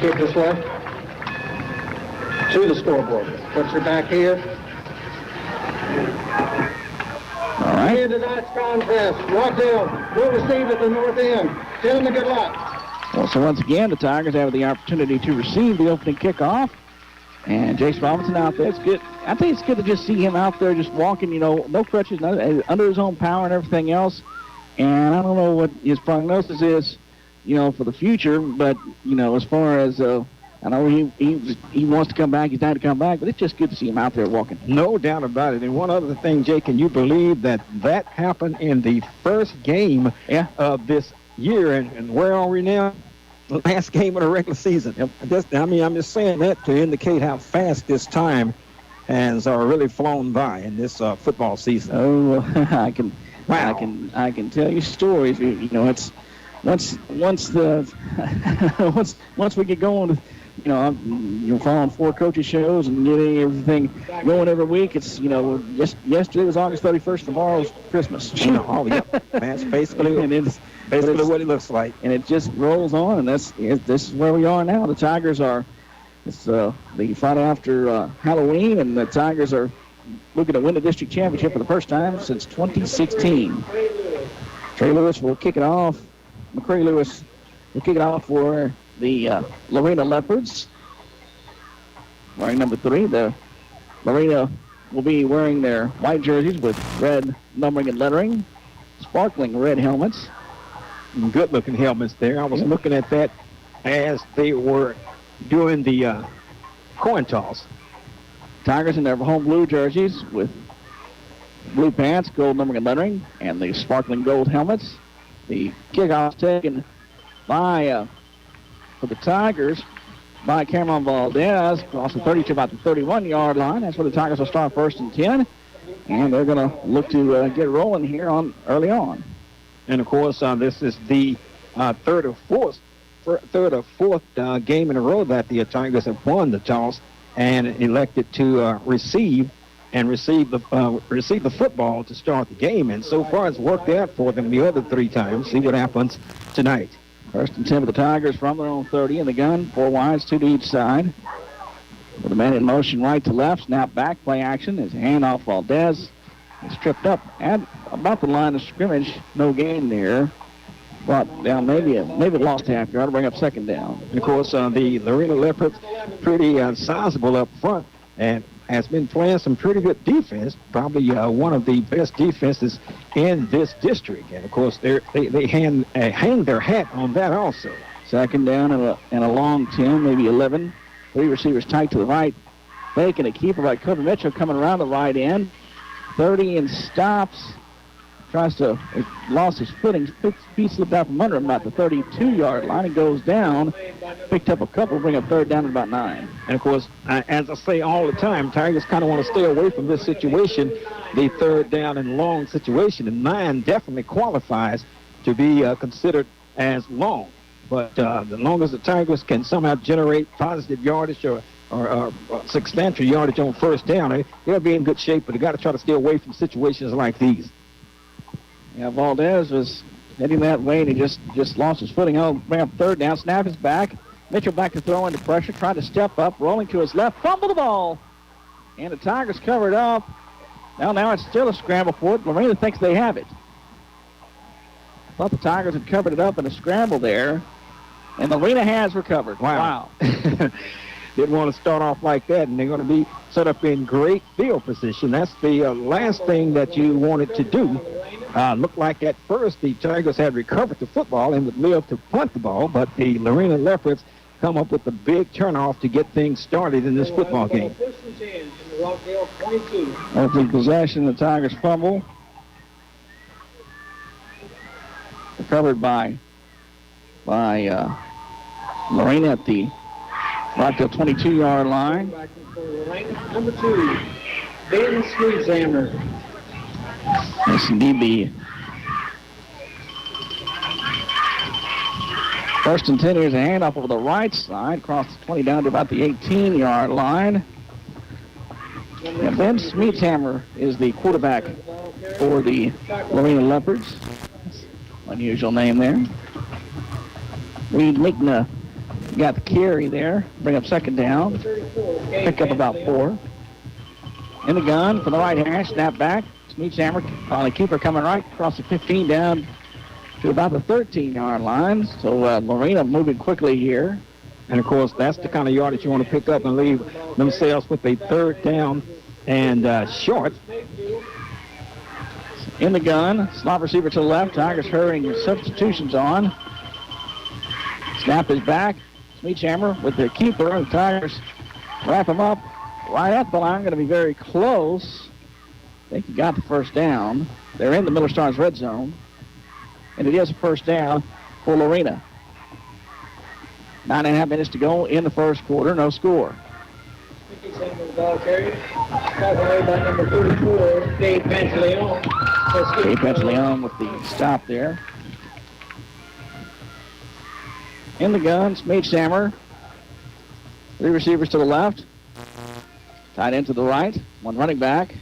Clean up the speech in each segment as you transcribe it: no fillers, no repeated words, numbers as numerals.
Keep this way. To the scoreboard. Puts her back here. All right. Into tonight's contest. Rockdale will receive at the north end. Gentlemen, good luck. Well, so once again, the Tigers have the opportunity to receive the opening kickoff. And Jace Robinson out there. It's good. I think it's good to just see him out there just walking, no crutches, under his own power and everything else. And I don't know what his prognosis is, for the future. But, as far as, I know he wants to come back. He's down to come back. But it's just good to see him out there walking. No doubt about it. And one other thing, Jay, can you believe that happened in the first game of this year? And where are we now? The last game of the regular season. Yep. I'm just saying that to indicate how fast this time has really flown by in this football season. Oh, I can tell you stories. It's once we get going, you're following 4 coaches shows and getting everything going every week. It's just yesterday was August 31st. Tomorrow's Christmas. Oh, yeah. That's basically what it looks like. And it just rolls on, and this is where we are now. The Tigers are. It's the Friday after Halloween, and the Tigers are looking to win the district championship for the first time since 2016. Trey Lewis will kick it off. McCray Lewis will kick it off for the Lorena Leopards. Wearing number 3, the Lorena will be wearing their white jerseys with red numbering and lettering, sparkling red helmets. Good-looking helmets there. I was looking at that as they were doing the coin toss. Tigers in their home blue jerseys with blue pants, gold numbering and lettering, and the sparkling gold helmets. The kickoff taken by for the Tigers by Cameron Valdez across the 30 to about the 31-yard line. That's where the Tigers will start 1st and 10, and they're going to look to get rolling here early on. And of course, this is the third or fourth game in a row that the Tigers have won the toss and elected to receive the football to start the game. And so far, it's worked out for them the other 3 times. See what happens tonight. 1st and 10 for the Tigers from their own 30 in the gun. 4 wides, 2 to each side. With a man in motion right to left. Snap back, play action. His handoff Valdez is tripped up at about the line of scrimmage. No gain there. Brought down maybe lost half yard to bring up 2nd down. And of course, the Lorena Leopards pretty sizable up front and has been playing some pretty good defense, probably one of the best defenses in this district. And of course, they hang their hat on that also. 2nd down and a long 10, maybe 11. 3 receivers tight to the right. Faking a keeper by Cody Mitchell coming around the right end. 30 and stops. Lost his footing. Feet slipped out from under him about the 32-yard line. He goes down, picked up a couple, bring up 3rd down at about 9. And, of course, as I say all the time, Tigers kind of want to stay away from this situation, the 3rd down and long situation. And 9 definitely qualifies to be considered as long. But as long as the Tigers can somehow generate positive yardage or substantial yardage on 1st down, they'll be in good shape. But they got to try to stay away from situations like these. Yeah, Valdez was heading that way, and he just lost his footing. He'll bring up 3rd down. Snap is back. Mitchell back to throw into pressure. Tried to step up, rolling to his left. Fumble the ball. And the Tigers covered up. Now it's still a scramble for it. Lorena thinks they have it. I thought the Tigers had covered it up in a scramble there. And Lorena has recovered. Wow. Didn't want to start off like that, and they're going to be set up in great field position. That's the last thing that you wanted to do. Looked like at first the Tigers had recovered the football and would live to punt the ball, but the Lorena Leopards come up with a big turnoff to get things started in this football game. Open possession, the Tigers fumble. Recovered by Lorena at the Rockdale 22-yard line. Number 2, Ben Sweethammer. Yes, indeed, the 1st and 10. Here's a handoff over the right side, across the 20 down to about the 18-yard line. And Ben Sweethammer is the quarterback for the Lorena Leopards. Unusual name there. Reed Minkna got the carry there. Bring up 2nd down. Pick up about 4. In the gun for the right hash. Snap back. Sweethammer, finally keeper coming right across the 15 down to about the 13-yard line. So Lorena moving quickly here. And, of course, that's the kind of yardage you want to pick up and leave themselves with a third down and short. In the gun, slot receiver to the left. Tigers hurrying your substitutions on. Snap is back. Smeetshammer with the keeper. The Tigers wrap him up right at the line. Going to be very close. I think he got the first down. They're in the Miller Stars red zone. And it is a first down for Lorena. 9.5 minutes to go in the first quarter. No score. Ball carried. Away by number 44, Dave Pantaleon. Dave Pantaleon with the stop there. In the gun, Smeetshammer. Three receivers to the left. Tight end to the right. One running back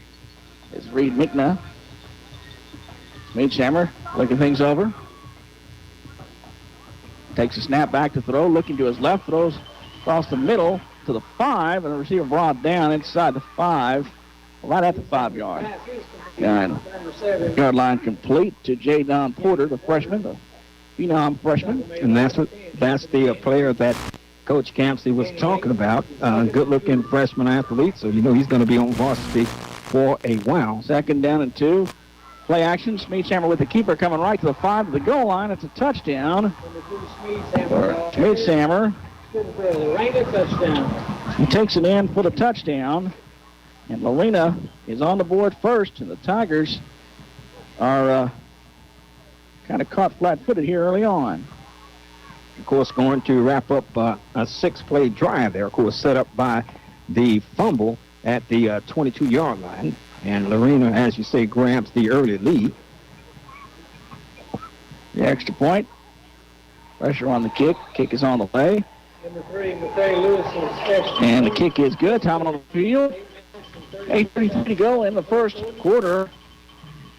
is Reed Mickna. Smeetshammer looking things over. Takes a snap back to throw, looking to his left, throws across the middle to the 5, and the receiver brought down inside the 5, right at the 5-yard line. Yard line complete to J. Don Porter, the freshman, the phenom freshman. And that's the player that Coach Campsey was talking about. Good-looking freshman athlete, so you know he's going to be on varsity for a while. Second down and 2. Play action. Smeetshammer with the keeper coming right to the 5 to the goal line. It's a touchdown for Smeetshammer. He takes it in for the touchdown. And Lorena is on the board first. And the Tigers are kind of caught flat-footed here early on. Of course, going to wrap up a 6-play drive there. Of course, set up by the fumble at the 22-yard line. And Lorena, as you say, grabs the early lead. The extra point. Pressure on the kick. Kick is on the way. Number 3, Matthew Lewis is and the kick is good. Time on the field. 8:33 to go in the first quarter.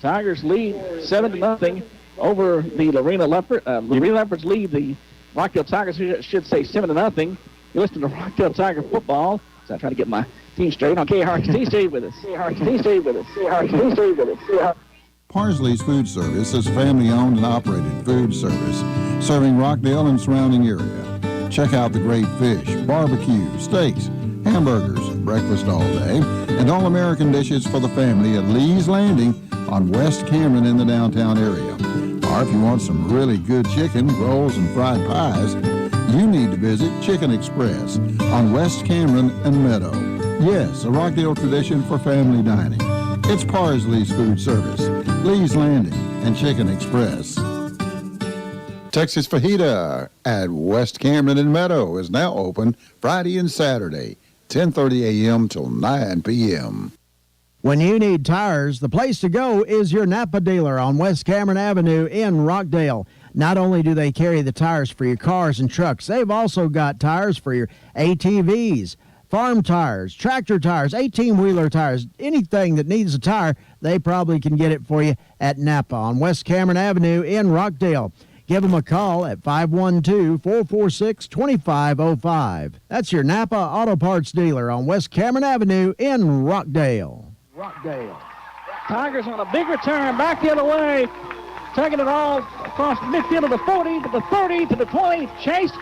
Tigers lead 7-0 over the Lorena Leopards. Lorena Leopards lead the Rockdale Tigers. Should say 7-0. You listen to Rockdale Tiger football. So I try to get my team straight. On KRXT, stay with us. KRXT, stay with us. KRXT, stay with us. Parsley's Food Service is a family-owned and operated food service serving Rockdale and surrounding area. Check out the great fish, barbecue, steaks, hamburgers, breakfast all day, and all American dishes for the family at Lee's Landing on West Cameron in the downtown area. Or if you want some really good chicken, rolls, and fried pies, you need to visit Chicken Express on West Cameron and Meadow. Yes, a Rockdale tradition for family dining. It's Parsley's Food Service, Lee's Landing, and Chicken Express. Texas Fajita at West Cameron and Meadow is now open Friday and Saturday, 10:30 a.m. till 9 p.m. When you need tires, the place to go is your Napa dealer on West Cameron Avenue in Rockdale. Not only do they carry the tires for your cars and trucks, they've also got tires for your ATVs, farm tires, tractor tires, 18-wheeler tires, anything that needs a tire, they probably can get it for you at Napa on West Cameron Avenue in Rockdale. Give them a call at 512-446-2505. That's your Napa Auto Parts dealer on West Cameron Avenue in Rockdale. Tigers on a big return back the other way. Taking it all across the midfield to the 40, to the 30, to the 20. Chased,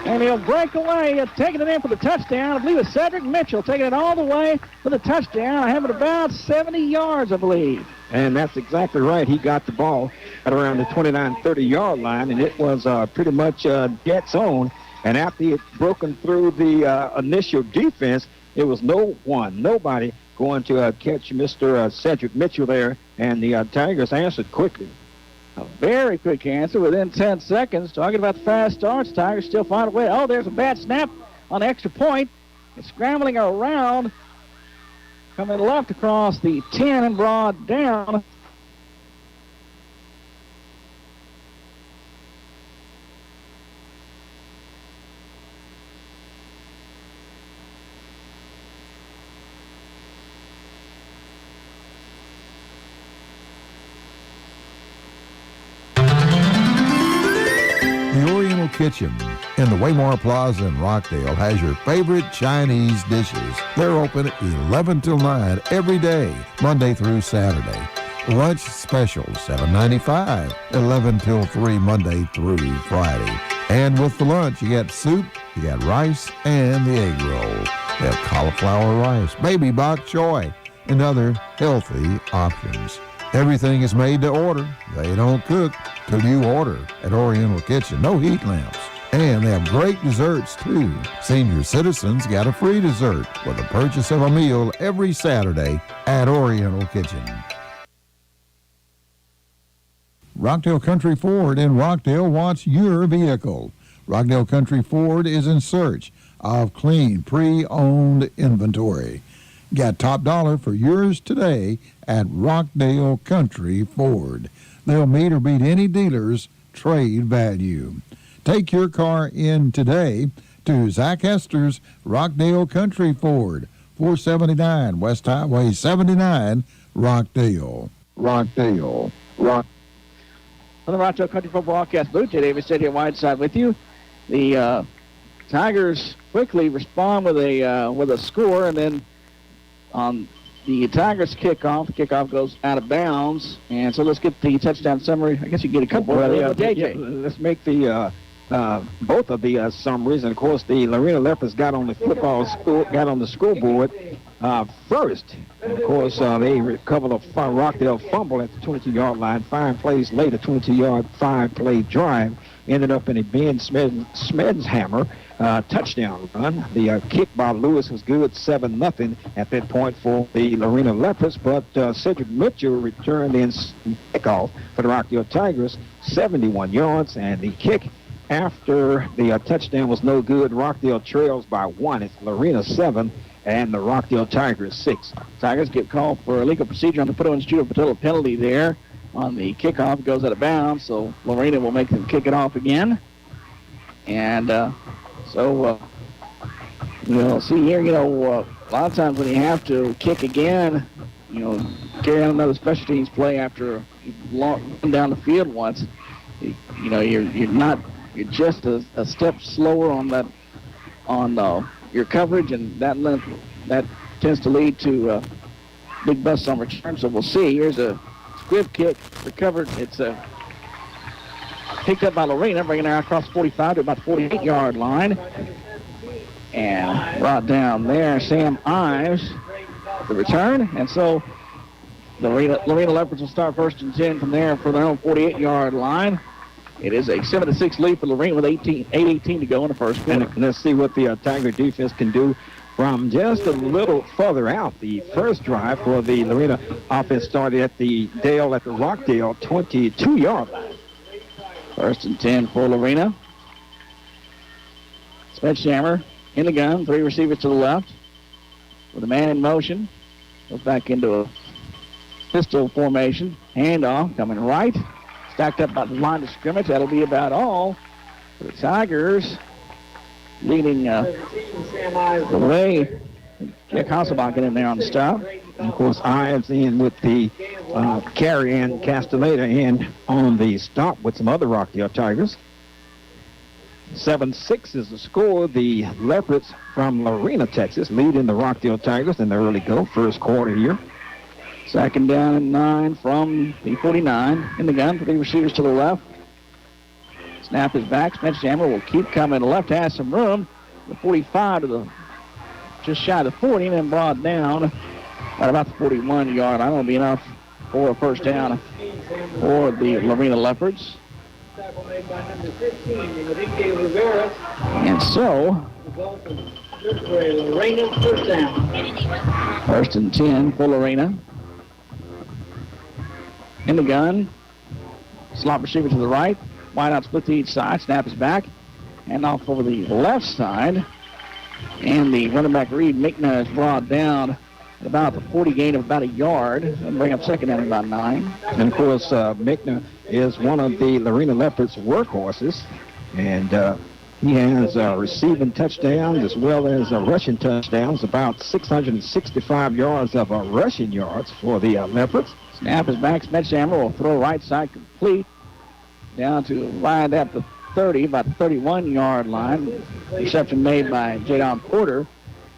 and he'll break away. Taking it in for the touchdown. I believe it's Cedric Mitchell taking it all the way for the touchdown. Having about 70 yards, I believe. And that's exactly right. He got the ball at around the 29-30-yard line, and it was pretty much dead zone. And after he had broken through the initial defense, it was nobody going to catch Mr. Cedric Mitchell there, and the Tigers answered quickly. A very quick answer within 10 seconds. Talking about the fast starts, Tigers still find a way. Oh, there's a bad snap on the extra point. It's scrambling around. Coming left across the 10 and brought down. The Oriental Kitchen in the Waymore Plaza in Rockdale has your favorite Chinese dishes. They're open at 11 till 9 every day, Monday through Saturday. Lunch special, $7.95, 11 till 3 Monday through Friday. And with the lunch, you got soup, you got rice, and the egg roll. They have cauliflower rice, baby bok choy, and other healthy options. Everything is made to order. They don't cook till you order at Oriental Kitchen. No heat lamps. And they have great desserts, too. Senior citizens got a free dessert with the purchase of a meal every Saturday at Oriental Kitchen. Rockdale Country Ford in Rockdale wants your vehicle. Rockdale Country Ford is in search of clean, pre-owned inventory. Get top dollar for yours today at Rockdale Country Ford. They'll meet or beat any dealer's trade value. Take your car in today to Zach Hester's Rockdale Country Ford, 479 West Highway 79, Rockdale. On the Rockdale Country Football broadcast booth, Jay Davis Stadium Whiteside with you. The Tigers quickly respond with a score, and then on the Tigers kickoff goes out of bounds. And so let's get the touchdown summary. I guess you get a couple. Let's make the both of the summaries. And of course, the Lorena Leopards got on the scoreboard first. And of course, they recovered a Rockdale fumble at the 22-yard line. 5 plays later, 22-yard, 5-play drive ended up in a Ben Smedhammer touchdown run. The kick by Lewis was good, 7-0 at that point for the Lorena Leopards. But Cedric Mitchell returned in kickoff for the Rockdale Tigers, 71 yards, and the kick after the touchdown was no good. Rockdale trails by 1. It's Lorena 7 and the Rockdale Tigers 6. Tigers get called for illegal procedure on the Putto and Studio Patillo penalty there. On the kickoff, goes out of bounds, so Lorena will make them kick it off again. And we'll see here, a lot of times when you have to kick again, carry on another special teams play after you've gone down the field once, you're just a step slower on your coverage, and that tends to lead to big busts on return. So we'll see. Here's a squib kick recovered. It's picked up by Lorena, bringing her across 45 to about the 48-yard line, and brought down there. Sam Ives the return, and so the Lorena Leopards will start 1st and 10 from there for their own 48-yard line. It is a 7-6 lead for Lorena with 8:18 to go in the first quarter. And let's see what the Tiger defense can do from just a little further out. The first drive for the Lorena offense started at the Rockdale 22-yard line. 1st and 10 for Lorena. Smedhammer in the gun, 3 receivers to the left. With a man in motion, goes back into a pistol formation. Handoff coming right. Stacked up by the line of scrimmage. That'll be about all for the Tigers. Leading the way. Jack Hasselbach in there on the stop. And of course, Ives in with the carry, and Castelleda in on the stop with some other Rockdale Tigers. 7-6 is the score. The Leopards from Lorena, Texas, leading the Rockdale Tigers in the early go, first quarter here. 2nd down and 9 from the 49. In the gun for the receivers to the left. Snap is back. Smedhammer will keep coming left, has some room. The 45 to just shy of the 40, and then brought down at about the 41-yard line. That'll be enough for a first down for the Lorena Leopards. And so, Lorena first down. 1st and 10 for Lorena. In the gun. Slot receiver to the right. Wide out split to each side. Snap is back. And off over the left side. And the running back Reed Mickna is brought down at about the 40, gain of about a yard. And bring up 2nd down at about 9. And of course, Mickna is one of the Lorena Leopards' workhorses. And he has receiving touchdowns as well as rushing touchdowns. About 665 yards of rushing yards for the Leopards. Snap is back. Smedhammer will throw right side complete down to right at the 30, about the 31-yard line. Reception made by Jadon Porter,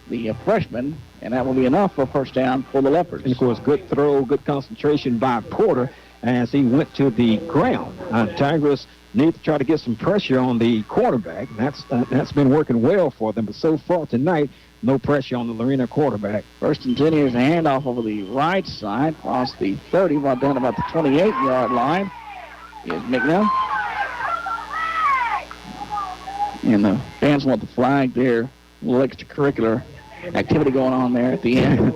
the freshman, and that will be enough for a first down for the Leopards. And of course, good throw, good concentration by Porter. as he went to the ground. Tigers need to try to get some pressure on the quarterback. That's been working well for them, but so far tonight, no pressure on the Lorena quarterback. First and 10, here's a handoff over the right side, across the 30, right down about the 28-yard line. Here's McNeil. And the fans want the flag there. A little extracurricular activity going on there at the end.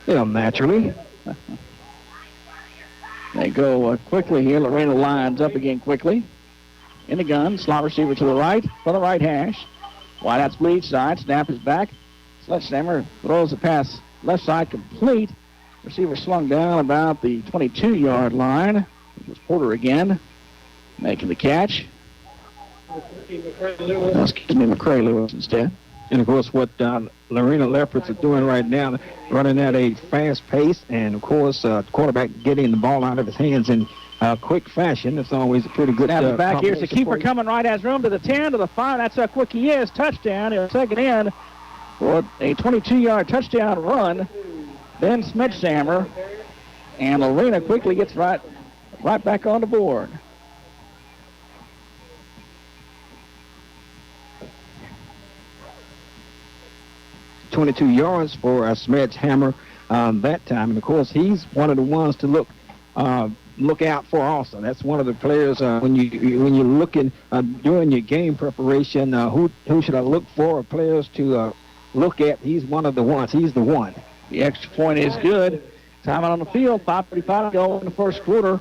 Yeah, naturally. They go quickly here. Lorena lines up again quickly. In the gun, slot receiver to the right, for the right hash. Wideout's bleed side, snap is back. Sledgehammer throws the pass left side complete. Receiver slung down about the 22-yard line. It was Porter again, making the catch. McCray Lewis instead. And, of course, what Lorena Leopards are doing right now, running at a fast pace, and, of course, quarterback getting the ball out of his hands in quick fashion. It's always a pretty good snap back. Here's the keeper coming right, has room to the 10, to the 5. That's how quick he is. Touchdown. He'll take it in for a 22-yard touchdown run. Ben Sledgehammer. And Lorena quickly gets right back on the board. .22 yards for Sledgehammer that time. And, of course, he's one of the ones to look out for also. That's one of the players when you're looking doing your game preparation, who should I look for, players to look at. He's one of the ones. He's the one. The extra point is good. Time out on the field. 5:35 to go in the first quarter.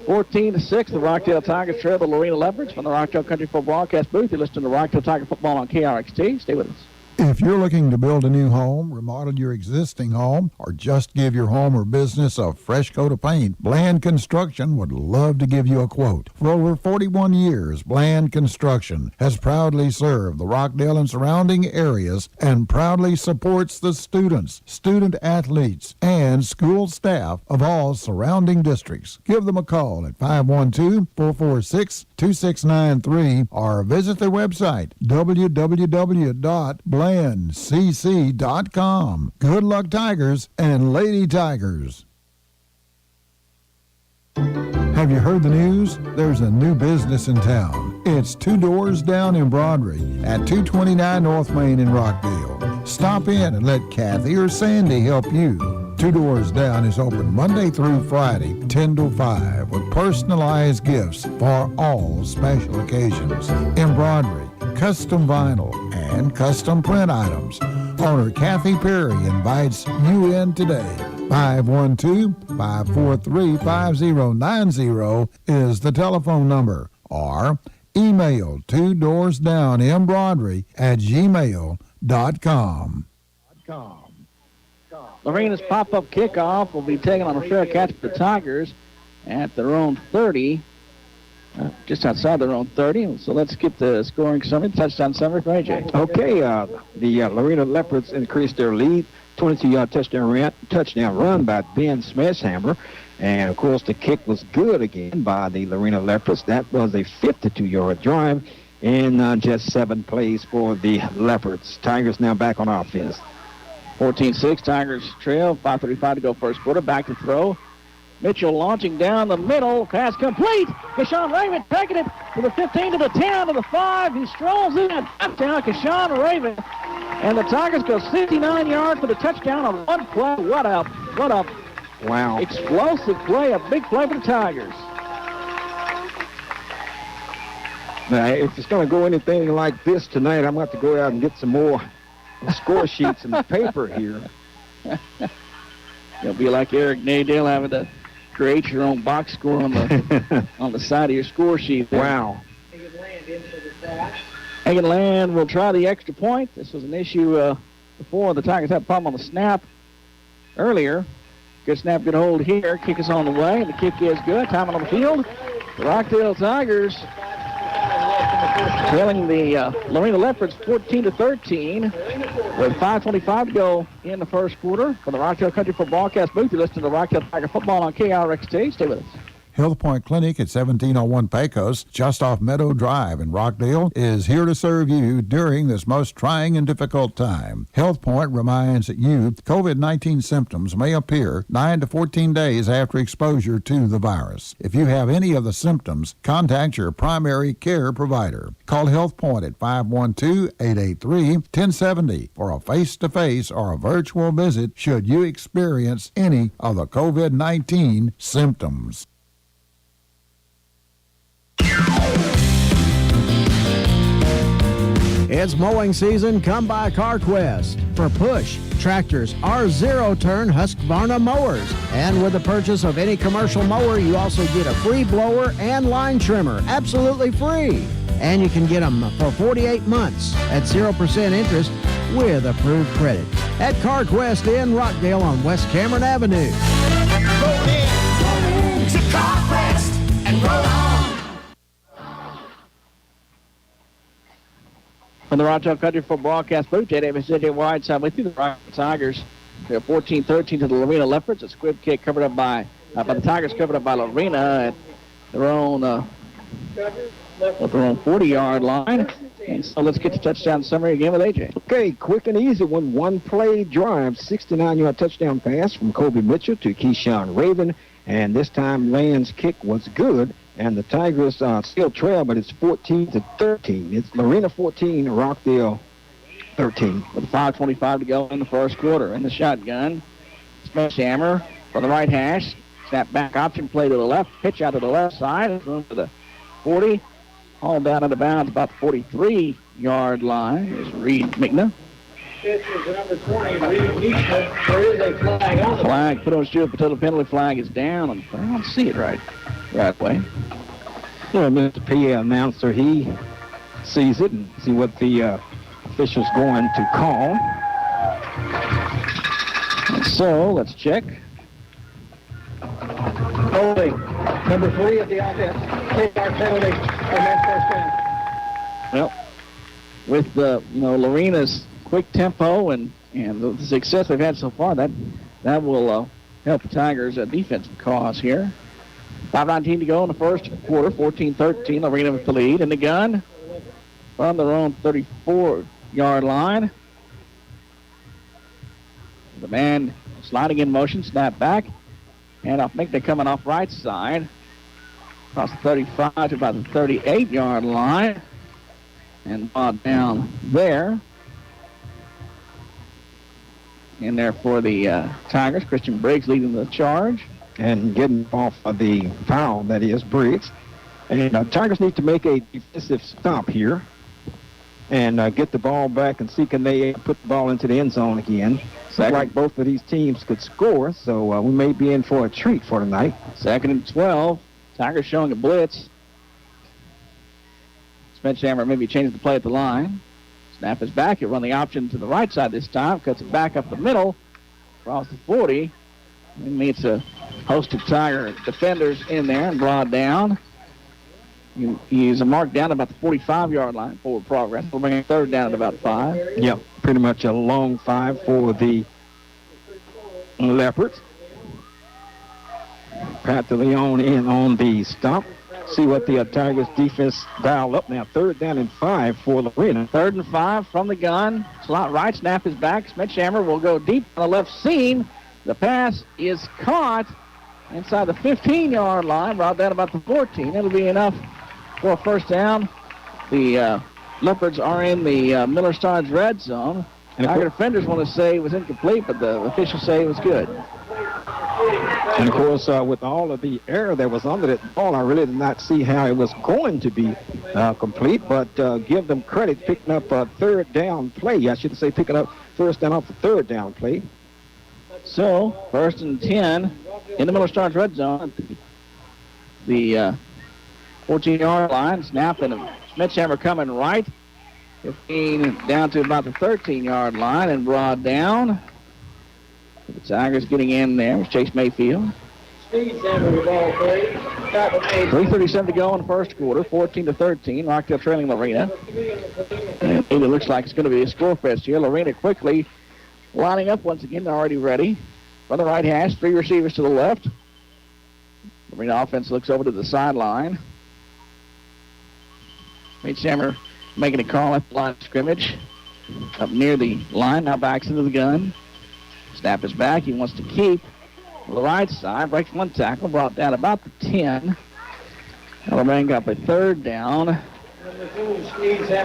14-6, the Rockdale Tigers trail the Lorena Leopards. From the Rockdale Country Football Broadcast booth, you're listening to Rockdale Tiger Football on KRXT. Stay with us. If you're looking to build a new home, remodel your existing home, or just give your home or business a fresh coat of paint, Bland Construction would love to give you a quote. For over 41 years, Bland Construction has proudly served the Rockdale and surrounding areas and proudly supports the students, student athletes, and school staff of all surrounding districts. Give them a call at 512-446-2693 or visit their website, www.blandcc.com. Good luck, Tigers and Lady Tigers. Have you heard the news? There's a new business in town. It's Two Doors Down Embroidery at 229 North Main in Rockdale. Stop in and let Kathy or Sandy help you. Two Doors Down is open Monday through Friday, 10 to 5, with personalized gifts for all special occasions. Embroidery, custom vinyl, and custom print items. Owner Kathy Perry invites you in today. 512-543-5090 is the telephone number, or email twodoorsdownembroidery@gmail.com. Lorena's pop-up kickoff will be taken on a fair catch for the Tigers at their own 30. Just outside their own 30. So let's get the scoring summary, touchdown summary for AJ. Okay, the Lorena Leopards increased their lead. 22-yard touchdown run by Ben Sledgehammer. And, of course, the kick was good again by the Lorena Leopards. That was a 52-yard drive in just 7 plays for the Leopards. Tigers now back on offense. 14-6, Tigers trail. 5:35 to go first quarter. Back to throw. Mitchell launching down the middle. Pass complete. Keshawn Raven taking it to the 15, to the 10, to the 5. He strolls in. Touchdown, Keshawn Raven. And the Tigers go 69 yards for the touchdown on one play. What a wow, explosive play. A big play for the Tigers. Now, if it's going to go anything like this tonight, I'm going to have to go out and get some more score sheets and paper here. It'll be like Eric Nadell having to create your own box score on the on the side of your score sheet there. Wow. Hagen Land will try the extra point. This was an issue before. The Tigers had a problem on the snap earlier. Good snap, good hold here. Kick is on the way. The kick is good. Time on the field. The Rockdale Tigers trailing the Lorena Leopards 14-13 with 5:25 to go in the first quarter. From the Rockdale Country Football Broadcast booth, you listen to the Rockdale Tiger Football on KRXT. Stay with us. Health Point Clinic at 1701 Pecos, just off Meadow Drive in Rockdale, is here to serve you during this most trying and difficult time. Health Point reminds you COVID-19 symptoms may appear 9 to 14 days after exposure to the virus. If you have any of the symptoms, contact your primary care provider. Call Health Point at 512-883-1070 for a face-to-face or a virtual visit should you experience any of the COVID-19 symptoms. It's mowing season. Come by CarQuest for push, tractors, or zero-turn Husqvarna mowers. And with the purchase of any commercial mower, you also get a free blower and line trimmer, absolutely free. And you can get them for 48 months at 0% interest with approved credit at CarQuest in Rockdale on West Cameron Avenue. Roll in to CarQuest and roll on. From the Rockdale Country for broadcast booth, J. Davis, J.J. Whiteside with you. The Rockdale Tigers, 14-13 to the Lorena Leopards. A squib kick covered up by the Tigers, covered up by Lorena at their own 40-yard line. And so let's get to touchdown summary again with A.J. Okay, quick and easy one. One-play drive, 69-yard touchdown pass from Kobe Mitchell to Keyshawn Raven. And this time, Land's kick was good. And the Tigers still trail, but it's 14-13. It's Lorena 14, Rockdale 13. With 5:25 to go in the first quarter. In the shotgun, Smith-Hammer for the right hash. Snap back option play to the left. Pitch out to the left side. It's room to the 40. All down out of bounds about the 43-yard line is Reed McNabb. This is number 20, Reed McNabb. There is a flag on the Flag put on Stewart. Potato penalty flag is down. I don't see it right way. Well, Mr. PA announcer, he sees it and see what the official's going to call. And so let's check. holding. Number 3 of the offense. 10-yard penalty. And then first down. Well, with Lorena's quick tempo and the success they've had so far, that will help the Tigers' defensive cause here. 5:19 to go in the first quarter. 14-13. Lorena with the lead. In the gun from their own 34-yard line. The man sliding in motion, snap back. And I think they're coming off right side. Across the 35 to about the 38-yard line. And down there. In there for the Tigers. Christian Briggs leading the charge. And getting off of the foul, that is, Briggs. And Tigers need to make a defensive stop here and get the ball back and see can they put the ball into the end zone again. Looks like both of these teams could score, so we may be in for a treat for tonight. 2nd and 12. Tigers showing a blitz. Smith-Hammer maybe changes the play at the line. Snap is back. He'll run the option to the right side this time. Cuts it back up the middle. Across the 40. He meets a host of Tiger defenders in there and brought down. He's a mark down about the 45-yard line forward progress. We'll bring a third down at about 5. Yep, pretty much a long 5 for the Leopards. Pat de Leon in on the stop. See what the Tigers defense dial up now. 3rd down and 5 for Lorena. 3rd and 5 from the gun. Slot right, snap is back. Smith-Hammer will go deep on the left seam. The pass is caught inside the 15-yard line, brought down about the 14. It'll be enough for a first down. The Leopards are in the Miller Stars red zone. And Tiger defenders want to say it was incomplete, but the officials say it was good. And, of course, with all of the error that was under that ball, I really did not see how it was going to be complete, but give them credit picking up a 3rd down play. I should say picking up first down off the 3rd down play. So, 1st and 10 in the Miller Stars red zone. The 14-yard line, snap, and Smith-Hammer coming right. 15 down to about the 13-yard line and brought down. The Tigers getting in there with Chase Mayfield. 3:37 to go in the first quarter. 14-13. Rockdale trailing Lorena. And it looks like it's going to be a score fest here. Lorena quickly lining up once again. They're already ready. For the right hash, 3 receivers to the left. Lorena offense looks over to the sideline. Meadshammer making a call at the line of scrimmage. Up near the line, now backs into the gun. Snap is back. He wants to keep the right side. Breaks one tackle, brought down about the 10. Alabama got a third down.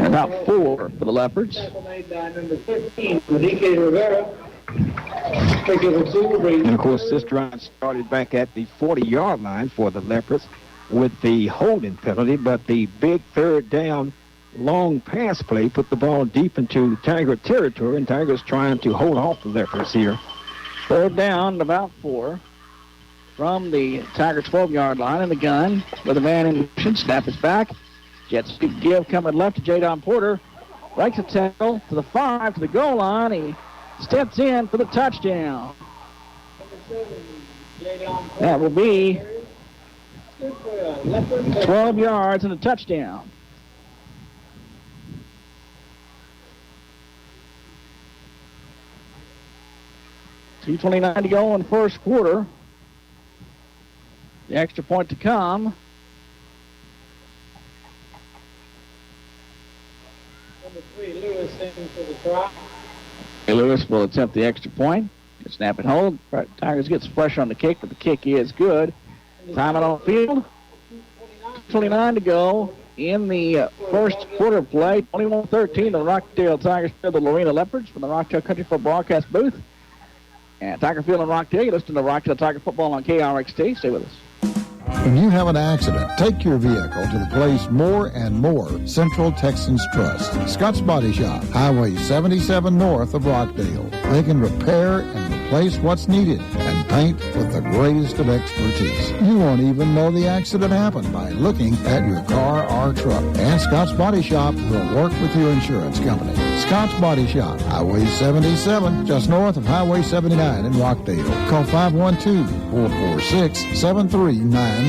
About 4 for the Leopards. Number 15, Enrique Rivera. And, of course, this drive started back at the 40-yard line for the Leopards with the holding penalty, but the big third down long pass play put the ball deep into Tiger territory, and Tigers trying to hold off the Leopards here. Third down, about 4 from the Tiger 12-yard line, in the gun with a man in motion. Snap is back. Jets give coming left to Jadon Porter. Breaks a tackle to the 5 to the goal line. He steps in for the touchdown. That will be 12 yards and a touchdown. $2:29 to go in the first quarter. The extra point to come. Number 3, Lewis in for the try. Lewis will attempt the extra point. Snap and hold. Tigers gets pressure on the kick, but the kick is good. Time it on the field. 29 to go in the first quarter play. 21-13, the Rockdale Tigers fill the Lorena Leopards from the Rockdale Country Club broadcast booth. And Tiger Field in Rockdale. You listen to Rockdale Tiger Football on KRXT. Stay with us. When you have an accident, take your vehicle to the place More and More Central Texans Trust. Scott's Body Shop, Highway 77 north of Rockdale. They can repair and replace what's needed and paint with the greatest of expertise. You won't even know the accident happened by looking at your car or truck. And Scott's Body Shop will work with your insurance company. Scott's Body Shop, Highway 77, just north of Highway 79 in Rockdale. Call 512-446-7391.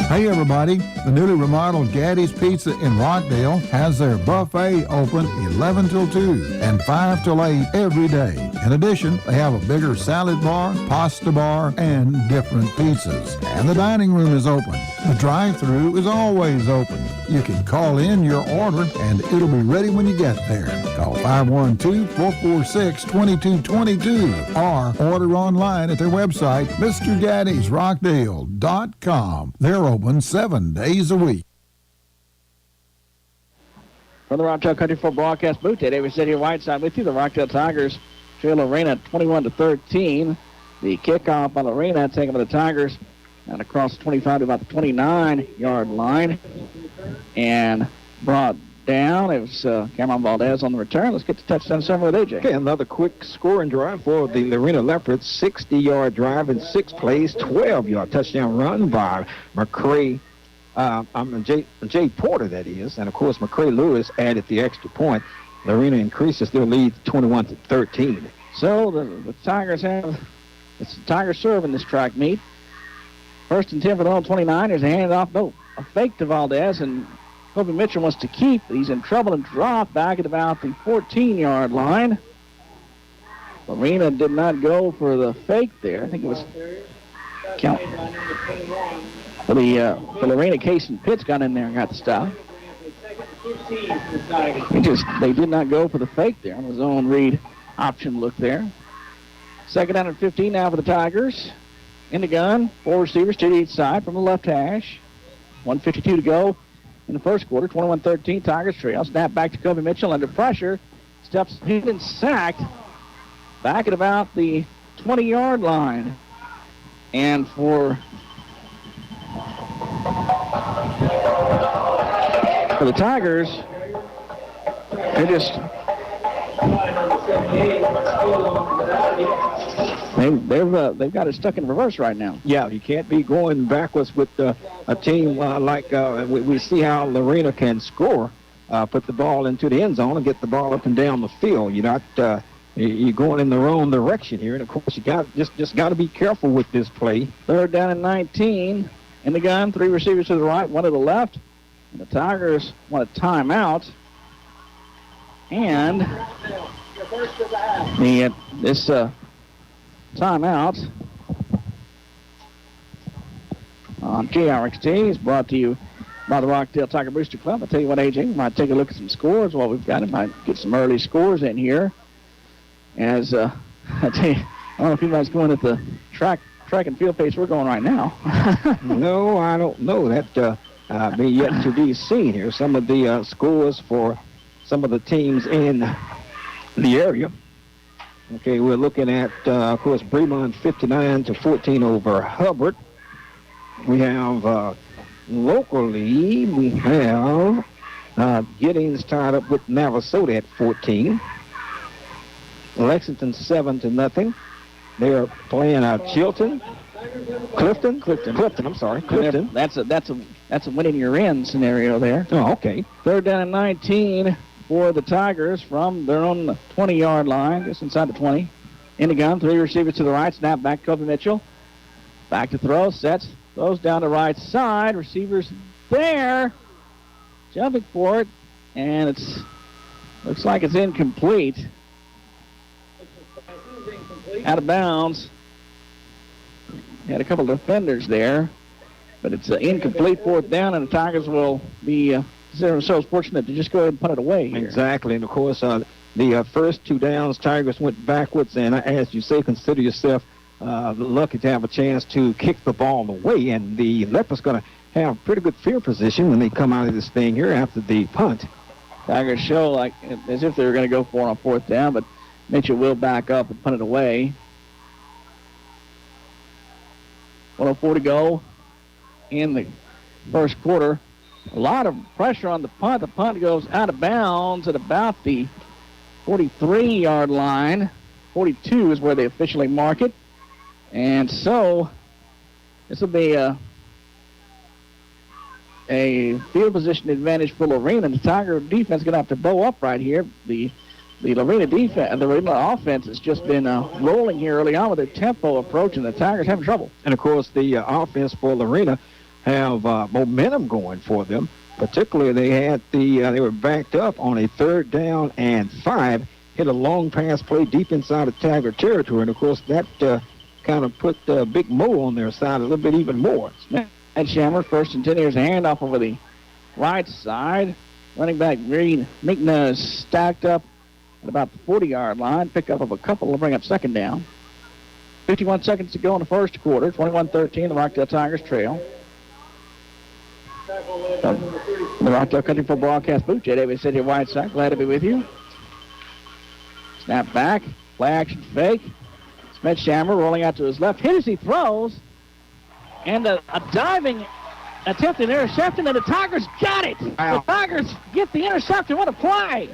Hey everybody, the newly remodeled Gaddy's Pizza in Rockdale has their buffet open 11 till 2 and 5 till 8 every day. In addition, they have a bigger salad bar, pasta bar, and different pizzas. And the dining room is open. The drive-thru is always open. You can call in your order and it'll be ready when you get there. Call 512-446-2222 or order online at their website, MrGaddy'sRockdale.com. They're open 7 days a week. From the Rockdale Country Club broadcast booth, David City Whiteside with you. The Rockdale Tigers trail Lorena 21-13. The kickoff by Lorena taken by the Tigers and across the 25 to about the 29-yard line and brought down. It was Cameron Valdez on the return. Let's get to touchdown 7 with AJ. Okay, another quick scoring drive for the Lorena Leopards. 60-yard drive in 6 plays, 12-yard touchdown run by McCray. Jay Porter, that is. And, of course, McCray Lewis added the extra point. Lorena increases their lead 21-13. So the Tigers have – it's the Tigers serve in this track meet. First and 10 for the old 29. There's a handoff. No, a fake to Valdez, and Kobe Mitchell wants to keep. He's in trouble and drop back at about the 14-yard line. Lorena did not go for the fake there. I think it was count. For the Lorena, Casey Pitts got in there and got the stop. They did not go for the fake there on the zone read option look there. Second down and 15 now for the Tigers. In the gun, 4 receivers to each side from the left hash. 1:52 to go in the first quarter. 21-13, Tigers trail. Snap back to Kobe Mitchell under pressure. Steps hit and sacked back at about the 20-yard line. And for the Tigers, they just they've got it stuck in reverse right now. Yeah, you can't be going backwards with a team like we see how Lorena can score, put the ball into the end zone and get the ball up and down the field. You're not you're going in the wrong direction here, and of course you got to be careful with this play. Third down and 19 in the gun. 3 receivers to the right, 1 to the left. And the Tigers want a timeout. And timeout on KRXT is brought to you by the Rockdale Tiger Booster Club. I'll tell you what, AJ, we might take a look at some scores while we've got it. Might get some early scores in here. As I tell you, I don't know if anybody's going at the track and field pace we're going right now. No, I don't know. That be yet to be seen here. Some of the scores for some of the teams in the area. Okay, we're looking at, of course, Bremont 59-14 over Hubbard. We have locally, we have Giddings tied up with Navasota at 14. Lexington 7-0. They're playing Chilton. Clifton. I'm sorry, Clifton. That's a winning your in scenario there. Oh, okay. Third down and 19 for the Tigers from their own 20-yard line, just inside the 20. In the gun, 3 receivers to the right. Snap back, Kobe Mitchell. Back to throw, sets, throws down the right side. Receivers there, jumping for it, and it's looks like it's incomplete. Out of bounds. Had a couple of defenders there, but it's an incomplete fourth down, and the Tigers will be consider themselves fortunate to just go ahead and punt it away here. Exactly, and of course, the first 2 downs, Tigers went backwards, and as you say, consider yourself lucky to have a chance to kick the ball away, and the Leopards going to have pretty good field position when they come out of this thing here after the punt. Tigers show like as if they were going to go for it on fourth down, but Mitchell will back up and punt it away. 1:04 to go in the first quarter. A lot of pressure on the punt. The punt goes out of bounds at about the 43-yard line. 42 is where they officially mark it. And so this will be a field position advantage for Lorena. The Tiger defense is going to have to bow up right here. The Lorena defense, the Lorena offense has just been rolling here early on with their tempo approach, and the Tigers having trouble. And of course, the offense for Lorena have momentum going for them. Particularly, they were backed up on a 3rd down and 5, hit a long pass play deep inside of Tiger territory, and of course that kind of put Big Mo on their side a little bit even more. And Shammer, 1st and 10, here's a handoff over the right side. Running back Green Minkna is stacked up at about the 40-yard line. Pick up of a couple will bring up 2nd down. 51 seconds to go in the first quarter. 21-13, the Rockdale Tigers trail. The Rockdale Country Club broadcast booth. Jay Davis said here, Whiteside. Glad to be with you. Snap back. Play action fake. Smith Shammer rolling out to his left. Hit as he throws. And a diving attempted interception, and the Tigers got it. Wow. The Tigers get the interception. What a play.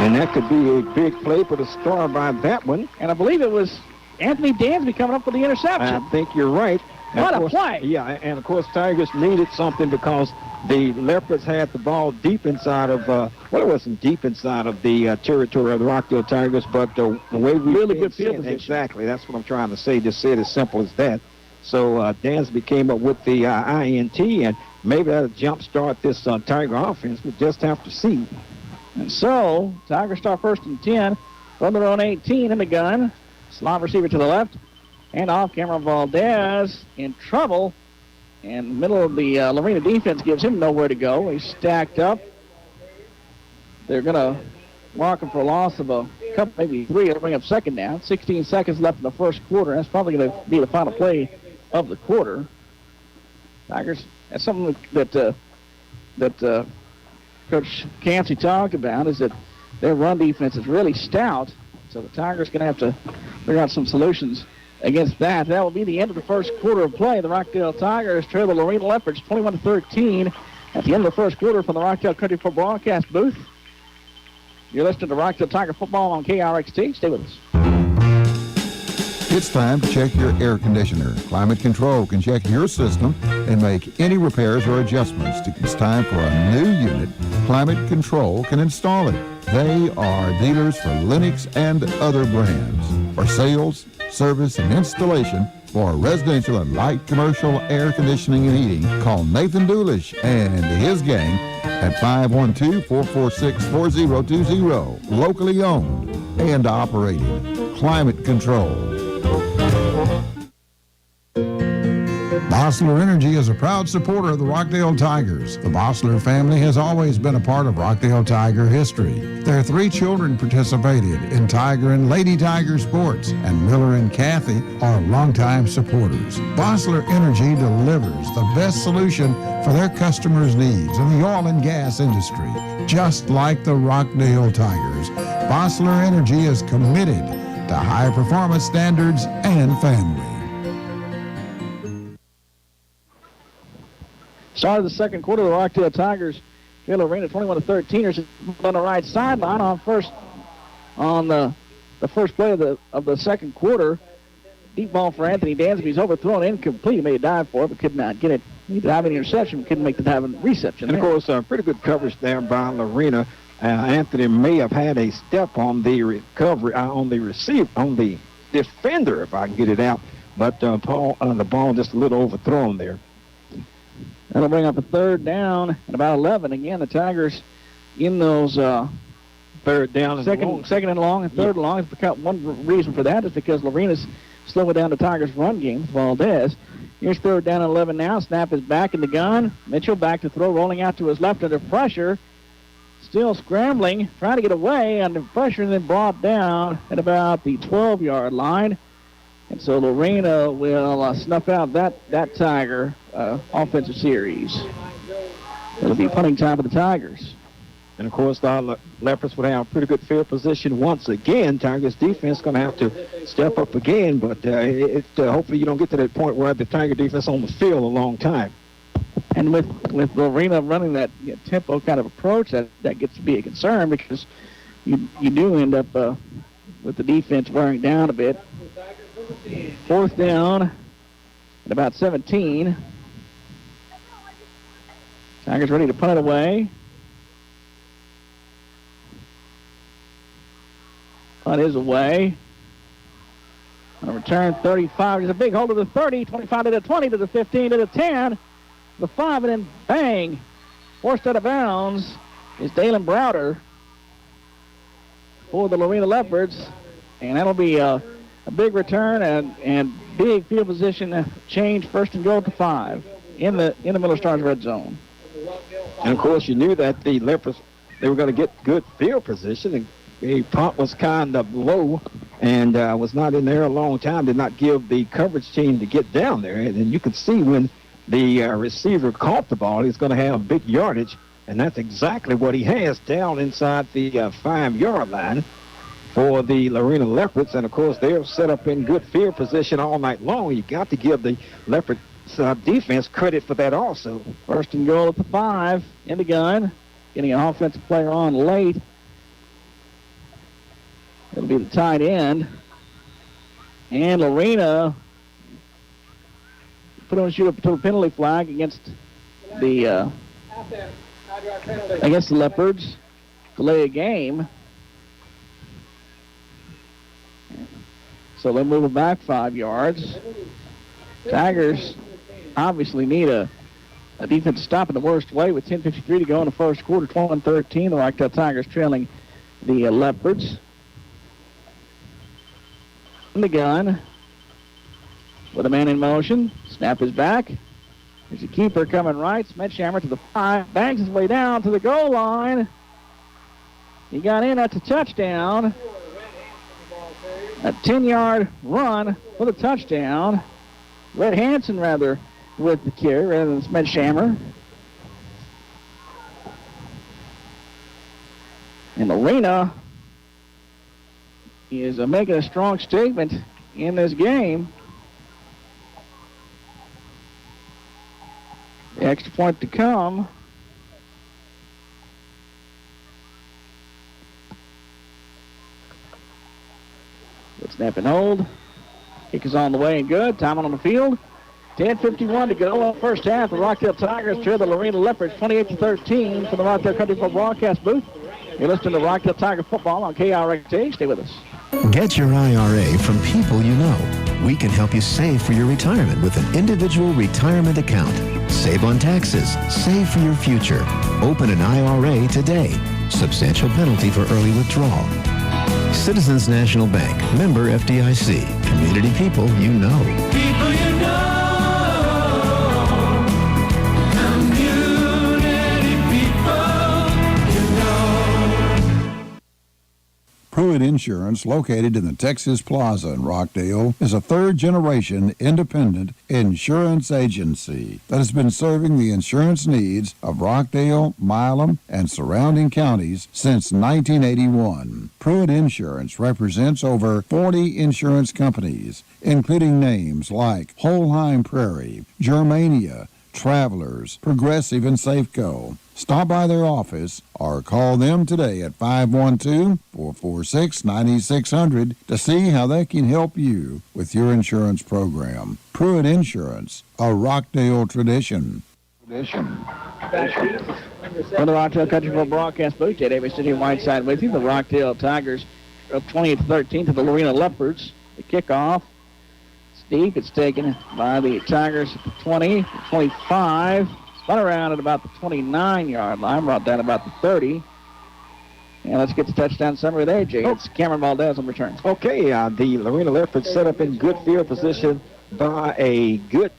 And that could be a big play, put a star by that one. And I believe it was Anthony Dansby coming up with the interception. I think you're right. What a play. Yeah, and of course, Tigers needed something because the Leopards had the ball deep inside of, it wasn't deep inside of the territory of the Rockdale Tigers, but the way we really good field position. Exactly, that's what I'm trying to say. Just say it as simple as that. So Dansby came up with the INT, and maybe that'll jumpstart this Tiger offense. We'll just have to see. And so, Tigers start 1st and 10 from their own 18 in the gun. Slot receiver to the left. And off, Cameron Valdez in trouble. And the middle of the Lorena defense gives him nowhere to go. He's stacked up. They're going to mark him for a loss of a couple, maybe 3. It'll bring up 2nd down. 16 seconds left in the first quarter. That's probably going to be the final play of the quarter. Tigers, that's something that Coach Campsey talked about, is that their run defense is really stout. So the Tigers going to have to figure out some solutions against that. That will be the end of the first quarter of play. The Rockdale Tigers trail the Lorena Leopards 21-13 at the end of the first quarter from the Rockdale Country Club broadcast booth. You're listening to Rockdale Tiger football on KRXT. Stay with us. It's time to check your air conditioner. Climate Control can check your system and make any repairs or adjustments. It's time for a new unit. Climate Control can install it. They are dealers for Lennox and other brands. For sales, service, and installation for residential and light commercial air conditioning and heating, call Nathan Doolish and his gang at 512-446-4020. Locally owned and operated. climate control. Bossler Energy is a proud supporter of the Rockdale Tigers. The Bossler family has always been a part of Rockdale Tiger history. Their 3 children participated in Tiger and Lady Tiger sports, and Miller and Kathy are longtime supporters. Bossler Energy delivers the best solution for their customers' needs in the oil and gas industry. Just like the Rockdale Tigers, Bossler Energy is committed to high performance standards and family. Start of the second quarter, the Rockdale Tigers trail Lorena 21-13. On the right sideline on the first play of the second quarter. Deep ball for Anthony Dansby. He's overthrown, incomplete. He made a dive for it, but could not get it. He dive in interception, but couldn't make the dive in reception. And, of course, pretty good coverage there by Lorena. Anthony may have had a step on the recovery, on the defender, if I can get it out. But the ball just a little overthrown there. That'll bring up a third down at about 11. Again, the Tigers in those third down and second and long and third and long. One reason for that is because Lorena's slowing down the Tigers' run game with Valdez. Here's third down and 11 now. Snap is back in the gun. Mitchell back to throw, rolling out to his left under pressure. Still scrambling, trying to get away under pressure, and then brought down at about the 12-yard line. And so Lorena will snuff out that Tiger offensive series. It'll be punting time for the Tigers. And, of course, the Leopards would have pretty good field position once again. Tigers defense going to have to step up again, but hopefully you don't get to that point where the Tiger defense on the field a long time. And with Lorena running that tempo kind of approach, that gets to be a concern because you do end up with the defense wearing down a bit. Fourth down at about 17. Tigers ready to punt it away. Punt is away. On a return, 35. There's a big hold to the 30, 25 to the 20, to the 15, to the 10, the 5, and then bang. Forced out of bounds is Dalen Browder for the Lorena Leopards. And that'll be a big return and big field position change, first and goal to 5 in the Miller Stars red zone. And, of course, you knew that the Leopards, they were going to get good field position. And the punt was kind of low and was not in there a long time, did not give the coverage team to get down there. And you could see when the receiver caught the ball, he's going to have big yardage, and that's exactly what he has down inside the 5-yard line for the Lorena Leopards. And, of course, they're set up in good field position all night long. You got to give the Leopards defense credit for that also. First and goal at the 5 in the gun. Getting an offensive player on late. It'll be the tight end. And Lorena put on shoot up to a penalty flag against the Leopards. Delay a game. So they'll move it back 5 yards. Tigers obviously need a defense stop in the worst way with 10:53 to go in the first quarter, 21-13. The Rockdale Tigers trailing the Leopards. In the gun with a man in motion. Snap is back. There's a keeper coming right. Smetshammer to the 5. Bangs his way down to the goal line. He got in. That's a touchdown. A 10-yard run for the touchdown. Red Hansen, rather, with the carry rather than Smetshammer. And Lorena is making a strong statement in this game. The extra point to come. Good snap and hold. Kick is on the way and good. Time on the field. 10:51 to go in the first half. The Rockdale Tigers trail the Lorena Leopards 28-13 from the Rockdale Country Club broadcast booth. You're listening to Rockdale Tiger football on KRXA. Stay with us. Get your IRA from people you know. We can help you save for your retirement with an individual retirement account. Save on taxes. Save for your future. Open an IRA today. Substantial penalty for early withdrawal. Citizens National Bank, member FDIC. Community people you know. People you know. Community people you know. Pruitt Insurance, located in the Texas Plaza in Rockdale, is a third-generation independent insurance agency that has been serving the insurance needs of Rockdale, Milam, and surrounding counties since 1981. Pruitt Insurance represents over 40 insurance companies, including names like Holheim Prairie, Germania, Travelers, Progressive, and Safeco. Stop by their office or call them today at 512-446-9600 to see how they can help you with your insurance program. Pruitt Insurance, a Rockdale tradition. From the Rockdale Country Club broadcast booth, Jay Davis sitting Whiteside with you. The Rockdale Tigers are up 28-13 to the Lorena Leopards. The kickoff. Deep. It's taken by the Tigers at the 20, 25. Spun around at about the 29-yard line, brought down about the 30. And let's get the touchdown summary there, Jay. It's Cameron Valdez on return. Okay, the Lorena Leopards set up in good field position by a good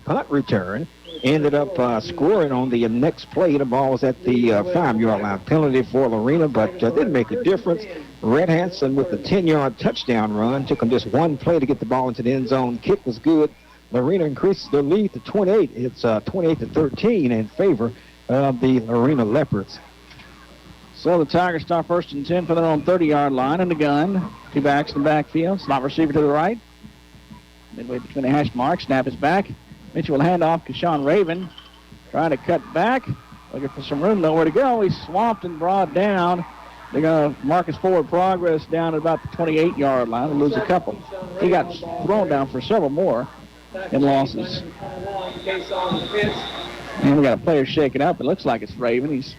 punt return. Ended up scoring on the next play. The ball was at the 5-yard line. Penalty for Lorena, but didn't make a difference. Red Hansen with the 10-yard touchdown run. Took them just one play to get the ball into the end zone. Kick was good. Lorena increases their lead to 28. It's 28-13 in favor of the Lorena Leopards. So the Tigers start first and 10 for their own 30-yard line and the gun. Two backs in the backfield. Slot receiver to the right. Midway between the hash marks. Snap is back. Mitchell will hand off to Sean Raven. Trying to cut back. Looking for some room, nowhere to go. He's swamped and brought down. They're going to mark his forward progress down at about the 28-yard line and lose a couple. He got thrown down for several more in losses. And we got a player shaking up. It looks like it's Raven. He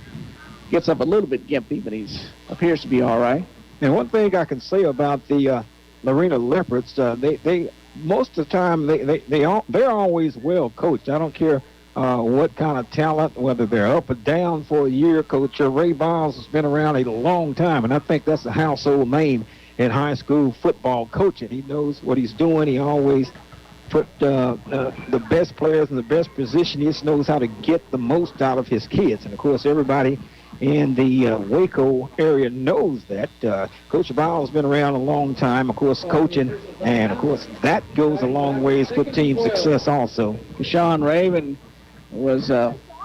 gets up a little bit gimpy, but he appears to be all right. And one thing I can say about the Lorena Leopards, they most of the time they're always well coached. I don't care what kind of talent, whether they're up or down for a year. Coach Ray Biles has been around a long time, and I think that's a household name in high school football coaching. He knows what he's doing. He always put the best players in the best position. He just knows how to get the most out of his kids. And, of course, everybody in the Waco area knows that. Coach Biles has been around a long time, of course, coaching, and, of course, that goes a long ways with team success also. Sean Raven was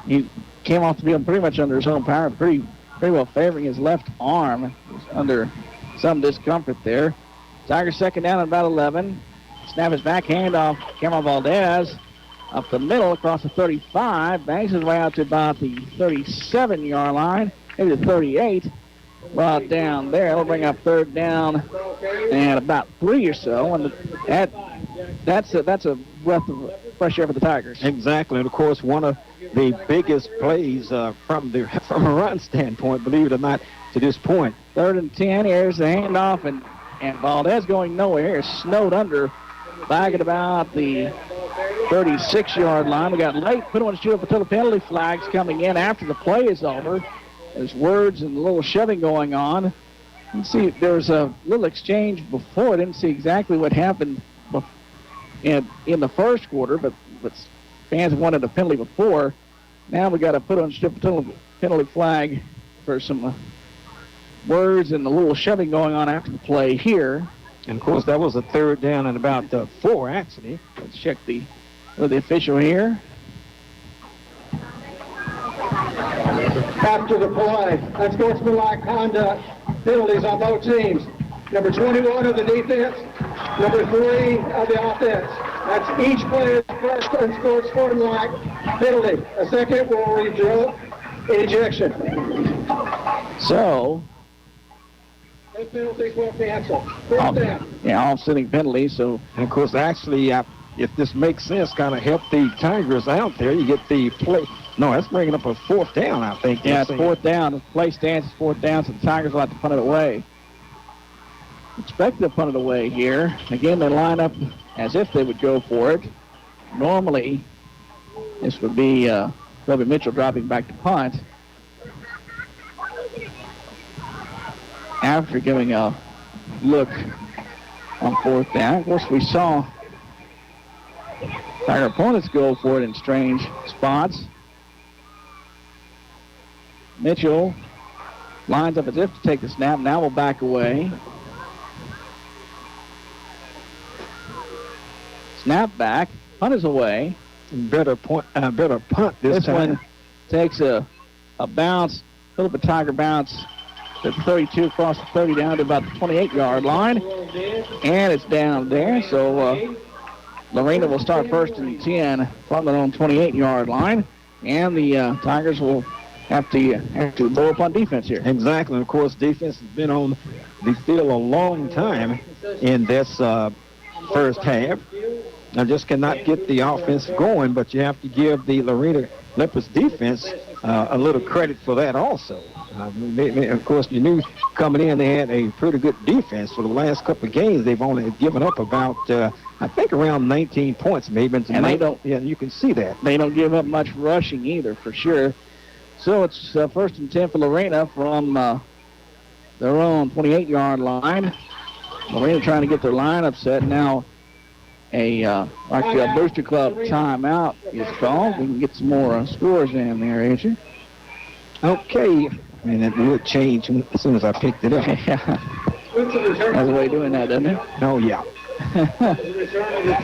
he came off the field pretty much under his own power, pretty well favoring his left arm. He was under some discomfort there. Tigers second down at about 11. Snap his back, handoff. Cameron Valdez up the middle across the 35. Bangs his way out to about the 37-yard line, maybe the 38. Brought down there. It'll bring up third down and about 3 or so. And that's a breath of fresh air for the Tigers. Exactly, and of course one of the biggest plays from a run standpoint, believe it or not, to this point. Third and 10. Here's the handoff, and Valdez going nowhere. Here's snowed under back at about the 36-yard line. We got late. Put on shoot up until the penalty flags coming in after the play is over. There's words and a little shoving going on. You see, there was a little exchange before. I didn't see exactly what happened in the first quarter, but fans wanted a penalty before. Now we got to put on strip penalty flag for some words and a little shoving going on after the play here. And, of course, that was a third down and about 4, actually. Let's check the official here. After the play, unsportsmanlike conduct, penalties on both teams. Number 21 of the defense, number 3 of the offense. That's each player's first unsportsmanlike penalty. A second will result in ejection. So, those penalties will cancel. Fourth down. Yeah, offsetting penalties. So, and of course, actually, if this makes sense, kind of help the Tigers out there. You get the play. No, that's bringing up a fourth down, I think. Yeah, it's fourth down. The play stands is fourth down, so the Tigers will have to punt it away. Expect to punt it away here. Again, they line up as if they would go for it. Normally, this would be Robbie Mitchell dropping back to punt. after giving a look on fourth down. Of course, we saw our opponents go for it in strange spots. Mitchell lines up as if to take the snap. Now will back away. Snap back. Punt is away. Better punt this time. One takes a bounce, a little bit Tiger bounce to 32 across the 30 down to about the 28-yard line. And it's down there. So Lorena will start first and 10 from their own 28-yard line. And the Tigers will have to blow up on defense here. Exactly. Of course, defense has been on the field a long time in this first half. I just cannot get the offense going, but you have to give the Lorena Leopards defense a little credit for that also. Of course, you knew coming in they had a pretty good defense. For the last couple of games, they've only given up about, I think, around 19 points maybe. And they don't. Yeah, you can see that. They don't give up much rushing either, for sure. So it's first and 10 for Lorena from their own 28-yard line. Lorena trying to get their lineup set now. A Booster Club timeout is called. We can get some more scores in there, Adrian. Okay. And it would change as soon as I picked it up. That's the way of doing that, doesn't it? Oh, yeah.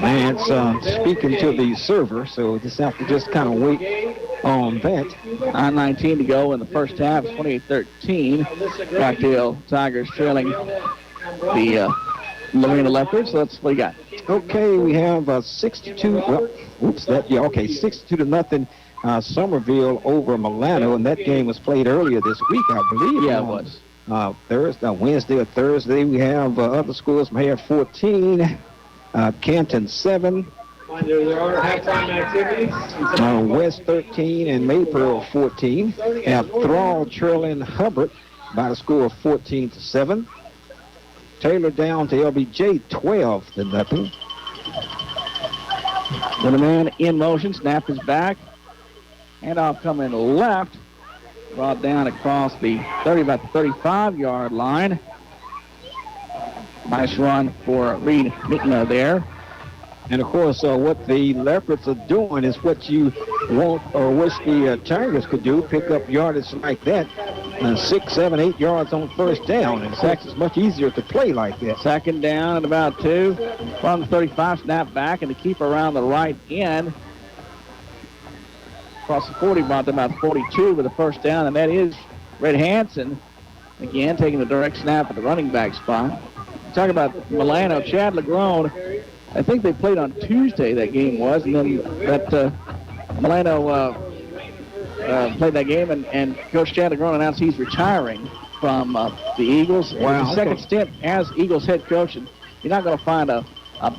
And it's speaking to the server, so just have to just kind of wait on that. 9:19 to go in the first half, 28-13. Rockdale Tigers trailing the Lorena Leopards. That's what you got. Okay, we have 62. Well, oops, 62-0. Somerville over Milano, and that game was played earlier this week, I believe. Yeah, it was. Wednesday or Thursday. We have other schools. Mayor 14, Canton 7. There are halftime activities. West 13 and Maypearl 14. Have Thrall trailing Hubbard by the score of 14-7. Taylor down to LBJ 12-0. With a man in motion, snap is back. Handoff coming left. Brought down across the 30, about the 35-yard line. Nice run for Reed Mitna there. And, of course, what the Leopards are doing is what you want or wish the Tigers could do, pick up yardage like that, 6, 7, 8 yards on first down. And it's much easier to play like that. Second down at about 2 from the 35, snap back, and to keep around the right end. Across the 40, brought to about 42 with the first down, and that is Red Hansen, again, taking the direct snap at the running back spot. Talk about Milano, Chad Legrone. I think they played on Tuesday, that game was, and then that Milano played that game, and Coach Chad Legrone announced he's retiring from the Eagles. Wow. His second stint as Eagles head coach, and you're not going to find a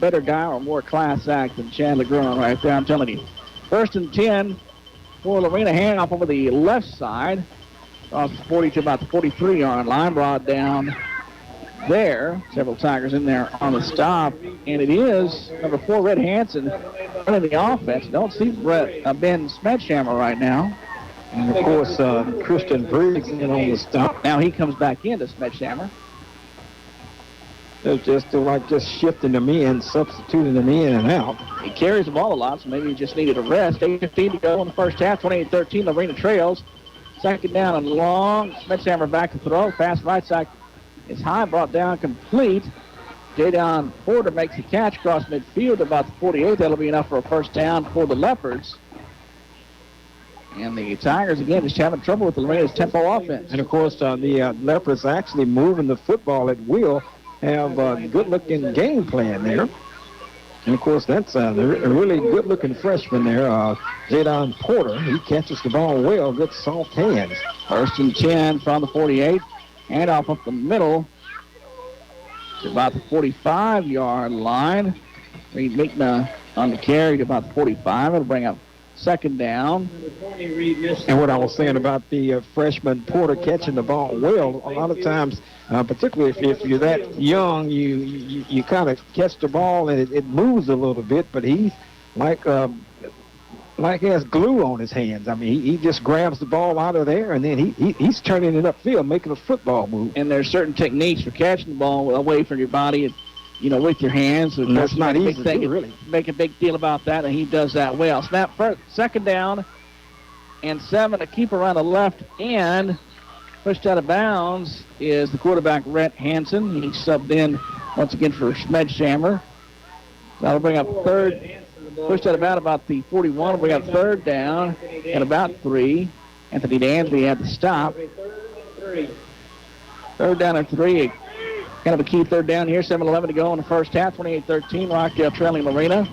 better guy or more class act than Chad Legrone right there, I'm telling you. First and 10 for Lorena, handoff over the left side. Across the 40 to about the 43-yard line, brought down there. Several Tigers in there on the stop. And it is number 4, Red Hansen, running the offense. Don't see Ben Smedchammer right now. And, of course, Christian Briggs in on the stop. Now he comes back into Smedchammer. They're just shifting them in, substituting them in and out. He carries the ball a lot, so maybe he just needed a rest. 8:15 to go in the first half, 28-13. Lorena trails. Second down and long. Smedchammer back to throw. Pass right side is high, brought down complete. Jadon Porter makes the catch across midfield about the 48. That'll be enough for a first down for the Leopards. And the Tigers, again, just having trouble with the Lorena's tempo offense. And, of course, the Leopards actually moving the football at will. Have a good-looking game plan there. And, of course, that's a really good-looking freshman there, Jadon Porter. He catches the ball well, good soft hands. First and 10 from the 48. Handoff up the middle to about the 45-yard line. Reed Mitna on the carry to about the 45. It'll bring up second down. And what I was saying about the freshman Porter catching the ball well, a lot of times, particularly if you're that young, you kind of catch the ball and it moves a little bit, but he's like like he has glue on his hands. I mean, he just grabs the ball out of there, and then he's turning it upfield, making a football move. And there's certain techniques for catching the ball away from your body, with your hands. And that's not easy to do, really. Make a big deal about that, and he does that well. Snap first, second down, and 7. A keeper on the left end. Pushed out of bounds is the quarterback, Rhett Hansen. He subbed in once again for Schmedshammer. That'll bring up third. Pushed out of bounds about the 41. We got third down and about 3. Anthony Dansby had to stop. Third down and 3. Kind of a key third down here. 7:11 to go in the first half. 28-13. Rockdale trailing Lorena.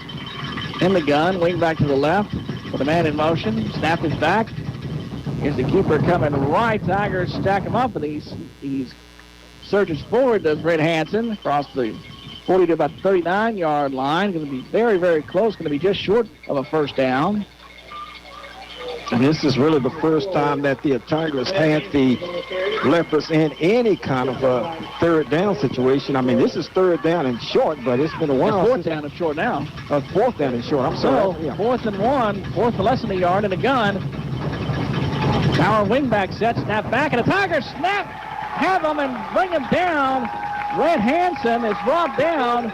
In the gun. Wing back to the left with a man in motion. Snap is back. Here's the keeper coming right. Tigers stack him up, and he's surges forward, does Red Hansen, across the 40 to about 39-yard line. Going to be very, very close. Going to be just short of a first down. And this is really the first time that the Tigers had the Leopards in any kind of a third down situation. I mean, this is third down and short, but it's been a while. Fourth down and short now. Fourth down and short. I'm sorry. So, 4th and 1, fourth for less than a yard in the gun. Our wingback set, snap back, and the Tigers have him and bring him down. Red Hansen is brought down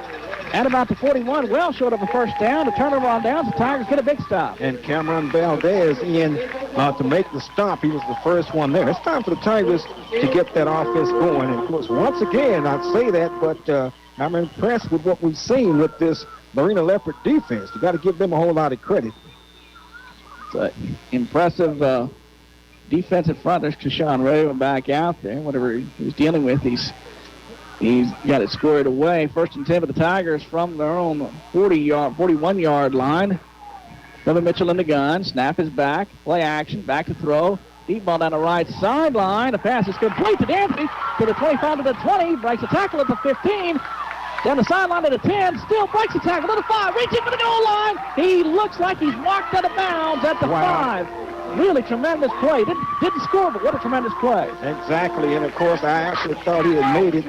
at about the 41, well short of a first down. To turnover on downs, the Tigers get a big stop. And Cameron Valdez in to make the stop. He was the first one there. It's time for the Tigers to get that offense going. And, of course, once again, I'd say that, but I'm impressed with what we've seen with this Lorena Leopard defense. You got to give them a whole lot of credit. It's an impressive defensive front. There's Kashawn Raven back out there. Whatever he's dealing with, he's got it squared away. 1st and 10 for the Tigers from their own 41-yard line. Trevor Mitchell in the gun. Snap is back. Play action. Back to throw. Deep ball down the right sideline. The pass is complete to Dancy to the 25 to the 20. Breaks the tackle at the 15. Down the sideline to the 10. Still breaks the tackle to the 5. Reaching for the goal line. He looks like he's walked out of bounds at the 5. Really tremendous play. Didn't score, but what a tremendous play. Exactly, and of course, I actually thought he had made it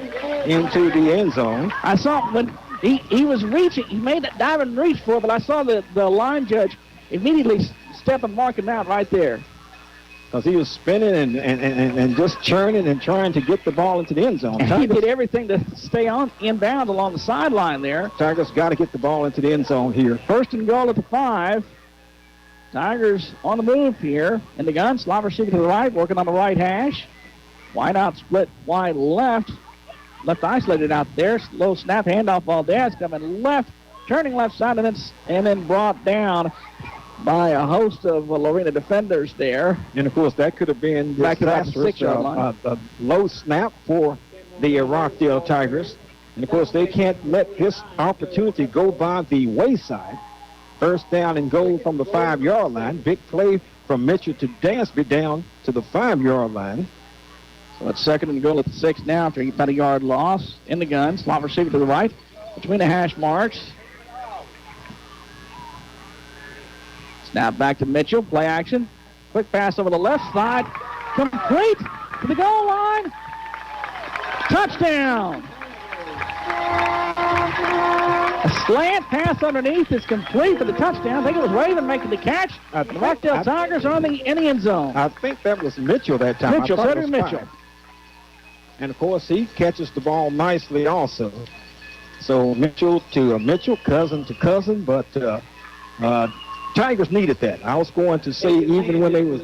into the end zone. I saw when he was reaching, he made that diving reach for it, but I saw the line judge immediately step and mark him out right there. Because he was spinning and just churning and trying to get the ball into the end zone. He did everything to stay on inbound along the sideline there. Tigers got to get the ball into the end zone here. 1st and goal at the 5. Tigers on the move here. In the gun, Slobber shooting to the right, working on the right hash. Wide out split, wide left. Left isolated out there. Low snap, handoff ball there. It's coming left, turning left side, and then brought down by a host of Lorena defenders there. And, of course, that could have been back to the 6-yard line. A low snap for the Rockdale Tigers. And, of course, they can't let this opportunity go by the wayside. 1st down and goal from the 5-yard line. Big play from Mitchell to Dansby down to the 5-yard line. So it's 2nd and goal at the 6 now after about a yard loss. In the gun, slot receiver to the right between the hash marks. Snap back to Mitchell. Play action. Quick pass over the left side. Complete to the goal line. Touchdown. A slant pass underneath is complete for the touchdown. I think it was Raven making the catch. The Rockdale Tigers are in the end zone. I think that was Mitchell that time. Mitchell, Cedric Mitchell. And, of course, he catches the ball nicely also. So Mitchell to Mitchell, cousin to cousin, but Tigers needed that. I was going to say even when they was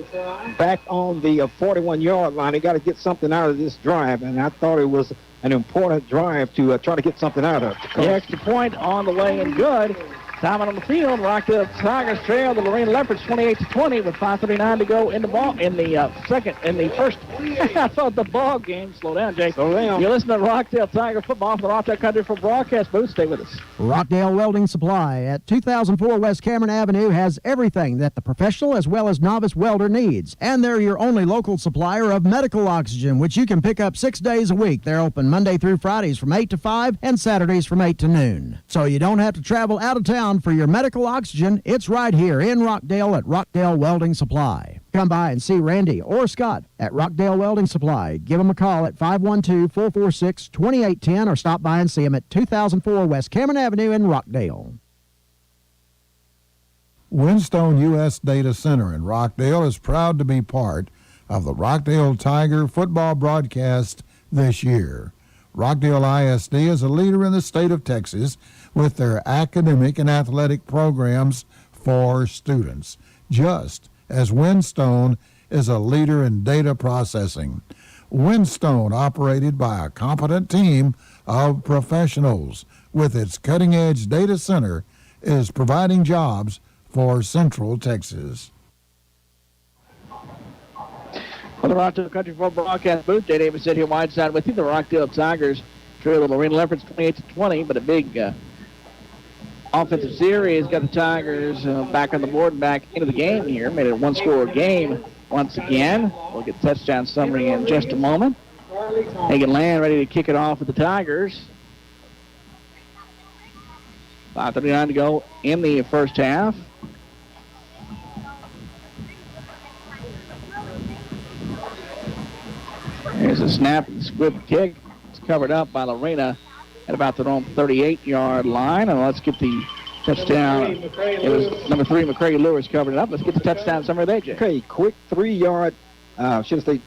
back on the 41-yard line, they got to get something out of this drive, and I thought it was an important drive to try to get something out of. The extra point on the way and good. Time on the field. Rockdale Tigers trail the Lorena Leopards 28-20 with 5:39 to go in the first. I thought the ball game. Slow down, Jake. Slow down. You're listening to Rockdale Tiger football for the Rockdale Country for broadcast booth. Stay with us. Rockdale Welding Supply at 2004 West Cameron Avenue has everything that the professional as well as novice welder needs. And they're your only local supplier of medical oxygen, which you can pick up 6 days a week. They're open Monday through Fridays from 8 to 5 and Saturdays from 8 to noon. So you don't have to travel out of town for your medical oxygen. It's right here in Rockdale at Rockdale Welding Supply. Come by and see Randy or Scott at Rockdale Welding Supply. Give them a call at 512-446-2810 or stop by and see them at 2004 West Cameron Avenue in Rockdale. Windstone U.S. Data Center in Rockdale is proud to be part of the Rockdale Tiger football broadcast this year. Rockdale ISD is a leader in the state of Texas with their academic and athletic programs for students, just as Windstone is a leader in data processing. Windstone, operated by a competent team of professionals with its cutting-edge data center, is providing jobs for Central Texas. For the Rockdale Country Club broadcast booth, Jay Davis said here wide side with you. The Rockdale Tigers trail the Lorena Leopards 28-20, but a big offensive series got the Tigers back on the board, back into the game here. Made it a one-score game once again. We'll get touchdown summary in just a moment. Hagan Land ready to kick it off with the Tigers. 5:39 to go in the first half. There's a snap, squib kick. It's covered up by Lorena at about the 38-yard line. And let's get the touchdown. It was number 3, McCray Lewis, covered it up. Let's get the touchdown summary there, Jay. Okay, quick 3-yard,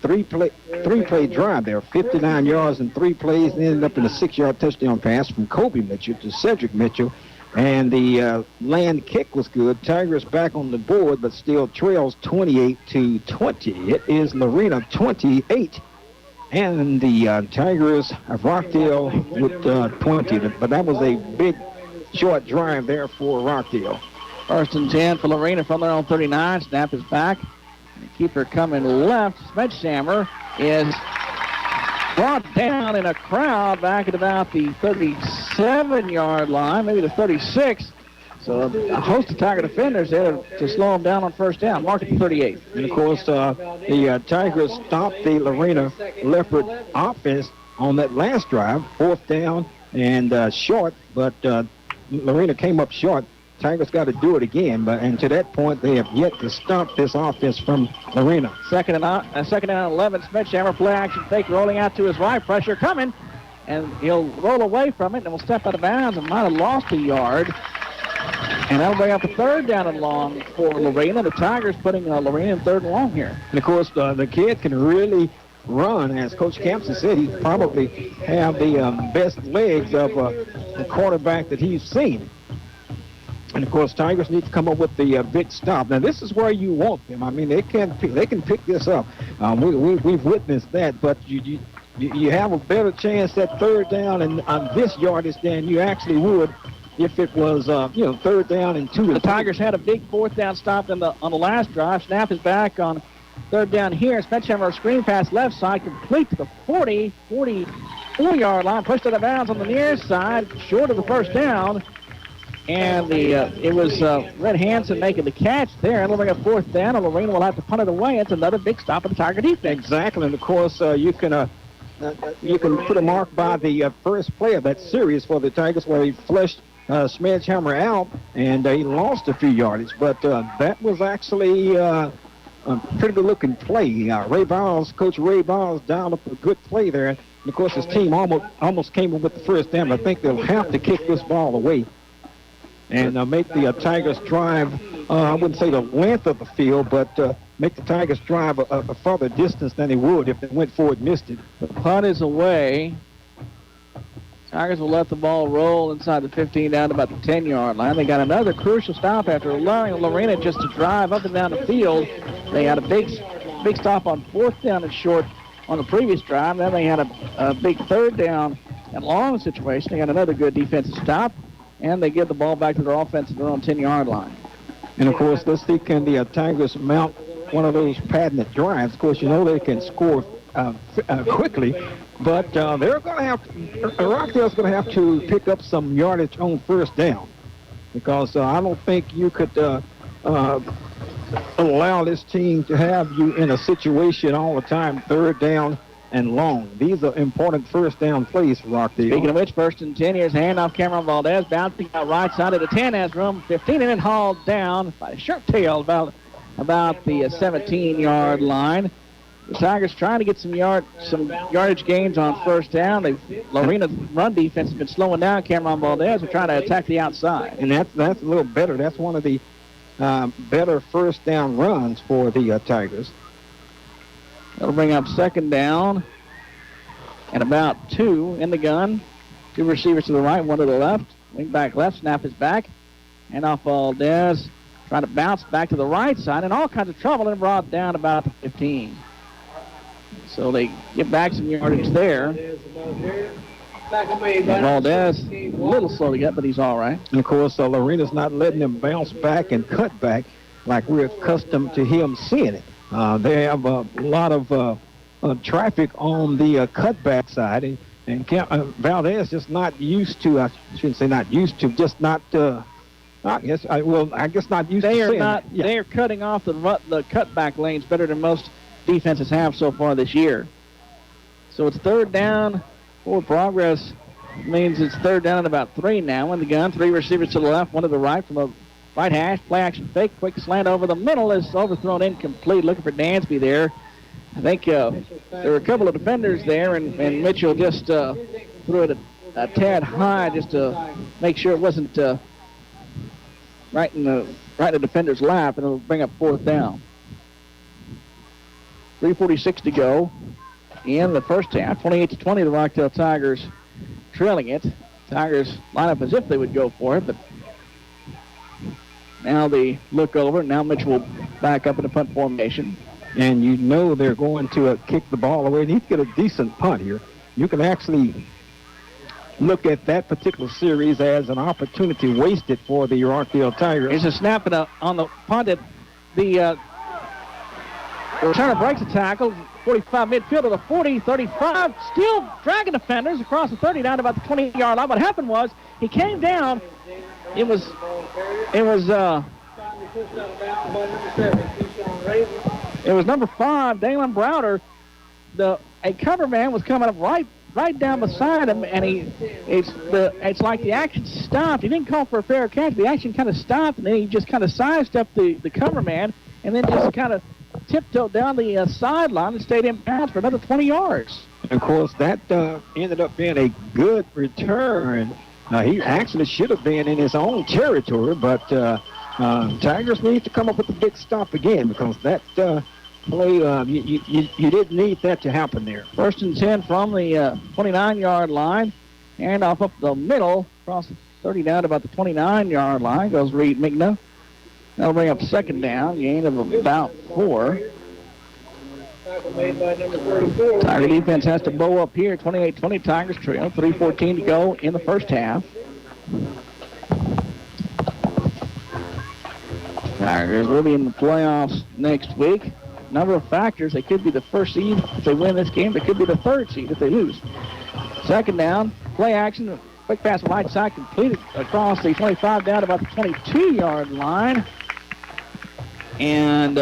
three-play drive there. 59 yards in 3 plays, and ended up in a 6-yard touchdown pass from Kobe Mitchell to Cedric Mitchell. And the land kick was good. Tigers back on the board, but still trails 28-20. It is Lorena 28. And the Tigers of Rockdale with 20. But that was a big, short drive there for Rockdale. 1st and 10 for Lorena from their own 39. Snap is back. The keeper coming left. Sledgehammer is brought down in a crowd back at about the 37-yard line, maybe the 36. So a host of Tiger defenders there to slow them down on first down. Mark at the 38. And, of course, the Tigers stopped the Lorena Leopard offense on that last drive, 4th down and short, but Lorena came up short. Tigers got to do it again, and to that point, they have yet to stop this offense from Lorena. Second and 11. Sledgehammer play action fake rolling out to his right. Pressure coming, and he'll roll away from it and will step out of bounds and might have lost a yard. And that'll bring up a 3rd down and long for Lorena. The Tigers putting Lorena in 3rd and long here. And, of course, the kid can really run. As Coach Campson said, he probably have the best legs of the quarterback that he's seen. And, of course, Tigers need to come up with the big stop. Now, this is where you want them. I mean, they can pick this up. We've witnessed that, but you have a better chance at 3rd down and on this yardage than you actually would if it was, 3rd down and 2. The Tigers had a big 4th down stop on the last drive. Snap is back on 3rd down here. Sledgehammer screen pass left side, complete to the 44-yard line. Pushed out of bounds on the near side, short of the first down. And it was Red Hansen making the catch there. It'll bring a 4th down, and Lorena will have to punt it away. It's another big stop of the Tiger defense. Exactly, and of course you can put a mark by the first play of that series for the Tigers where he flushed Sledgehammer out, and he lost a few yardage. But that was actually a pretty good-looking play. Coach Ray Biles dialed up a good play there. And, of course, his team almost came up with the 1st down. But I think they'll have to kick this ball away and make the Tigers drive, I wouldn't say the length of the field, but make the Tigers drive a further distance than they would if they went forward and missed it. The punt is away. Tigers will let the ball roll inside the 15 down to about the 10-yard line. They got another crucial stop after allowing Lorena just to drive up and down the field. They had a big stop on 4th down and short on the previous drive. Then they had a big 3rd down and long situation. They got another good defensive stop, and they give the ball back to their offense at their own 10-yard line. And, of course, let's see, can the Tigers mount one of those patented drives? Of course, they can score quickly, but they're going to have Rockdale's going to have to pick up some yardage on 1st down, because I don't think you could allow this team to have you in a situation all the time, 3rd down and long. These are important 1st down plays for Rockdale. Speaking of which, 1st and 10, here's a handoff. Cameron Valdez bouncing out right side of the 10, has room 15, and then hauled down by a shirt tail about the 17-yard line. The Tigers trying to get some yardage gains on 1st down. Lorena's run defense has been slowing down Cameron Valdez. They're trying to attack the outside. And that's a little better. That's one of the better first down runs for the Tigers. That'll bring up second down and about 2 in the gun. 2 receivers to the right, 1 to the left. Wing back left, snap is back. And off Valdez, trying to bounce back to the right side, and all kinds of trouble, and brought down about the 15. So they get back some yardage there. Valdez, a little slow to get, but he's all right. And, of course, Lorena's not letting him bounce back and cut back like we're accustomed to him seeing it. They have a lot of traffic on the cutback side, and Valdez just not used to, I shouldn't say not used to, just not, I guess not used they to are seeing not. it. Yeah. They are cutting off the cutback lanes better than most defenses have so far this year. So it's third down. Forward progress means it's third down and about 3 now in the gun. 3 receivers to the left, 1 to the right from a right hash. Play action fake. Quick slant over the middle is overthrown incomplete. Looking for Dansby there. I think there were a couple of defenders there, and Mitchell just threw it a tad high just to make sure it wasn't right in the defender's lap, and it'll bring up fourth down. 3:46 to go in the first half. 28-20, the Rockdale Tigers trailing it. Tigers line up as if they would go for it, but now they look over. Now Mitchell will back up in the punt formation. And you know they're going to kick the ball away. They need to get a decent punt here. You can actually look at that particular series as an opportunity wasted for the Rockdale Tigers. Here's a snap on the punt at the returner breaks a tackle. 45 midfield to the 40, 35, still dragging defenders across the 30 down to about the 20-yard line. What happened was he came down. It was number 5, Dalen Browder. A cover man was coming up right down beside him, and it's like the action stopped. He didn't call for a fair catch. The action kind of stopped, and then he just kind of sidestepped the cover man, and then just kind of tiptoed down the sideline and stayed in bounds for another 20 yards. And of course, that ended up being a good return. He actually should have been in his own territory, but Tigers need to come up with a big stop again, because that play, you didn't need that to happen there. 1st and 10 from the 29-yard line. And off up the middle, across the 30 down to about the 29-yard line, goes Reed Migna. That'll bring up second down, gain of about 4. Tiger defense has to bow up here. 28-20, Tigers trail. 3:14 to go in the first half. Tigers will be in the playoffs next week. Number of factors. They could be the first seed if they win this game. They could be the third seed if they lose. Second down, play action. Quick pass right side completed across the 25 down to about the 22-yard line. And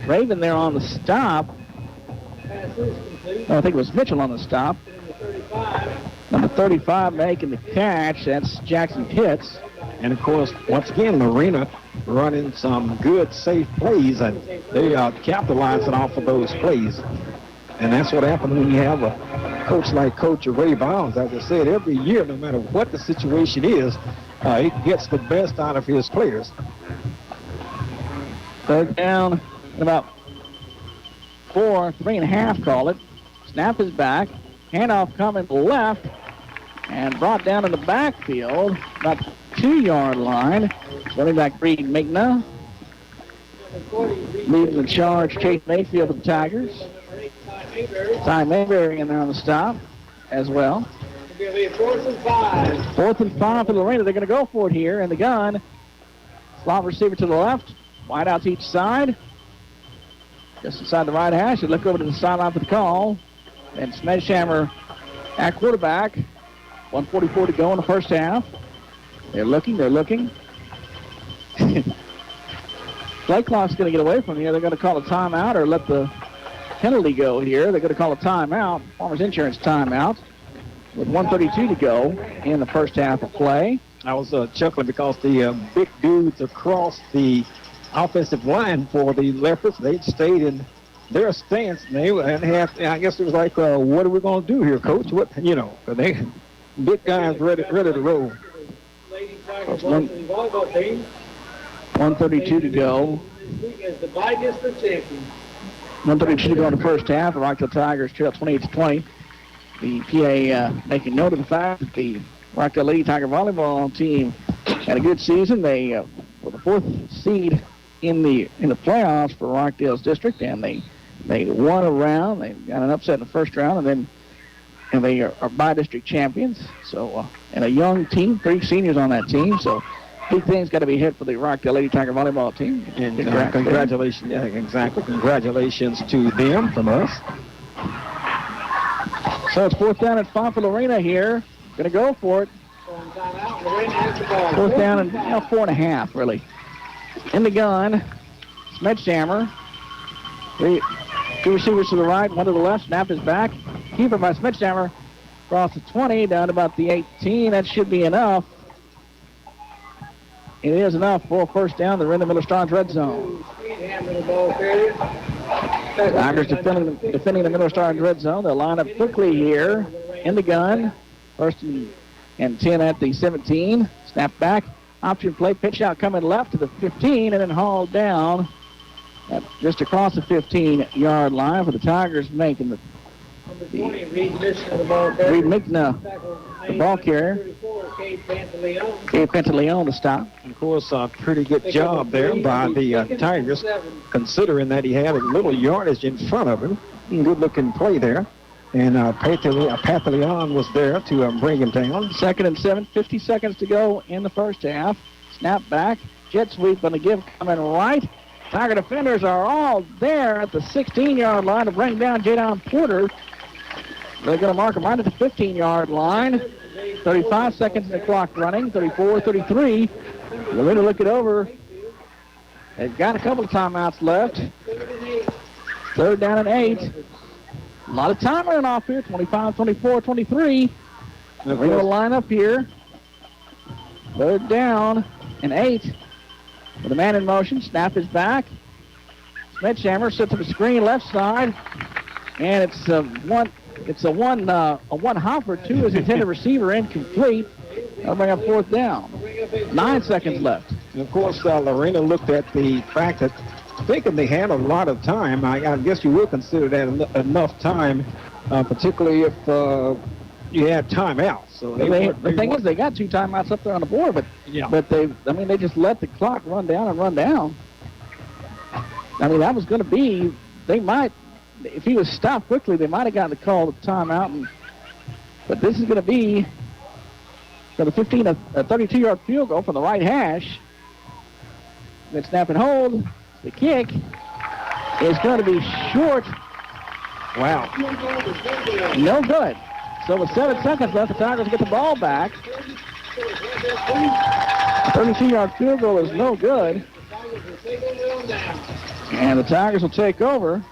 Raven there on the stop. I think it was Mitchell on the stop. Number 35 making the catch. That's Jackson Pitts. And, of course, once again, Lorena running some good, safe plays, and they are capitalizing off of those plays. And that's what happens when you have a coach like Coach Ray Bounds. As I said, every year, no matter what the situation is, he gets the best out of his players. Third down, about 3.5, call it. Snap is back. Handoff coming left and brought down in the backfield, about the 2-yard line. Running back Reed Migna. Leading the charge, Chase Mayfield of the Tigers. Ty Mayberry in there on the stop as well. 4th and 5 for Lorena. They're going to go for it here in the gun. Slot receiver to the left. Wide outs each side. Just inside the right hash. They look over to the sideline for the call. And Smedhammer at quarterback. 1:44 to go in the first half. They're looking. Play clock's going to get away from here. They're going to call a timeout or let the penalty go here. They're going to call a timeout. Farmers Insurance timeout. With 1:32 to go in the first half of play. I was chuckling because the big dudes across the offensive line for the Leopards, they stayed in their stance. And I guess it was like, what are we going to do here, Coach? They big guys ready to roll. 1:32 to go. As the by-district champion. 1:32 to go in the first half. The Rockdale Tigers trail 28-20. The PA making note of the fact that the Rockdale Lady Tiger volleyball team had a good season. They were the 4th seed in the playoffs for Rockdale's district, and they won a round. They got an upset in the first round, and they are by-district champions. So, and a young team, 3 seniors on that team. So, big things got to be hit for the Rockdale Lady Tiger volleyball team. And congratulations, exactly. Congratulations to them from us. So it's 4th down and 5 for Lorena here. Going to go for it. 4th down and 4.5 really. In the gun, Smedjammer. 2 receivers to the right, 1 to the left. Snap is back. Keeper by Smedjammer. Across the 20, down to about the 18. That should be enough. It is enough for a first down. They're in the Miller Stars red zone. Tigers defending the Miller Stars red zone. They'll line up quickly here in the gun. 1st and 10 at the 17. Snap back. Option play. Pitch out coming left to the 15 and then hauled down just across the 15-yard line for the Tigers making the Reed Mickna, the ball carrier. Cade Pantaleon to stop. Of course, a pretty good job there by the Tigers, considering that he had a little yardage in front of him. Good-looking play there. And Pantaleon was there to bring him down. 2nd and 7, 50 seconds to go in the first half. Snap back. Jet sweep on the give coming right. Tiger defenders are all there at the 16-yard line to bring down Jadon Porter. They're going to mark him right at the 15-yard line. 35 seconds in the clock running. 34, 33. They're going to look it over. They've got a couple of timeouts left. 3rd down and 8. A lot of time running off here. 25, 24, 23. We're going to line up here. 3rd down and 8. With a man in motion. Snap is back. Smedjammer sits up the screen left side. And it's a one hopper to his intended receiver, incomplete. That'll bring up 4th down. 9 seconds left. And of course, Lorena looked at the fact that thinking they had a lot of time. I guess you will consider that enough time, particularly if you had timeouts. So the thing is, they got 2 timeouts up there on the board, but they just let the clock run down and run down. I mean, that was going to be, they might. If he was stopped quickly, they might have gotten the call to timeout. But this is going to be for the 32-yard field goal from the right hash. Then snap and hold. The kick is going to be short. Wow. No good. So with 7 seconds left, the Tigers get the ball back. 32-yard field goal is no good. And the Tigers will take over.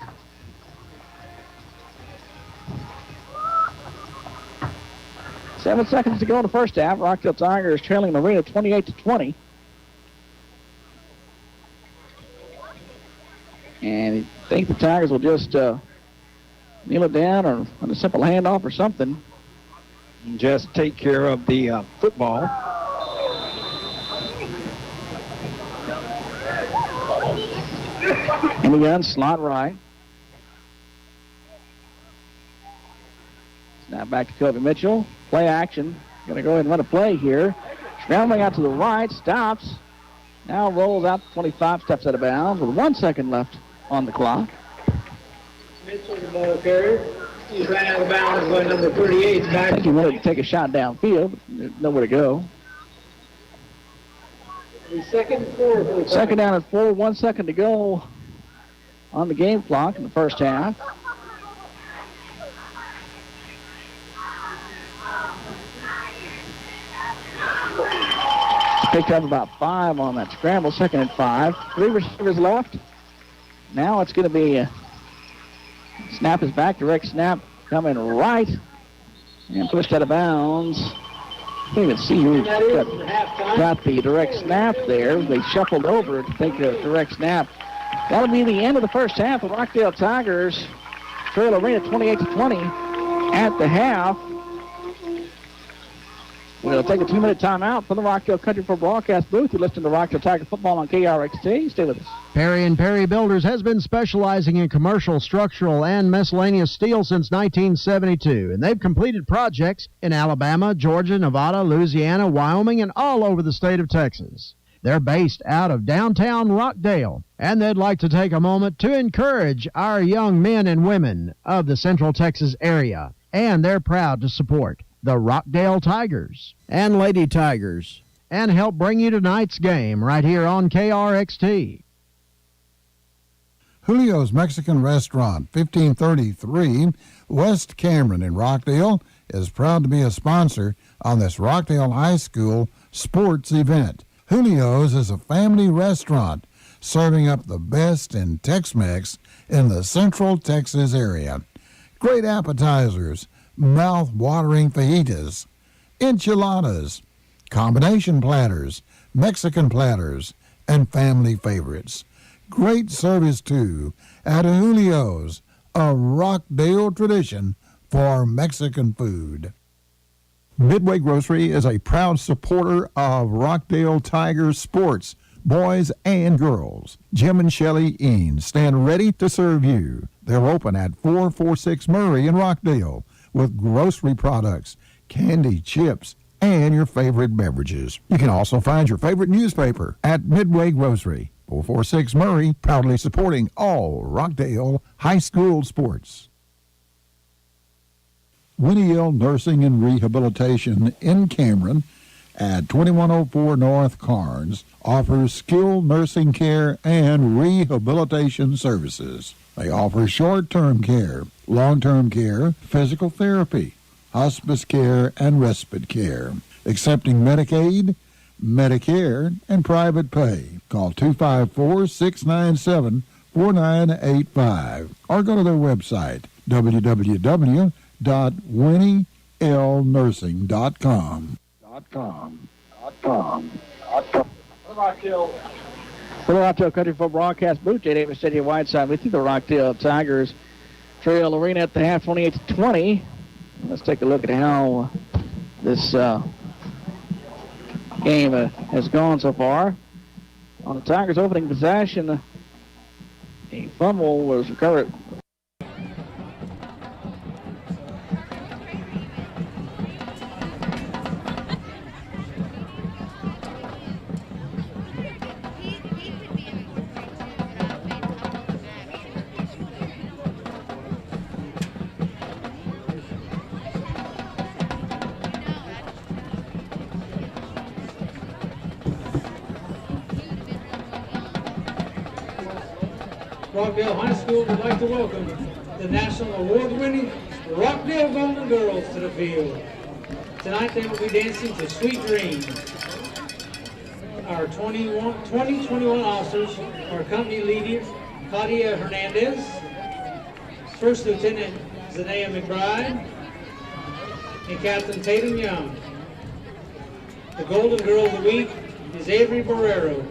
Seven seconds to go in the first half. Rockdale Tigers trailing Lorena 28-20. And I think the Tigers will just kneel it down or on a simple handoff or something. And just take care of the football. And the gun, slot right. Snap back to Kobe Mitchell. Play action. Going to go ahead and run a play here. Scrambling out to the right. Stops. Now rolls out 25, steps out of bounds with 1 second left on the clock. Mitchell, the ball carrier. He's ran out of bounds by number 38. I think he wanted to take a shot downfield, but there's nowhere to go. Second down and 4, 1 second to go on the game clock in the first half. Picked up about 5 on that scramble, 2nd and 5. 3 receivers left. Now it's going to be a snap is back, direct snap coming right and pushed out of bounds. Can't even see who got the direct snap there. They shuffled over to take the direct snap. That'll be the end of the first half. The Rockdale Tigers trail Lorena 28-20 at the half. We'll take a 2-minute timeout from the Rockdale Country Club broadcast booth. You're listening to Rockdale Tiger football on KRXT. Stay with us. Perry & Perry Builders has been specializing in commercial, structural, and miscellaneous steel since 1972, and they've completed projects in Alabama, Georgia, Nevada, Louisiana, Wyoming, and all over the state of Texas. They're based out of downtown Rockdale, and they'd like to take a moment to encourage our young men and women of the Central Texas area, and they're proud to support the Rockdale Tigers and Lady Tigers, and help bring you tonight's game right here on KRXT. Julio's Mexican Restaurant, 1533 West Cameron in Rockdale, is proud to be a sponsor on this Rockdale High School sports event. Julio's is a family restaurant serving up the best in Tex-Mex in the Central Texas area. Great appetizers, mouth-watering fajitas, enchiladas, combination platters, Mexican platters, and family favorites. Great service, too, at Julio's, a Rockdale tradition for Mexican food. Midway Grocery is a proud supporter of Rockdale Tigers sports, boys and girls. Jim and Shelley Eanes stand ready to serve you. They're open at 446 Murray in Rockdale with grocery products, candy, chips, and your favorite beverages. You can also find your favorite newspaper at Midway Grocery. 446 Murray, proudly supporting all Rockdale high school sports. Winnie L. Nursing and Rehabilitation in Cameron at 2104 North Carnes offers skilled nursing care and rehabilitation services. They offer short-term care, long-term care, physical therapy, hospice care, and respite care, accepting Medicaid, Medicare, and private pay. Call 254-697-4985 or go to their website, www.winnielnursing.com. For the Rockdale Country Club broadcast booth, J. Davis City Whiteside with you. The Rockdale Tigers trail Lorena at the half, 28-20. Let's take a look at how this game has gone so far. On the Tigers' opening possession, a fumble was recovered. Rockdale High School would like to welcome the national award-winning Rockdale Golden Girls to the field. Tonight they will be dancing to Sweet Dreams. Our 2021 officers are company leader Claudia Hernandez, First Lieutenant Zanea McBride, and Captain Tatum Young. The Golden Girl of the Week is Avery Barrero.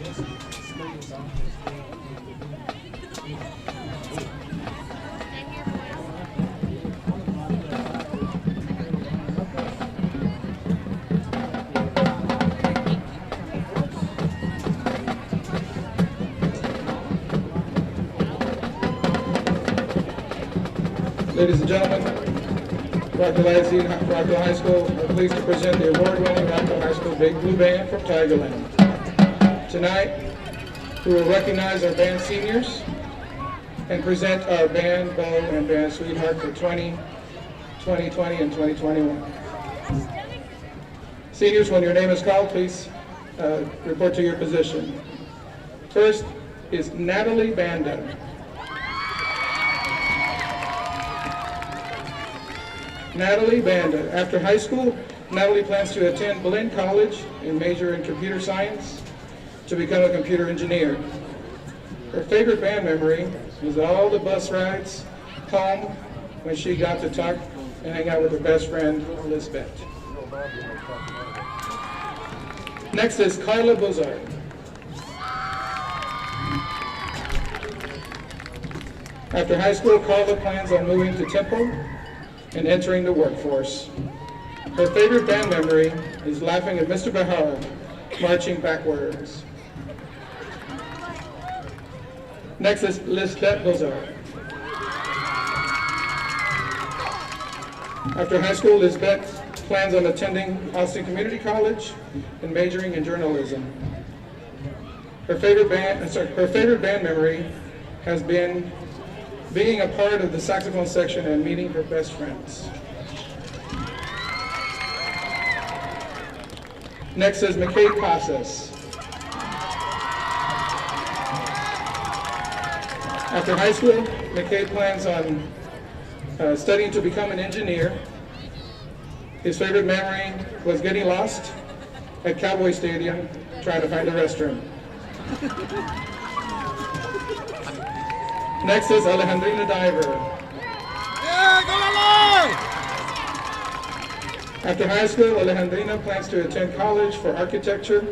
Ladies and gentlemen, Rockdale High School are pleased to present the award-winning Rockdale High School Big Blue Band from Tigerland. Tonight, we will recognize our band seniors and present our band bow and band sweetheart for 2020, and 2021. Seniors, when your name is called, please report to your position. First is Natalie Banda. Natalie Banda. After high school, Natalie plans to attend Blinn College and major in computer science to become a computer engineer. Her favorite band memory is all the bus rides home when she got to talk and hang out with her best friend, Lisbeth. Next is Carla Bozard. After high school, Carla plans on moving to Temple and entering the workforce. Her favorite band memory is laughing at Mr. Bahar marching backwards. Next is Lisbeth Bozard. After high school, Lisbeth plans on attending Austin Community College and majoring in journalism. Her favorite band memory has been being a part of the saxophone section and meeting her best friends. Next is McKay Casas. After high school, McKay plans on studying to become an engineer. His favorite memory was getting lost at Cowboy Stadium trying to find a restroom. Next is Alejandrina Diver. Yeah, go alive! After high school, Alejandrina plans to attend college for architecture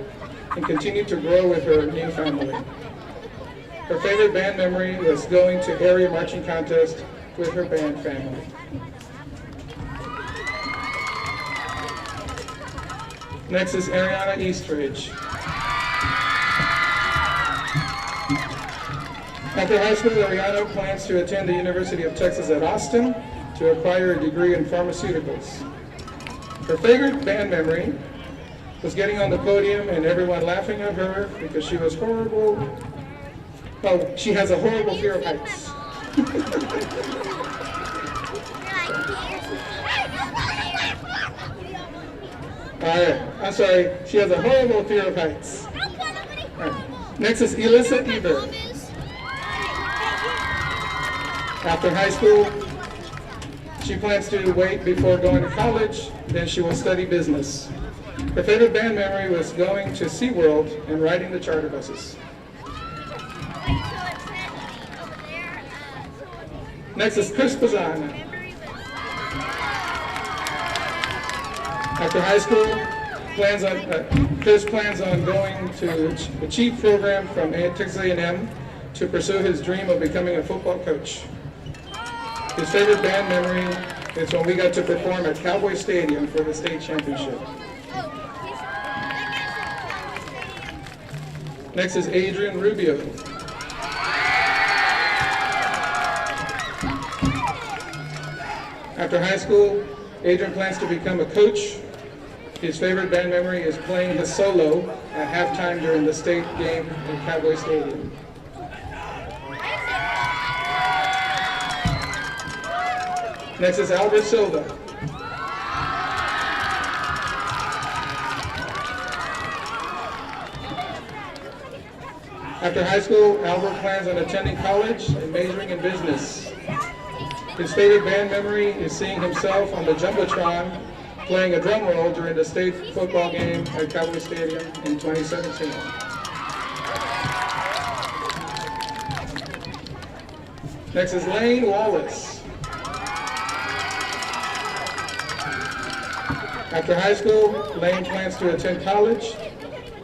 and continue to grow with her new family. Her favorite band memory was going to area marching contest with her band family. Next is Ariana Eastridge. After high school, Ariana plans to attend the University of Texas at Austin to acquire a degree in pharmaceuticals. Her favorite band memory was getting on the podium and everyone laughing at her because she was horrible. Well, she has a horrible fear of heights. I'm sorry, she has a horrible fear of heights. Right. Next is Elissa Eber. After high school, she plans to wait before going to college, then she will study business. Her favorite band memory was going to SeaWorld and riding the charter buses. Next is Chris Pizzana. After high school, Chris plans on going to a chief program from Texas A&M to pursue his dream of becoming a football coach. His favorite band memory is when we got to perform at Cowboy Stadium for the state championship. Next is Adrian Rubio. After high school, Adrian plans to become a coach. His favorite band memory is playing his solo at halftime during the state game at Cowboy Stadium. Next is Albert Silva. After high school, Albert plans on attending college and majoring in business. His favorite band memory is seeing himself on the Jumbotron playing a drum roll during the state football game at Cowboy Stadium in 2017. Next is Lane Wallace. After high school, Lane plans to attend college.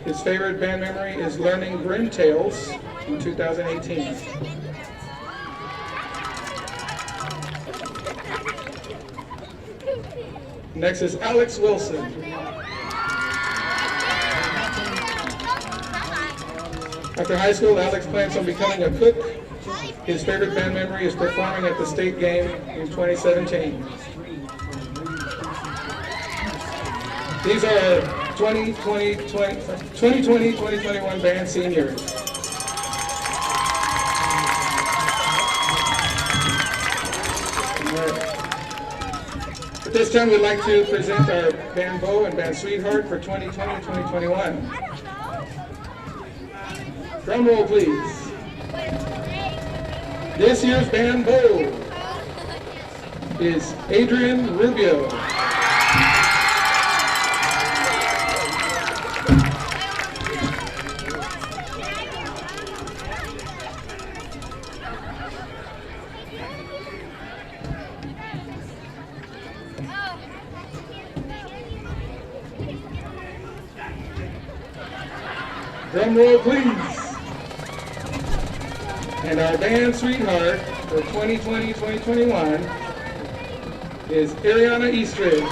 His favorite band memory is learning Grimm Tales in 2018. Next is Alex Wilson. After high school, Alex plans on becoming a cook. His favorite band memory is performing at the state game in 2017. These are 2020-2021 band seniors. At this time, we'd like to present our band beau and band sweetheart for 2020-2021. Drum roll, please. This year's band beau is Adrian Rubio. Drum roll, please. And our band sweetheart for 2020-2021 is Ariana Eastridge.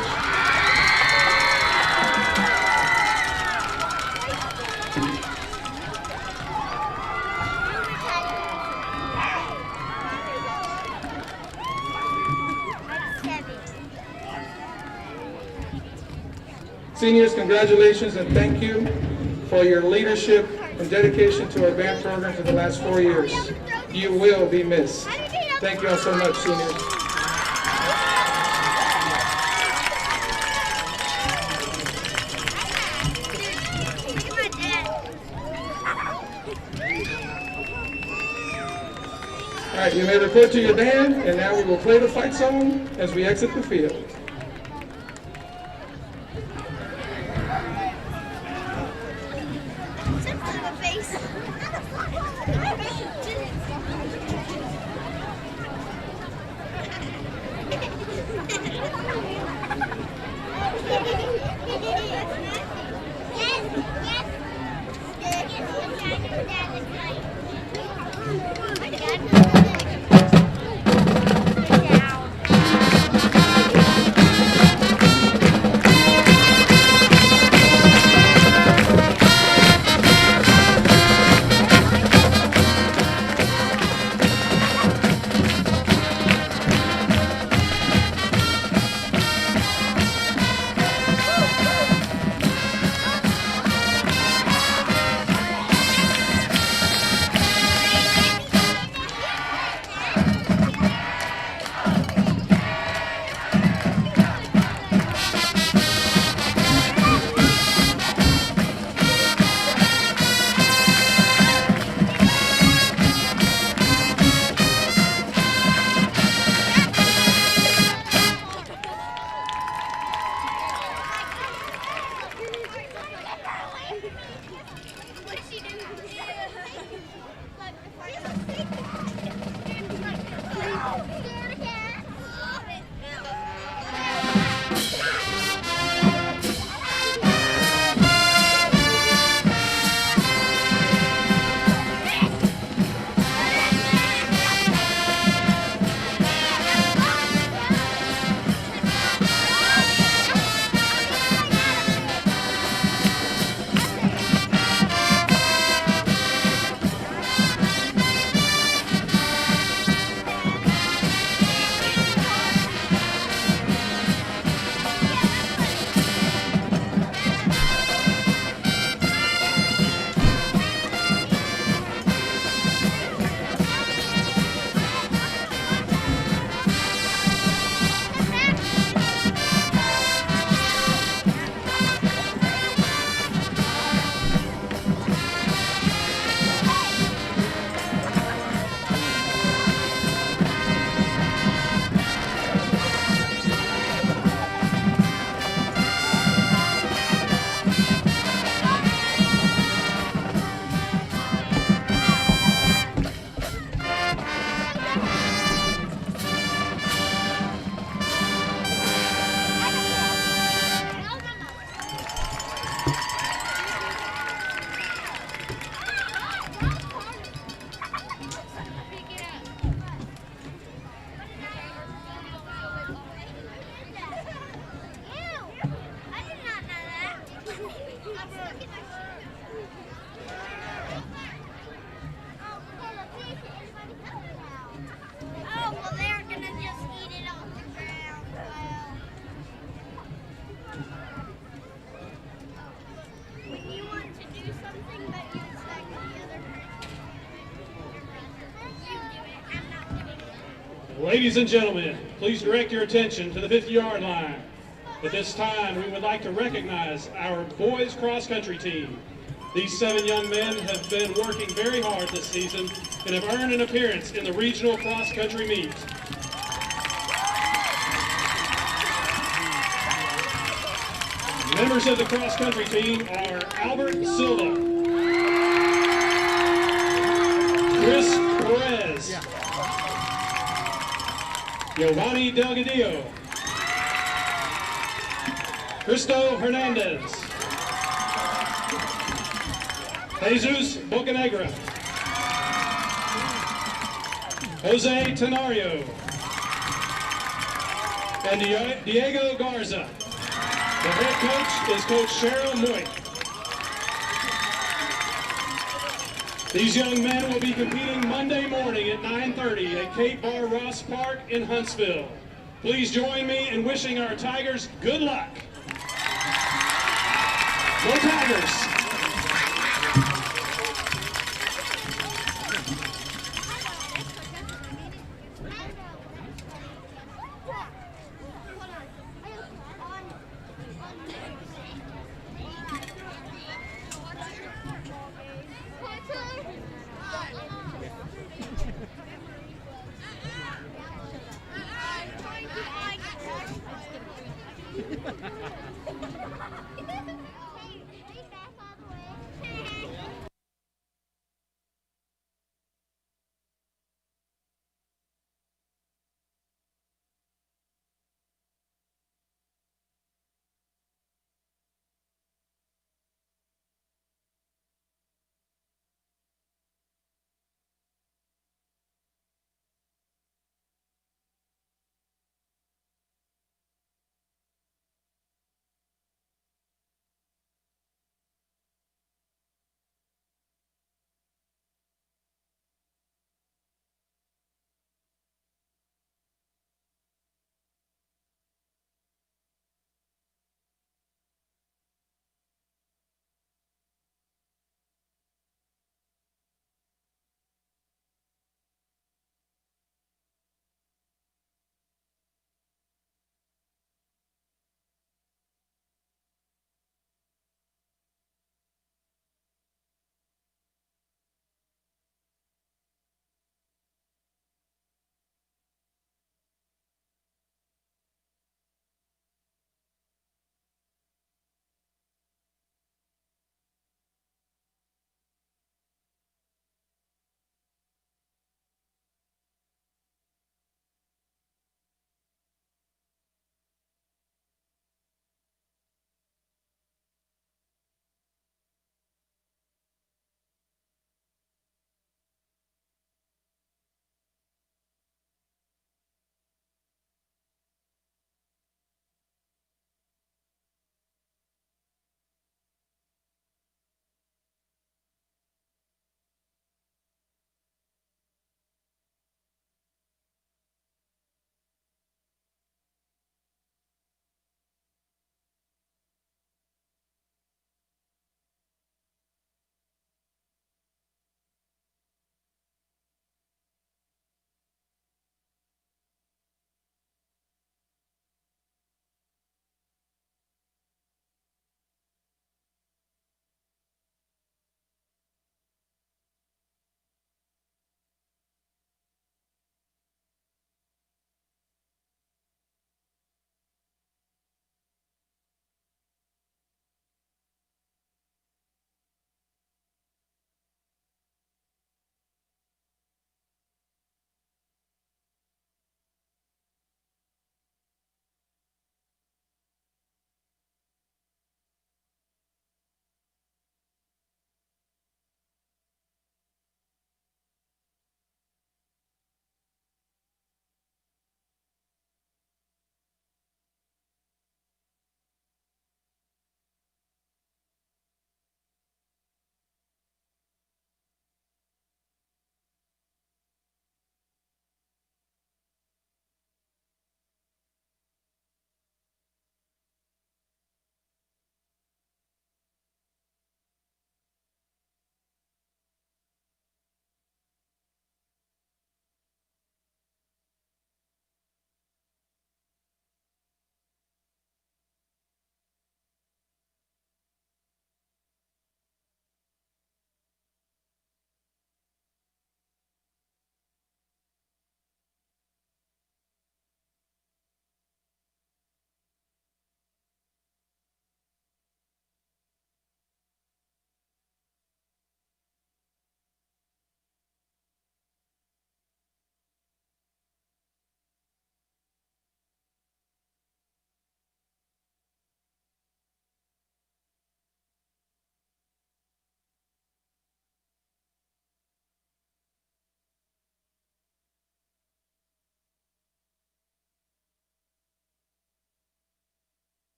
Seniors, congratulations and thank you for your leadership and dedication to our band program for the last 4 years. You will be missed. Thank you all so much, seniors. All right, you may report to your band, and now we will play the fight song as we exit the field. Ladies and gentlemen, please direct your attention to the 50-yard line. At this time, we would like to recognize our boys cross-country team. These 7 young men have been working very hard this season and have earned an appearance in the regional cross-country meet. Members of the cross-country team are Albert Silva, Chris Perez, Giovanni Delgadillo, Cristo Hernandez, Jesus Bocanegra, Jose Tenario, and Diego Garza. The head coach is Coach Cheryl Moy. These young men will be competing Monday morning at 9:30 at Cape Bar Ross Park in Huntsville. Please join me in wishing our Tigers good luck. Go Tigers!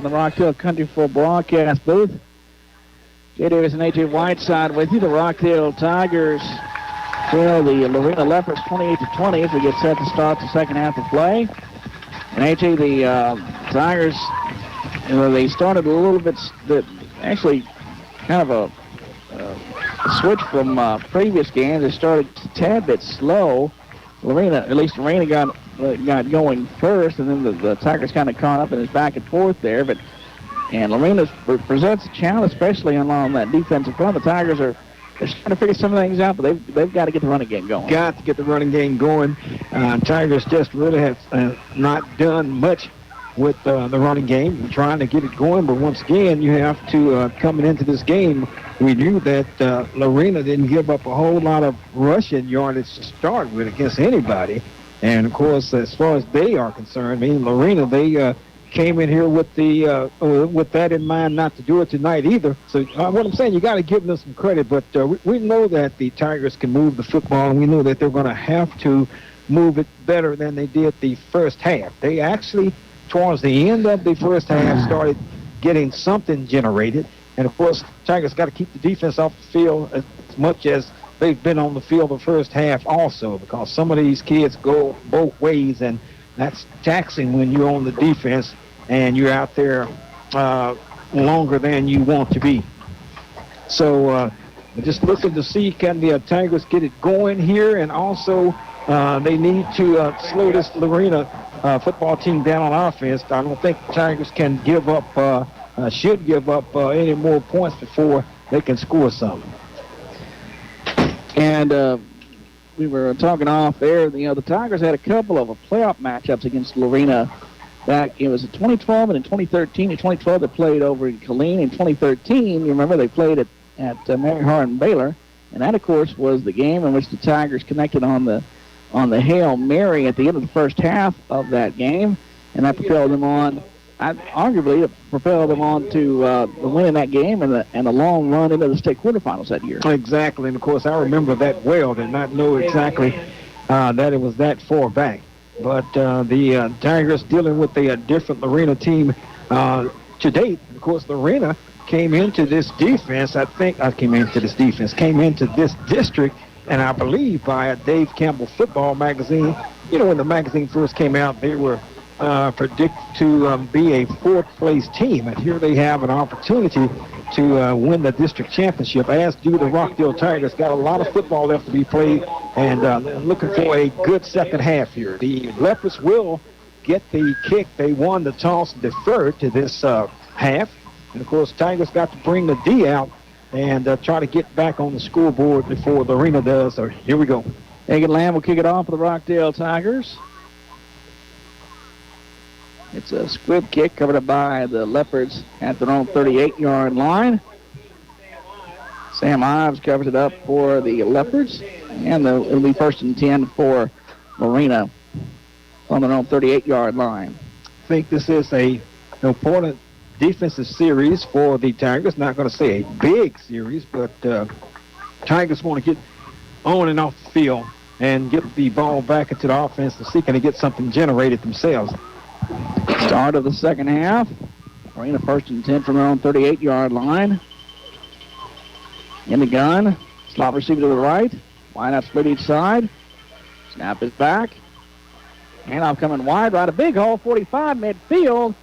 the Rockdale Country Club broadcast booth. Jay Davis and A.J. Whiteside with you. The Rockdale Tigers trail the Lorena Leopards 28-20 as we get set to start the second half of play. And A.J., the Tigers, they started a little bit, actually kind of a switch from previous games. They started a tad bit slow. Lorena got going first, and then the Tigers kind of caught up and is back and forth there. And Lorena presents a challenge, especially along that defensive front. The Tigers are trying to figure some things out, but they've got to get the running game going. Got to get the running game going. Tigers just really have not done much with the running game. We're trying to get it going, but once again, you have to, coming into this game, we knew that Lorena didn't give up a whole lot of rushing yardage to start with against anybody. And, of course, as far as they are concerned, Lorena, they came in here with with that in mind not to do it tonight either. So what I'm saying, you got to give them some credit, but we know that the Tigers can move the football, and we know that they're going to have to move it better than they did the first half. They actually, towards the end of the first half, started getting something generated. And, of course, Tigers got to keep the defense off the field as much as they've been on the field the first half also, because some of these kids go both ways, and that's taxing when you're on the defense and you're out there longer than you want to be. So just looking to see, can the Tigers get it going here, and also they need to slow this Lorena football team down on offense. I don't think the Tigers can give up, should give up any more points before they can score some. And we were talking off air. The Tigers had a couple of playoff matchups against Lorena back. It was in 2012 and in 2013. In 2012, they played over in Killeen. In 2013, you remember, they played at Mary Hardin Baylor. And that, of course, was the game in which the Tigers connected on the Hail Mary at the end of the first half of that game. And that propelled them on. Arguably, it propelled them on to the win in that game and the long run into the state quarterfinals that year. Exactly, and of course, I remember that well. Did not know exactly that it was that far back. But the Tigers dealing with a different Lorena team to date. Of course, Lorena came into this defense, came into this district, and I believe by Dave Campbell Football Magazine. When the magazine first came out, they were predicted to be a fourth-place team, and here they have an opportunity to win the district championship, as do the Rockdale Tigers. Got a lot of football left to be played, and looking for a good second half here. The Leopards will get the kick. They won the toss and deferred to this half, and of course, Tigers got to bring the D out and try to get back on the scoreboard before Lorena does. So here we go. Hagen Lamb will kick it off for the Rockdale Tigers. It's a squib kick covered up by the Leopards at their own 38-yard line. Sam Ives covers it up for the Leopards, and it'll be 1st and 10 for Lorena on their own 38-yard line. I think this is an important defensive series for the Tigers. Not going to say a big series, but Tigers want to get on and off the field and get the ball back into the offense to see can they get something generated themselves. Start of the second half. Lorena 1st and 10 from their own 38-yard line. In the gun. Slot receiver to the right. Line out split each side. Snap is back. Handoff coming wide. Right a big hole. 45 midfield.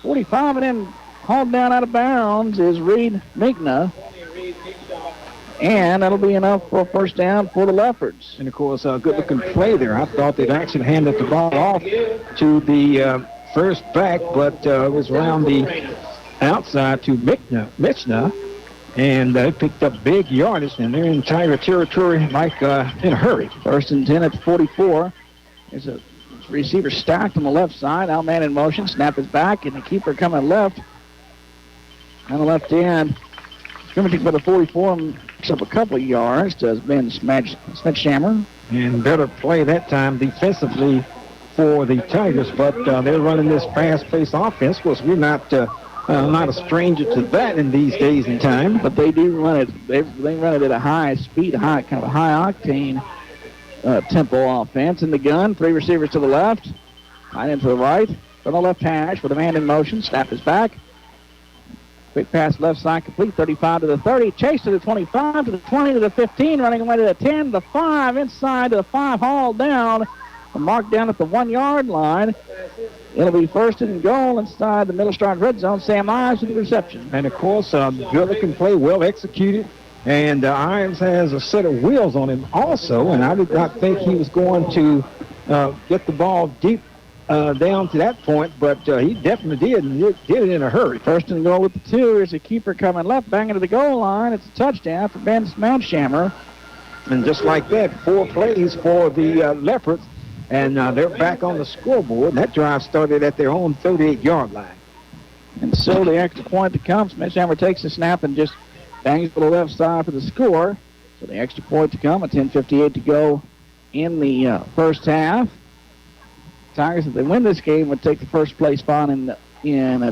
45 and then hauled down out of bounds is Reed Minkna. And that'll be enough for a first down for the Leopards. And, of course, a good-looking play there. I thought they'd actually handed the ball off to the first back, but it was around the outside to Michna. And they picked up big yardage, and they're in Tiger territory like in a hurry. 1st and 10 at 44. There's a receiver stacked on the left side. Out man in motion. Snap is back, and the keeper coming left. On the left end. Scrimmaging for the 44, picks up a couple of yards to Ben Smith-Shammer. And better play that time defensively for the Tigers, but they're running this fast-paced offense. Of course, we're not a stranger to that in these days and time. But they do run it. They run it at a high speed, kind of a high-octane tempo offense. In the gun, 3 receivers to the left, 9 into the right. from the left hash with a man in motion. Snap is back. Quick pass left side complete, 35 to the 30. Chase to the 25, to the 20, to the 15. Running away to the 10, to the 5. Inside to the 5, hauled down. Marked down at the 1-yard line. It'll be first and goal inside the Middle Stars red zone. Sam Ives with the reception. And, of course, good looking play, well executed. And Ives has a set of wheels on him also. And I did not think he was going to get the ball deep down to that point, but he definitely did, and did it in a hurry. First and goal with the 2. Here's a keeper coming left, banging to the goal line. It's a touchdown for Ben Smanshammer. And just like that, 4 plays for the Leopards, and they're back on the scoreboard. And that drive started at their own 38-yard line. And so the extra point to come. Smanshammer takes the snap and just bangs to the left side for the score. So the extra point to come, a 10:58 to go in the first half. Tigers, if they win this game, would take the first place spot in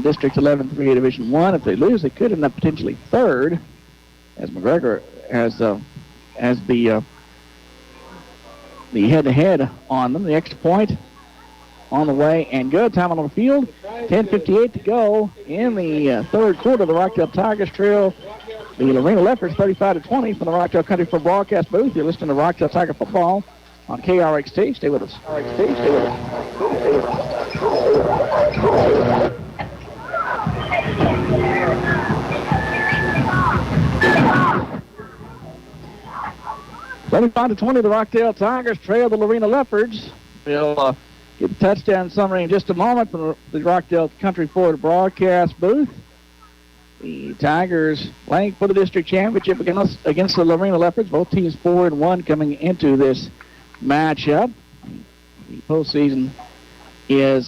District 11 3A Division 1. If they lose, they could end up potentially third, as McGregor has the head-to-head on them. The extra point on the way and good. Time on the field, 10:58 to go in the third quarter. The Rockdale Tigers trail the Lorena Leopards 35-20 from the Rockdale Country Club broadcast booth. You're listening to Rockdale Tiger football on KRXT. Stay with us. 25-20, the Rockdale Tigers trail the Lorena Leopards. We'll get the touchdown summary in just a moment from the Rockdale Country Ford broadcast booth. The Tigers playing for the district championship against the Lorena Leopards. Both teams 4-1 coming into this matchup. The postseason is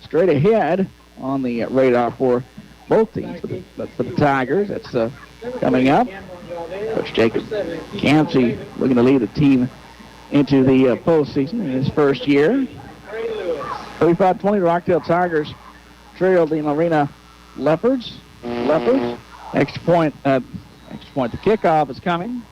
straight ahead on the radar for both teams. But for the Tigers, that's coming up. Coach Jacob Campsey looking to lead the team into the postseason in his first year. 35-20, the Rockdale Tigers trail the Lorena Leopards. Extra point. The kickoff is coming.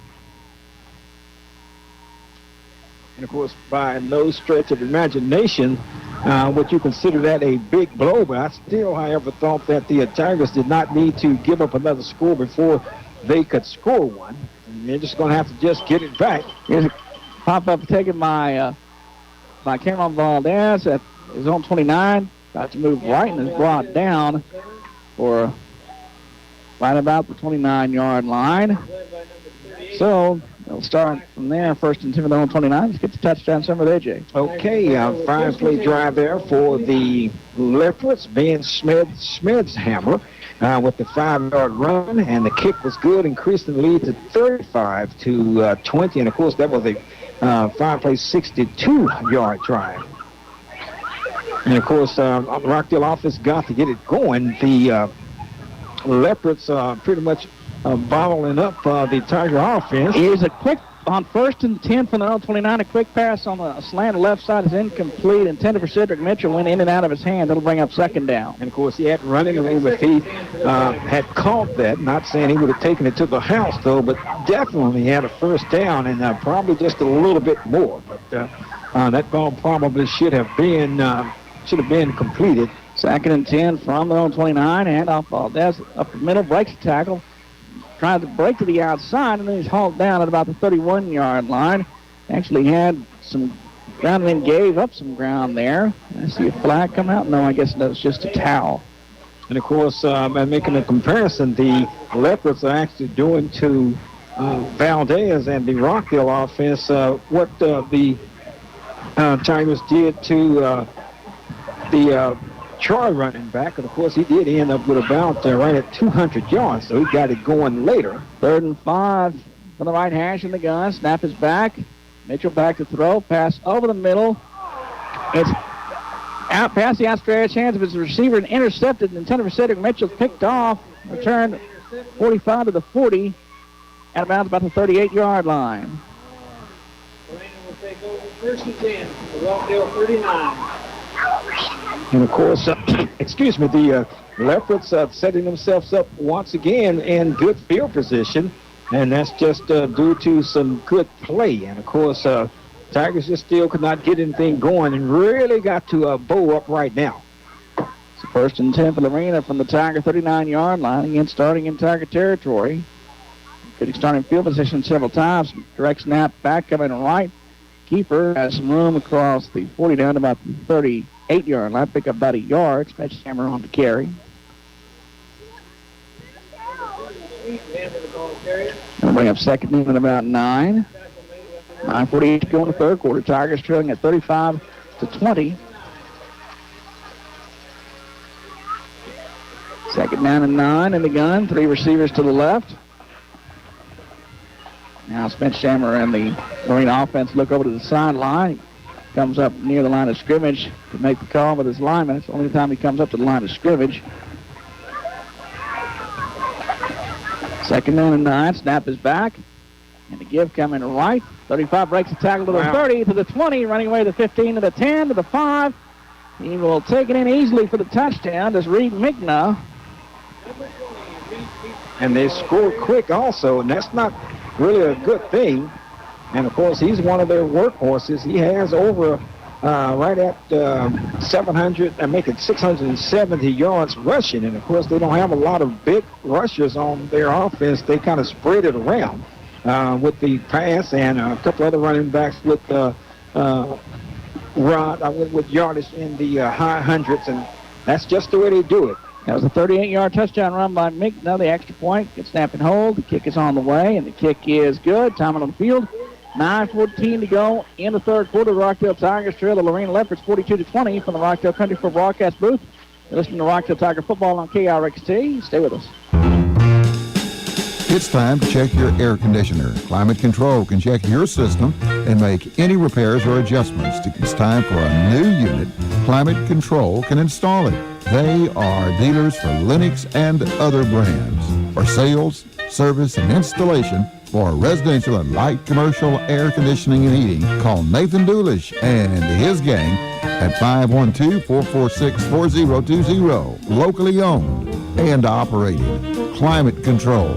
And, of course, by no stretch of imagination would you consider that a big blow. But I still, however, thought that the Tigers did not need to give up another score before they could score one. And they're just going to have to just get it back. Here's a pop-up taken by Cameron Valdez at his own 29. About to move right and is brought down for right about the 29-yard line. So they'll start from there. First and 10 from their own 29. Let's get the touchdown summary with AJ. Okay, 5-play drive there for the Leopards. Ben Smedshammer with the 5-yard run, and the kick was good, increasing the lead to 35-20. And, of course, that was a 5-play 62-yard drive. And, of course, Rockdale offense got to get it going. The Leopards pretty much bottling up the Tiger offense. Here's a quick on first and 10 from the 29. A quick pass on the slant left side is incomplete. Intended for Cedric Mitchell. Went in and out of his hand. That'll bring up second down. And, of course, he had running away, but he had caught that. Not saying he would have taken it to the house, though, but definitely had a first down and probably just a little bit more. But that ball probably should have been completed. Second and 10 from the 29. Handoff Valdez up the middle, breaks the tackle. Tried to break to the outside, and then he's hauled down at about the 31-yard line. Actually had some ground and then gave up some ground there. I see a flag come out. No, I guess that was just a towel. And, of course, by making a comparison, the Leopards are actually doing to Valdez and the Rockdale offense what the Tigers did to the Troy running back. And, of course, he did end up with about right at 200 yards, so he got it going later. 3rd and 5 from the right hash in the gun. Snap is back. Mitchell back to throw. Pass over the middle. It's out past the outstretched hands of his receiver and intercepted. Intended for Cedric Mitchell. Picked off. Returned 45 to the 40 at about the 38-yard line. Lorena will take over 1st and 10. The Rockdale 39. And, of course, the Leopards setting themselves up once again in good field position, and that's just due to some good play. And, of course, Tigers just still could not get anything going and really got to bow up right now. First and 10 for Lorena from the Tiger 39-yard line. Again, starting in Tiger territory. Getting starting field position several times. Direct snap back coming right. Keeper has some room across the 40 down to about the 38-yard line. Pick up about a yard. Sledgehammer on the carry. And bring up second down at about 9. 9:48 to go in the third quarter. Tigers trailing at 35-20. Second down and 9 in the gun. 3 receivers to the left. Now Sledgehammer and the Lorena offense look over to the sideline. Comes up near the line of scrimmage to make the call with his lineman. It's the only time he comes up to the line of scrimmage. Second down and 9. Snap is back. And the give coming right. 35 breaks the tackle to the 30, to the 20, running away to the 15, to the 10, to the 5. He will take it in easily for the touchdown. Does Reed Migna. And they scored quick also, and that's not really a good thing. And, of course, he's one of their workhorses. He has over right at 700, and make it 670 yards rushing. And, of course, they don't have a lot of big rushers on their offense. They kind of spread it around with the pass, and a couple other running backs with with yardage in the high hundreds, and that's just the way they do it. That was a 38-yard touchdown run by Migna. The extra point, good snap and hold. The kick is on the way, and the kick is good. Time on the field. 9:14 to go in the third quarter. The Rockdale Tigers trail the Lorena Leopards 42-20 from the Rockdale Country Club broadcast booth. You're listening to Rockdale Tiger football on KRXT. Stay with us. It's time to check your air conditioner. Climate Control can check your system and make any repairs or adjustments. It's time for a new unit. Climate Control can install it. They are dealers for Lennox and other brands. For sales, service, and installation for residential and light commercial air conditioning and heating, call Nathan Doolish and his gang at 512-446-4020. Locally owned and operated. Climate Control.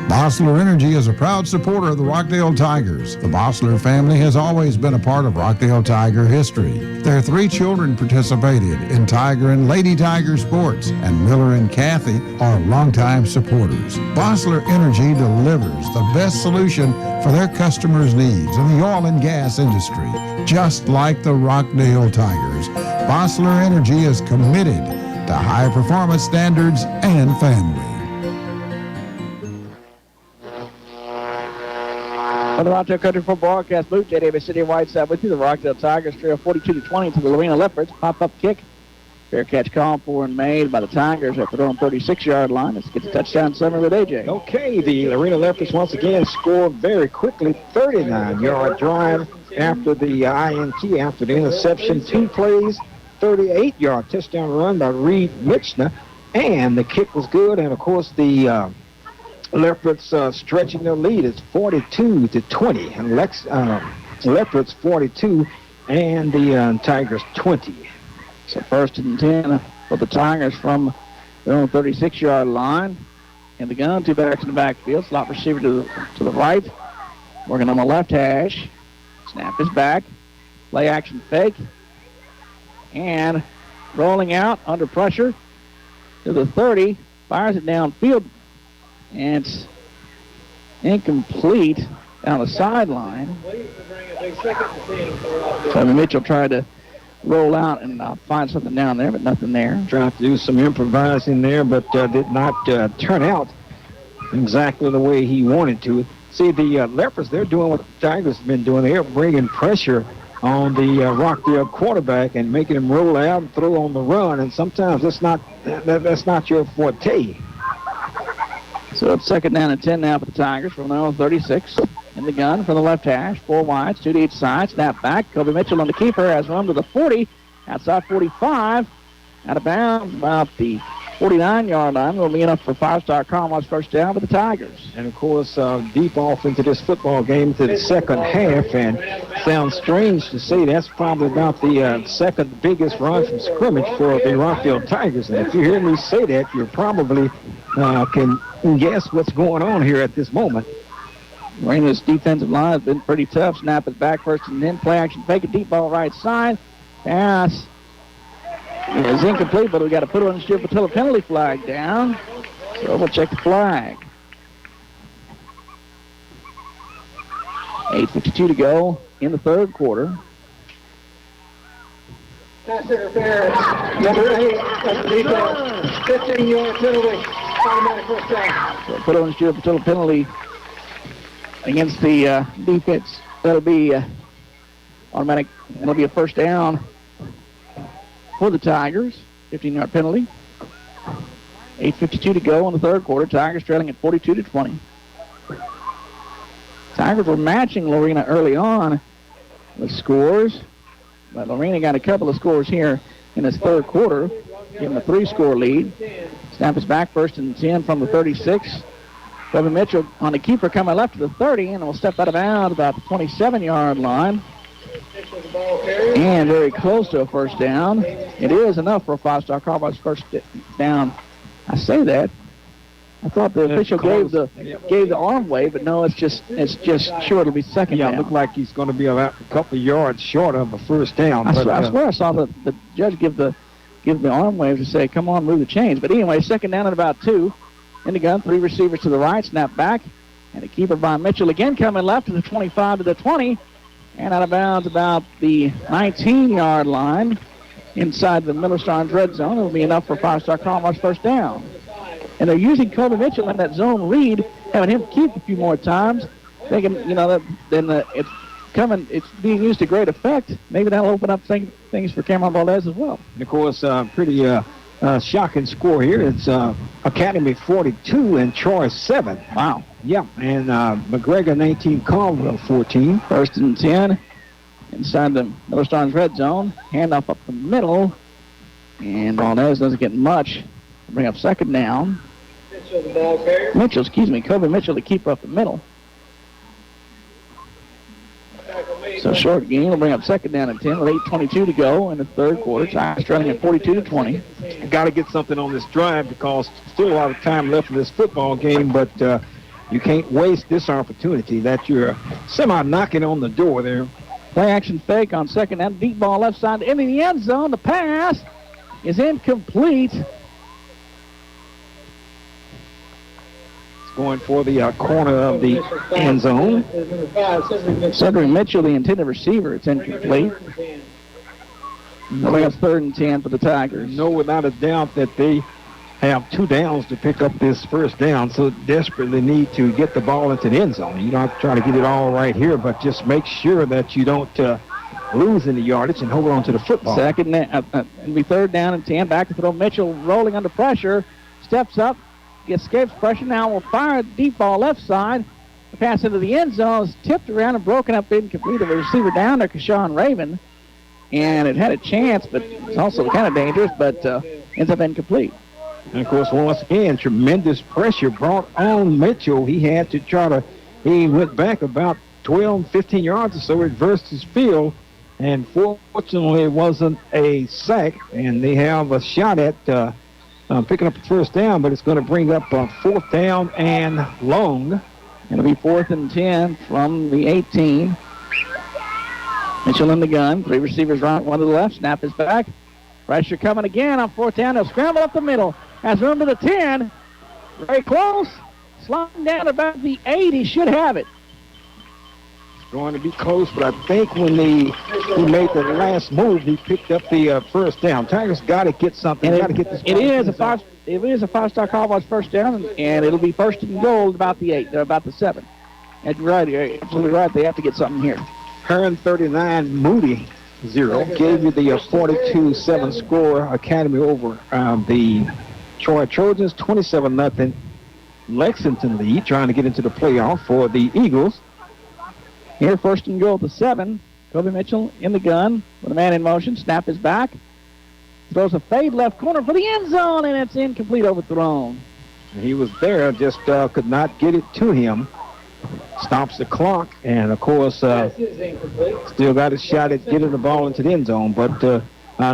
Bossler Energy is a proud supporter of the Rockdale Tigers. The Bossler family has always been a part of Rockdale Tiger history. Their 3 children participated in Tiger and Lady Tiger sports, and Miller and Kathy are longtime supporters. Bossler Energy delivers the best solution for their customers' needs in the oil and gas industry. Just like the Rockdale Tigers, Bossler Energy is committed to high performance standards and family. On the Rockdale Country Club broadcast booth, J. Davis City Whiteside with you. The Rockdale Tigers trail 42-20 to the Lorena Leopards. Pop-up kick. Fair catch called for and made by the Tigers at their own 36-yard line. Let's get the touchdown summary with AJ. Okay, the Lorena Leopards once again scored very quickly. 39-yard drive after the INT, after the interception. 2 plays, 38-yard touchdown run by Reed Migna. And the kick was good. And, of course, the Leopards stretching their lead. It's 42-20. And Leopards 42 and the Tigers 20. So first and 10 for the Tigers from their own 36-yard line. And the gun, 2 backs in the backfield. Slot receiver to the right. Working on the left hash. Snap is back. Play action fake. And rolling out under pressure to the 30. Fires it downfield. And it's incomplete down the sideline. Mitchell tried to roll out and find something down there, but nothing there. Tried to do some improvising there, but did not turn out exactly the way he wanted to. See, the Leopards, they're doing what the Tigers have been doing. They're bringing pressure on the Rockdale quarterback and making him roll out and throw on the run, and sometimes that's not your forte. So it's second down and 10 now for the Tigers from their own 36. In the gun from the left hash. 4 wides, 2 to each side. Snap back. Kobe Mitchell on the keeper has run to the 40. Outside 45. Out of bounds about the 49-yard line. Will be enough for 5-star Carmel's first down for the Tigers. And, of course, deep off into this football game to the second half. And sounds strange to say that's probably about the second biggest run from scrimmage for the Rockdale Tigers. And if you hear me say that, you probably can guess what's going on here at this moment. Lorena's defensive line has been pretty tough. Snap is back first and then. Play action fake. A deep ball right side. Pass It's incomplete, but we got to put on the strip until a penalty flag down. So we'll check the flag. 8:52 to go in the third quarter. Pass interference. Number 8 of the defense. 15-yard penalty. Automatic first down. So put on the strip until a penalty against the defense. That'll be automatic. That'll be a first down for the Tigers. 15-yard penalty. 8:52 to go in the third quarter. Tigers trailing at 42-20. Tigers were matching Lorena early on with scores, but Lorena got a couple of scores here in this third quarter, giving a 3-score lead. Snap is back, 1st and 10 from the 36. Kevin Mitchell on the keeper coming left to the 30, and will step out of bounds about the 27-yard line. And very close to a first down. It is enough for a 5-star Cowboys first down. I say that. I thought the official gave the arm wave, but no, it's just sure it'll be second down. Yeah, it looked like he's going to be about a couple of yards short of a first down. I swear I saw the judge give the arm wave to say, come on, move the chains. But anyway, second down at about 2. In the gun, 3 receivers to the right, snap back. And a keeper by Mitchell again coming left to the 25 to the 20. And out of bounds about the 19-yard line inside the Miller Starnes red zone. It'll be enough for 5-star Cowboys first down. And they're using Kobe Mitchell in that zone read, having him keep a few more times. Thinking, it's being used to great effect. Maybe that'll open up things for Cameron Valdez as well. And of course, pretty shocking score here. It's Academy 42 and Troy 7. Wow. Yeah, and McGregor 19, Caldwell 14. 1st and 10 inside the Miller Starnes red zone. Handoff up the middle. And Valdez doesn't get much. Bring up second down. Kobe Mitchell to keep up the middle. So short gain will bring up second down at 10 with 8:22 to go in the third quarter. Tigers trailing at 42-20. Got to get something on this drive because still a lot of time left in this football game, but you can't waste this opportunity that you're knocking on the door there. Play action fake on second down. Deep ball left side into the end zone. The pass is incomplete. Going for the corner of the end zone. Cedric Mitchell, the intended receiver. It's incomplete. Bring up 3rd and 10 for the Tigers. No, without a doubt that they have 2 downs to pick up this first down, so desperately need to get the ball into the end zone. You don't have to try to get it all right here, but just make sure that you don't lose any yardage and hold on to the football. It'll be 3rd down and 10. Back to throw. Mitchell rolling under pressure. Steps up. Escapes pressure. Now will fire a deep ball left side. The pass into the end zone is tipped around and broken up incomplete. The receiver down there, Kashawn Raven. And it had a chance, but it's also kind of dangerous, but ends up incomplete. And, of course, once again, tremendous pressure brought on Mitchell. He went back about 12, 15 yards or so, reversed his field, and fortunately it wasn't a sack, and they have a shot at picking up the first down, but it's going to bring up 4th down and long. It'll be 4th and 10 from the 18. Mitchell in the gun. 3 receivers right, 1 to the left. Snap is back. Pressure coming again on 4th down. They'll scramble up the middle. Has room to the 10. Very close. Sliding down about the 8. He should have it. Going to be close, but I think when he made the last move, he picked up the first down. Tigers got to get something. Got to get this. It is a 5-star Cowboys first down, and it'll be 1st and goal about the 8. They're about the 7. And you're absolutely right. They have to get something here. Hearn 39, Moody 0. Gave you the 42-7 score. Academy over the Troy Trojans. 27-0. Lexington lead, trying to get into the playoff for the Eagles. Here, 1st and goal at the 7. Kobe Mitchell in the gun with a man in motion. Snap is back. Throws a fade left corner for the end zone, and it's incomplete, overthrown. He was there, just could not get it to him. Stops the clock, and, of course, still got a shot at getting the ball into the end zone. But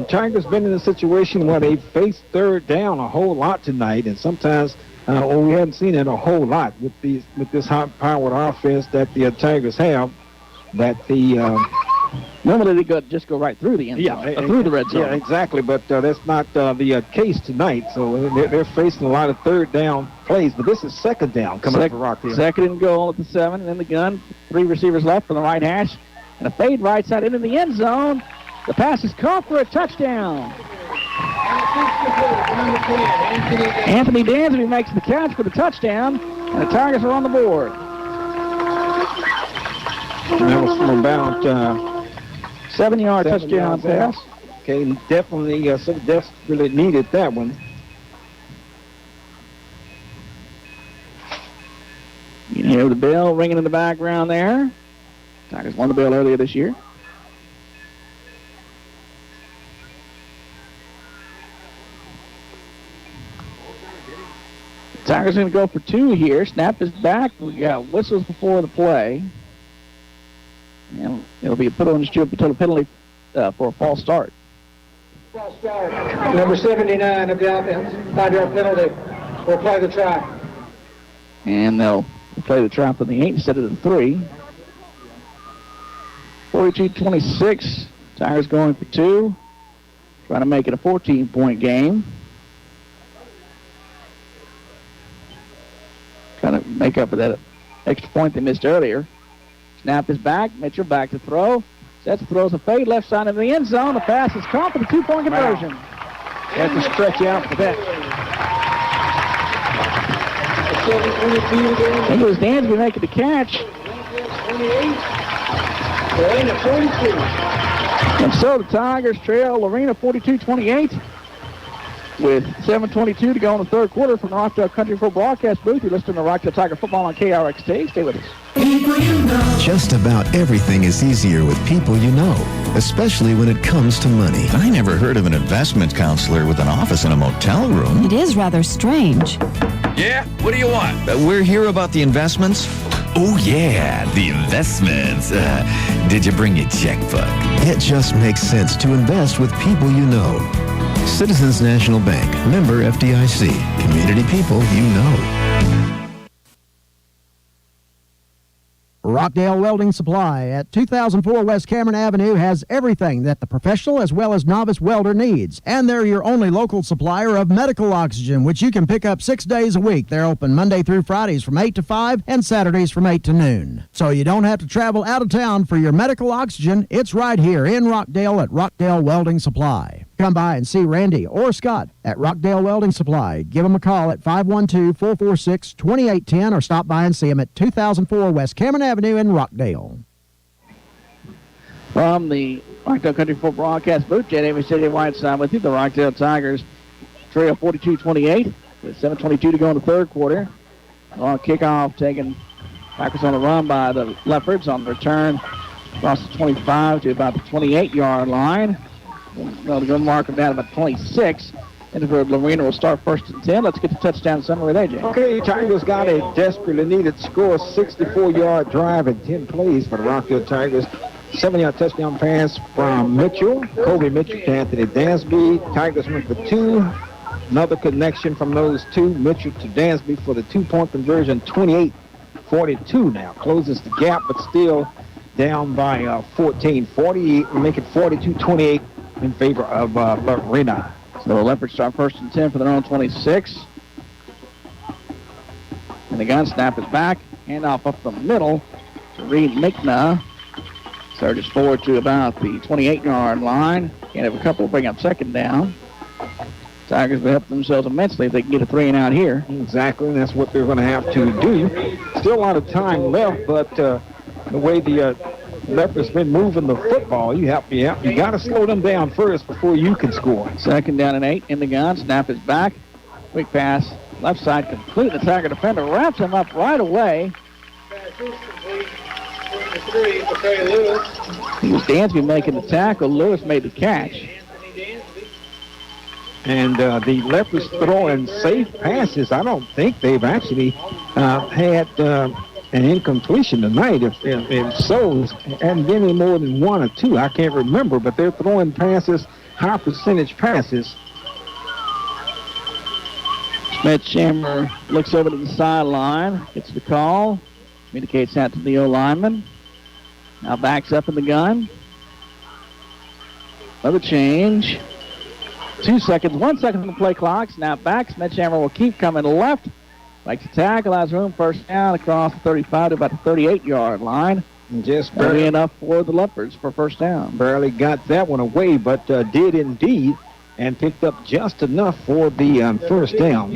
Tigers been in a situation where they faced 3rd down a whole lot tonight, and sometimes we haven't seen it a whole lot with this high-powered offense that the Tigers have, that the Normally they just go right through the end zone, through the red zone. Yeah, exactly, but that's not the case tonight. So they're facing a lot of third down plays, but this is second down coming up for Rockdale. Second and goal at the 7, and in the gun. 3 receivers left from the right hash. And a fade right side into the end zone. The pass is caught for a touchdown. Anthony Dansby makes the catch for the touchdown, and the Tigers are on the board. And that was from about 7-yard touchdown pass. Okay, definitely really needed that one. You hear the bell ringing in the background there. Tigers won the bell earlier this year. Tigers going to go for 2 here. Snap is back. We got whistles before the play. And it'll be put on the field until the penalty for a false start. False start. Number 79 of the offense. 5-yard penalty. We'll play the try. And they'll play the try for the 8 instead of the 3. 42-26. Tigers going for 2. Trying to make it a 14-point game. Trying to make up for that extra point they missed earlier. Snap is back. Mitchell back to throw. Sets throws a fade left side of the end zone. The pass is caught for the 2-point conversion. You have to stretch out for that. I think it was Dansby making the catch. Lorena 42. And so the Tigers trail Lorena 42-28 with 7:22 to go in the third quarter from the Rockdale Country Club broadcast booth. You're listening to Rockdale Tiger Football on KRXT. Stay with us. Just about everything is easier with people you know, especially when it comes to money. I never heard of an investment counselor with an office in a motel room. It is rather strange. Yeah? What do you want? We're here about the investments. Oh, yeah, the investments. Did you bring your checkbook? It just makes sense to invest with people you know. Citizens National Bank, member FDIC, community people you know. Rockdale Welding Supply at 2004 West Cameron Avenue has everything that the professional as well as novice welder needs. And they're your only local supplier of medical oxygen, which you can pick up 6 days a week. They're open Monday through Fridays from 8 to 5 and Saturdays from 8 to noon. So you don't have to travel out of town for your medical oxygen. It's right here in Rockdale at Rockdale Welding Supply. Come by and see Randy or Scott at Rockdale Welding Supply. Give them a call at 512-446-2810 or stop by and see them at 2004 West Cameron Avenue in Rockdale. From the Rockdale Country Football broadcast booth, J. Davis, J.J. Whiteside with you. The Rockdale Tigers trail 42-28 with 7:22 to go in the third quarter. On kickoff, taken backwards on the run by the Leopards. On the return, across the 25 to about the 28-yard line. Well, the good mark of that about 26. Inverted Lorena will start first and 10. Let's get the touchdown summary there, Jay. Okay, Tigers got a desperately needed score, 64-yard drive in 10 plays for the Rockdale Tigers. 7-yard touchdown pass from Mitchell, Kobe Mitchell to Anthony Dansby. Tigers went for 2. Another connection from those 2, Mitchell to Dansby for the 2-point conversion, 28-42 now. Closes the gap, but still down by 14. 48, make it 42-28 in favor of Lorena. So the Leopards start first and 10 for their own 26. And the gun snap is back. Handoff up the middle to Reed McNabb. Surges forward to about the 28-yard line. Can't have a couple bring up second down. Tigers will help themselves immensely if they can get a 3-and-out here. Exactly, and that's what they're going to have to do. Still a lot of time left, but the way the Leopards been moving the football, you got to slow them down first before you can score. Second down and 8 in the gun. Snap is back. Quick pass. Left side complete. The Tiger defender wraps him up right away. It was Dansby making the tackle. Lewis made the catch. And the Leopards throwing safe passes. I don't think they've actually had an incompletion tonight. If so, and any more than 1 or 2, I can't remember. But they're throwing passes, high percentage passes. Smith-Chamber looks over to the sideline, gets the call, communicates that to the O-lineman. Now backs up in the gun. Another change. 2 seconds, 1 second on the play clock. Snap back. Smedjammer will keep coming left. Makes a tackle, has room, first down across the 35 to about the 38-yard line. Just barely enough for the Leopards for first down. Barely got that one away, but did indeed, and picked up just enough for the first down.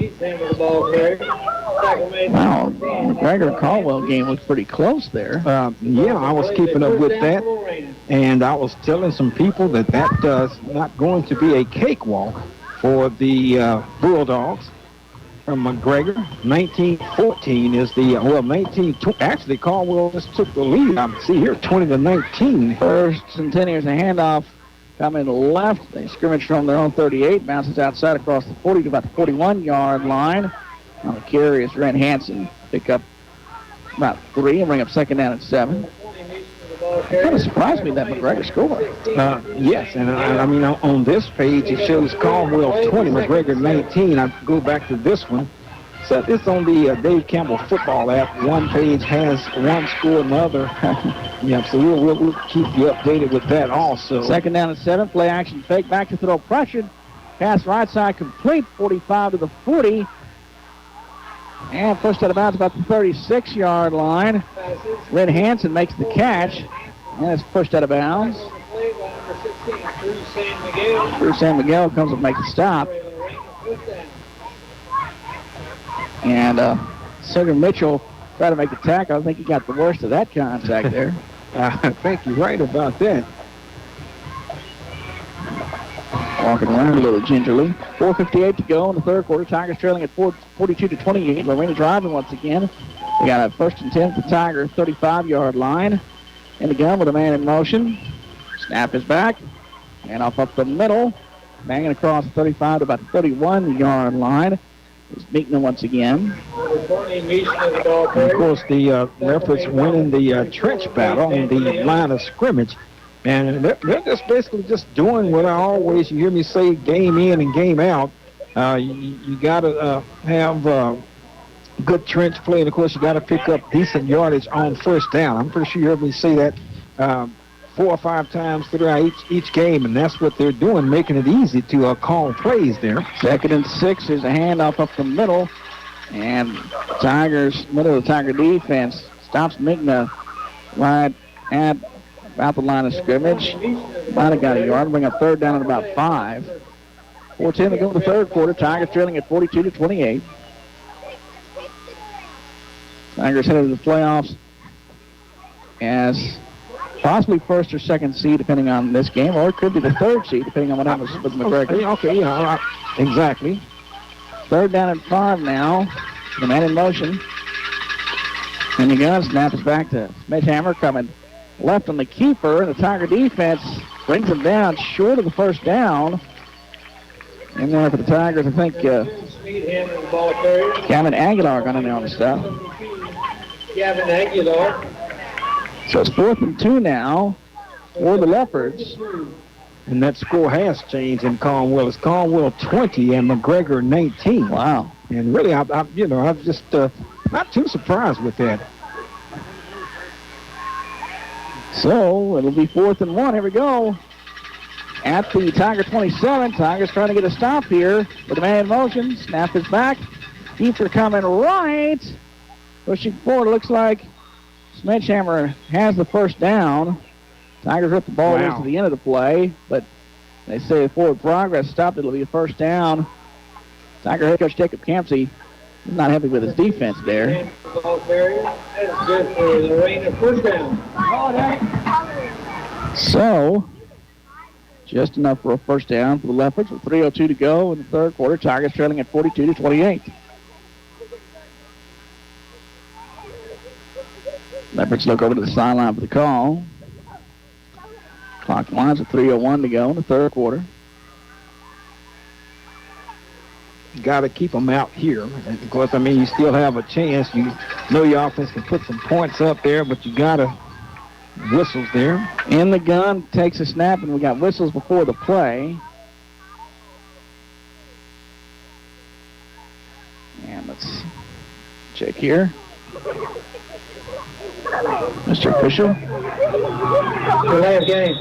Wow, McGregor Caldwell game was pretty close there. Yeah, I was keeping up with that, and I was telling some people that that's not going to be a cakewalk for the Bulldogs from McGregor. 19-14 is the, 19-20. Actually, Caldwell just took the lead. I see here, 20-19. First and 10, here's a handoff coming left. They scrimmage from their own 38, bounces outside across the 40 to about the 41-yard line. On the carry is Rent Hansen. Pick up about 3 and bring up second down at 7. Kind of surprised me that McGregor scored. Yes, and I mean, on this page, it shows Caldwell 20, McGregor 19. I go back to this one. So it's on the Dave Campbell football app. One page has one score and the other. Yeah, so we'll keep you updated with that also. Second down at 7. Play action fake. Back to throw. Pressured. Pass right side complete. 45 to the 40. And pushed out of bounds about the 36-yard line. Red Hansen makes the catch. And it's pushed out of bounds. Drew San Miguel comes and makes a stop. And Senator Mitchell tried to make the tackle. I think he got the worst of that contact there. I think you're right about that. Walking around a little gingerly. 4:58 to go in the third quarter. Tigers trailing at 42-28. Lorena driving once again. We got a first and 10 at the Tiger 35-yard line. In the gun with a man in motion. Snap is back. And off up the middle. Banging across the 35 to about the 31-yard line. It's Meekman once again. Of course, the Leopards winning the trench battle on the line of scrimmage. And they're just basically just doing what I always, you hear me say, game in and game out. You got to have good trench play, and of course you got to pick up decent yardage on first down. I'm pretty sure you heard me say that 4 or 5 times throughout each game, and that's what they're doing, making it easy to call plays there. Second and 6 is a handoff up the middle, and Tigers, middle of the Tiger defense, stops Migna right at about the line of scrimmage. Might have got a yard, bring up third down at about 5. 4:10 to go in the third quarter. Tigers trailing at 42-28. Tigers headed to the playoffs as possibly first or second seed, depending on this game, or it could be the third seed, depending on what happens with McGregor. Okay, yeah, exactly. Third down at 5 now. The man in motion. And the gun snap is back to Smedjammer coming left on the keeper, and the Tiger defense brings him down short of the first down. In there for the Tigers, I think Gavin Aguilar got in there on the stuff. Gavin Aguilar. So it's 4th and 2 now for the Leopards. And that score has changed in Conwell. It's Conwell 20 and McGregor 19. Wow. And really, I'm just not too surprised with that. So it'll be 4th and 1. Here we go. At the Tiger 27. Tigers trying to get a stop here with a man in motion. Snap is back. Keeper coming right. Pushing forward. Looks like Smedjammer has the first down. Tigers rip the ball to the end of the play, but they say forward progress stopped. It'll be a first down. Tiger head coach Jacob Campsey is not happy with his defense there. That's good for Lorena. First down. So, just enough for a first down for the Leopards with 3:02 to go in the third quarter. Tigers trailing at 42-28. Leopards look over to the sideline for the call. Clock lines with 3:01 to go in the third quarter. Got to keep them out here. And of course, I mean, you still have a chance. You know your offense can put some points up there, but you got to whistles there. In the gun, takes a snap, and we got whistles before the play. And let's check here. Mr. Official. Delay of game.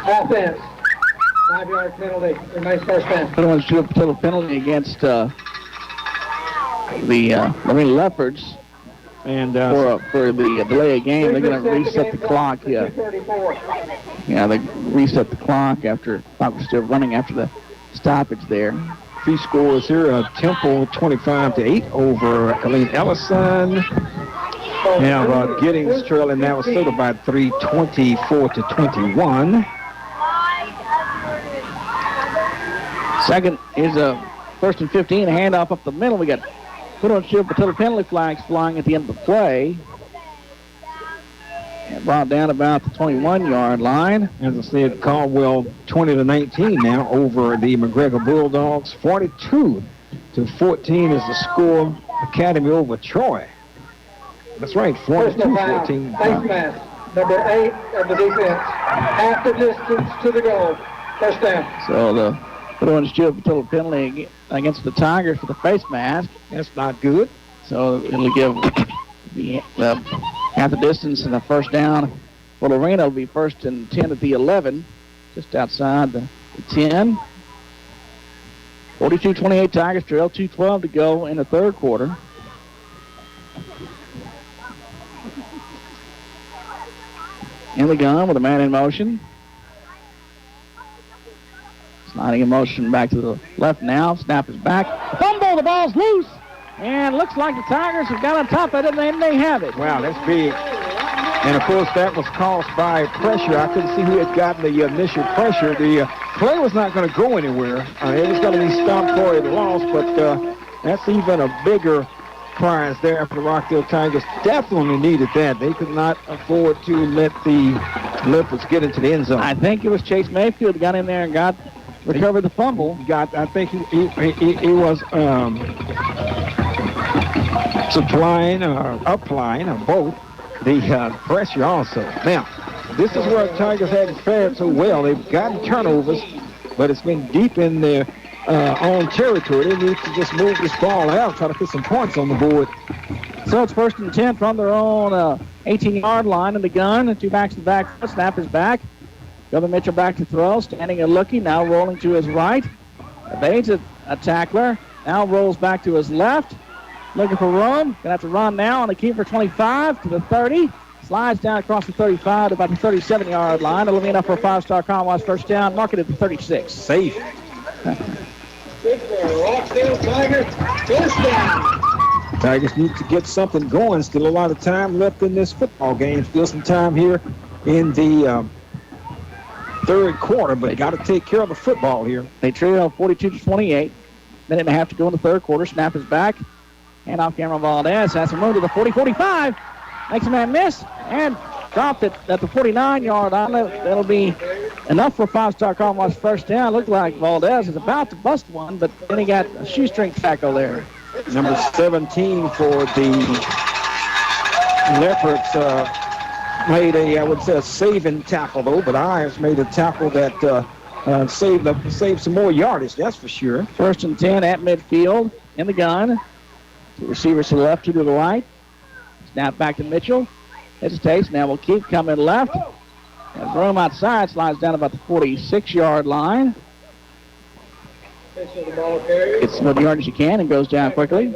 Offense. 5-yard penalty. Remains first down. Put on a little penalty against the Lorena Leopards. And for the delay of game, they're going to reset the clock. Yeah, they reset the clock after clock was still running after the stoppage there. Three scores here: Temple 25-8 over Colleen Ellison. Now Giddings trailing Navasota by 3, 24-21. Second is a first and 15. A handoff up the middle. We got put on shield until the penalty flags flying at the end of the play. And brought down about the 21-yard line. As I said, Caldwell 20-19 now over the McGregor Bulldogs. 42-14 is the score. Academy over Troy. That's right, 42-14. Face mask, number 8 of the defense. Half the distance to the goal. First down. So the put on shield until penalty against the Tigers for the face mask. That's not good. So it'll give the half the distance and the first down. For Lorena, will be first and 10 at the 11, just outside the 10. 42-28 Tigers trail, 2:12 to go in the third quarter. In the gun with a man in motion. Sliding in motion back to the left now. Snap is back. Fumble, the ball's loose. And looks like the Tigers have got on top of it, and they have it. Wow, that's big. And, of course, that was caused by pressure. I couldn't see who had gotten the initial pressure. The play was not going to go anywhere. It was going to be stopped for a loss, but that's even a bigger prize there for the Rockdale Tigers. Definitely needed that. They could not afford to let the Leopards get into the end zone. I think it was Chase Mayfield got in there and recovered the fumble. I think he was applying both the pressure also. Now, this is where the Tigers haven't fared so well. They've gotten turnovers, but it's been deep in their own territory. They need to just move this ball out, try to put some points on the board. So it's first and 10 from their own 18-yard line in the gun. Two backs to the back. Snap is back. Governor Mitchell back to throw, standing and looking, now rolling to his right. Evades a tackler, now rolls back to his left. Looking for room, gonna have to run now on the keeper 25 to the 30. Slides down across the 35 to about the 37-yard line. It'll be enough for a 5-star Commonwealth first down, marking it at the 36. Safe. Rockdale Tigers, first down. Tigers need to get something going. Still a lot of time left in this football game. Still some time here in the third quarter, but they got to take care of the football here. They trail 42-28. Minute and a half to go in the third quarter. Snap is back. And off Cameron Valdez has some room to the 40-45. Makes a man miss and dropped it at the 49-yard line. That'll be enough for a 5-star Commonwealth first down. Looked like Valdez is about to bust one, but then he got a shoestring tackle there. Number 17 for the Leopards made a saving tackle, though, but Ives made a tackle that saved some more yardage, that's for sure. First and 10 at midfield in the gun. Two receivers to the left, two to the right. Snap back to Mitchell. Hesitates. Now will keep coming left. Has room outside. Slides down about the 46-yard line. Gets what yardage you can and goes down quickly.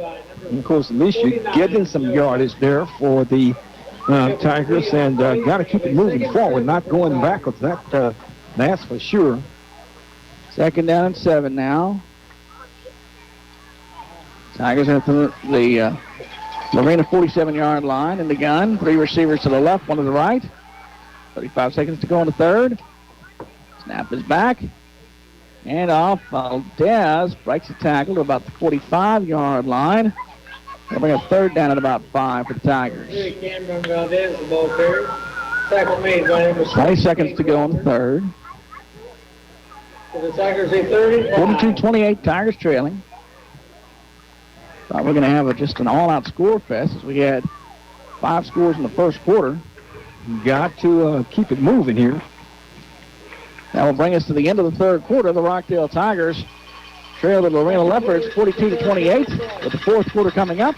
And of course, at least you're getting some yardage there for the Tigers, and got to keep it moving forward, not going backwards. That's for sure. Second down and 7 now. Tigers at the Lorena 47-yard line in the gun. Three receivers to the left, one to the right. 35 seconds to go in the third. Snap is back. And off. Valdez breaks the tackle to about the 45-yard line. They'll bring a third down at about 5 for the Tigers. 20 seconds to go in the third. 42-28, Tigers trailing. Thought we're going to have just an all-out score fest as we had 5 scores in the first quarter. Got to keep it moving here. That will bring us to the end of the third quarter. The Rockdale Tigers trail the Lorena Leopards 42-28 with the fourth quarter coming up.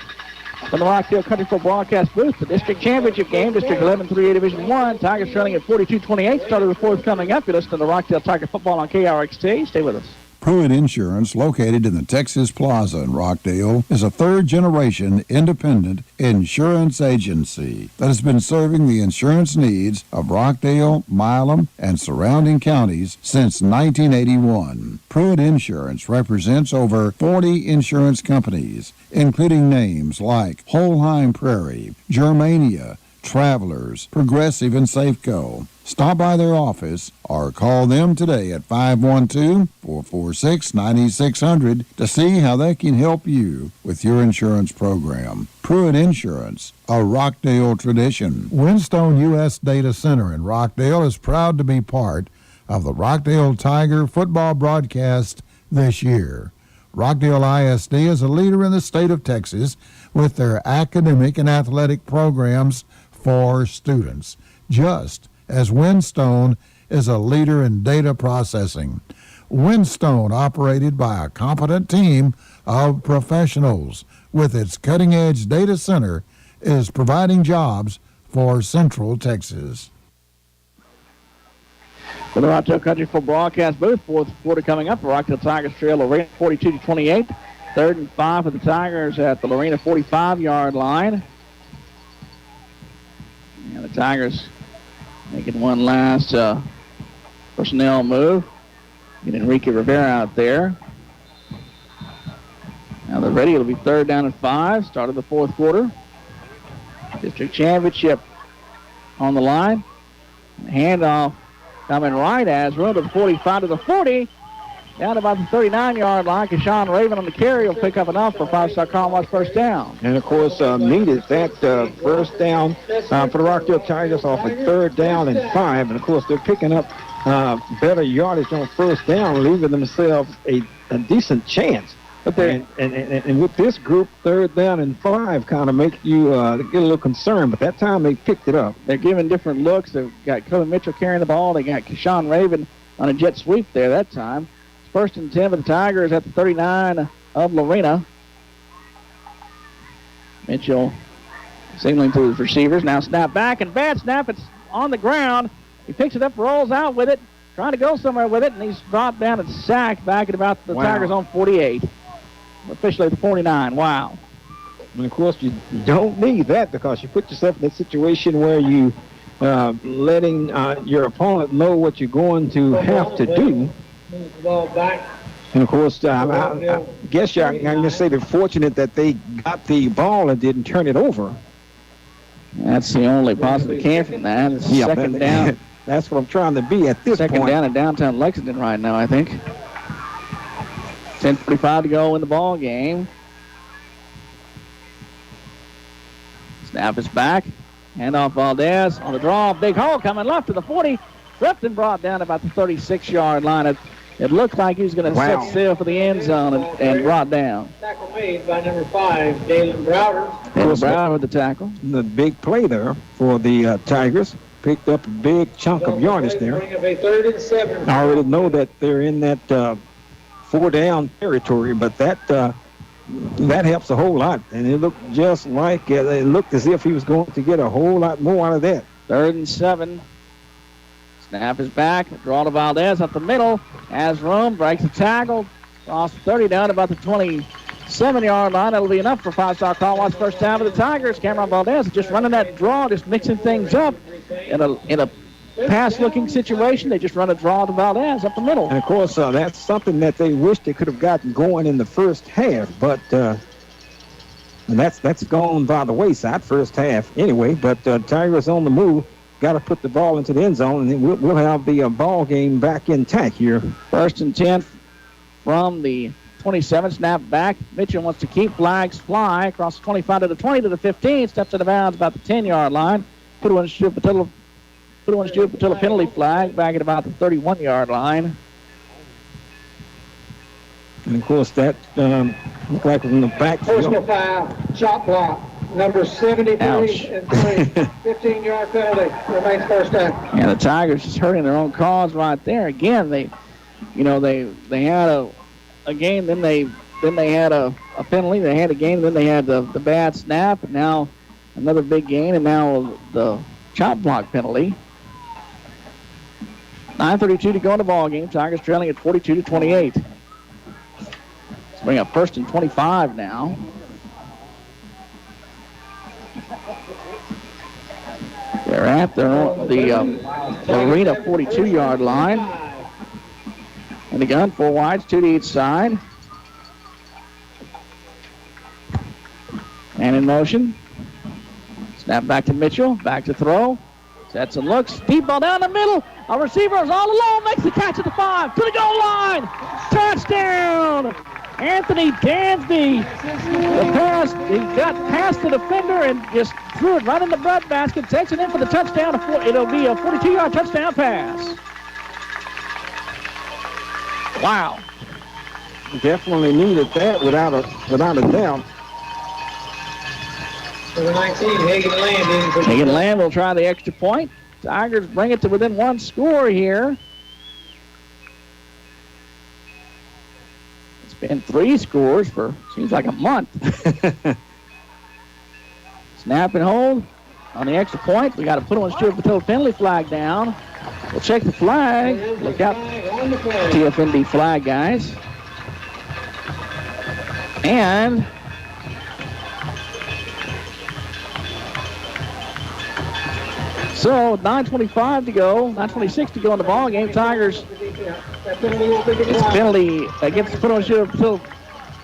From the Rockdale Country Club broadcast booth, the district championship game, District 11 3A Division 1. Tigers trailing at 42-28. Start of the fourth coming up. You listen to the Rockdale Tiger football on KRXT. Stay with us. Pruitt Insurance, located in the Texas Plaza in Rockdale, is a third-generation independent insurance agency that has been serving the insurance needs of Rockdale, Milam, and surrounding counties since 1981. Pruitt Insurance represents over 40 insurance companies, including names like Holheim Prairie, Germania, Travelers, Progressive, and Safeco. Stop by their office or call them today at 512-446-9600 to see how they can help you with your insurance program. Pruitt Insurance, a Rockdale tradition. Windstone U.S. Data Center in Rockdale is proud to be part of the Rockdale Tiger football broadcast this year. Rockdale ISD is a leader in the state of Texas with their academic and athletic programs for students, just as Windstone is a leader in data processing. Windstone, operated by a competent team of professionals with its cutting-edge data center, is providing jobs for Central Texas. For the Rockdale Country Club broadcast booth, fourth quarter coming up. The Rockdale Tigers trail Lorena 42-28. 3rd and 5 for the Tigers at the Lorena 45-yard line. And the Tigers making one last personnel move. Get Enrique Rivera out there. Now they're ready. It'll be 3rd down and 5. Start of the fourth quarter. District championship on the line. Handoff coming right as run to the 45 to the 40. Down about the 39-yard line. Keshawn Raven on the carry will pick up enough for five-star Commonwealth first down. And, of course, needed that first down for the Rockdale Tigers off of 3rd down and 5. And, of course, they're picking up better yardage on first down, leaving themselves a decent chance. But and with this group, 3rd down and 5 kind of make you get a little concerned. But that time they picked it up. They're giving different looks. They've got Kobe Mitchell carrying the ball. They got Keshawn Raven on a jet sweep there that time. 1st and 10 for the Tigers at the 39 of Lorena. Mitchell signaling to his receivers. Now snap back and bad snap. It's on the ground. He picks it up, rolls out with it, trying to go somewhere with it, and he's dropped down and sacked back at about the Tigers on 48. Officially the 49. Wow. And, of course, you don't need that because you put yourself in that situation where you letting your opponent know what you're going to have to do. And, of course, I guess I'm going to say they're fortunate that they got the ball and didn't turn it over. That's the only positive came from that. It's second down. That's what I'm trying to be at this point. Second down in downtown Lexington right now, I think. 10:45 to go in the ball game. Snap is back. Handoff Valdez on the draw. Big hole coming left to the 40. Tripped and brought down about the 36-yard line. It looked like he was going to set sail for the end zone and brought down. Tackle made by number 5, Dalen Browder. Dalen Browder with the tackle. The big play there for the Tigers. Picked up a big chunk of yardage there. Bring up a 3rd and 7. I already know that they're in that 4-down territory, but that helps a whole lot. And it looked just like it looked as if he was going to get a whole lot more out of that. 3rd and 7. Snap is back. Draw to Valdez up the middle. Has room. Breaks the tackle. Lost 30 down about the 27-yard line. That'll be enough for five-star Commonwealth first down for the Tigers. Cameron Valdez just running that draw, just mixing things up in a pass-looking situation. They just run a draw to Valdez up the middle. And, of course, that's something that they wish they could have gotten going in the first half. But and that's gone by the wayside first half anyway. But Tigers on the move. Got to put the ball into the end zone, and then we'll have the ball game back intact here. 1st and 10 from the 27. Snap back. Mitchell wants to keep. Flags fly across the 25 to the 20 to the 15. Steps out of bounds about the 10-yard line. Put one Stuart Patilla penalty flag back at about the 31-yard line. And, of course, that looked like it was in the backfield. Personal foul, shot block. Number 73 and 3, 15-yard penalty, remains first down. Yeah, the Tigers just hurting their own cause right there. Again, they had a game, then they then they had a penalty. They had a gain, and then they had the bad snap, and now another big gain, and now the chop block penalty. 9:32 to go in the ball game. Tigers trailing at 42-28. Let's bring up first and 25 now. They're at the Lorena 42-yard line. And the gun, 4 wides, 2 to each side. And in motion. Snap back to Mitchell, back to throw. Sets and looks, deep ball down the middle. A receiver is all alone, makes the catch at the 5, to the goal line. Touchdown! Anthony Dansby. The pass, he got past the defender and just threw it right in the breadbasket. Takes it in for the touchdown. It'll be a 42-yard touchdown pass. Wow. Definitely needed that without a doubt. Number 19, Hagan Land. Hagan Land will try the extra point. Tigers bring it to within 1 score here. It's been 3 scores for, seems like a month. Snap and hold on the extra point. We got to put on Stuart Patel penalty flag down. We'll check the flag. Look out, TFND flag, guys. And so 9:25 to go, 9:26 to go in the ball game. Tigers. It's penalty against put on Stuart Patel.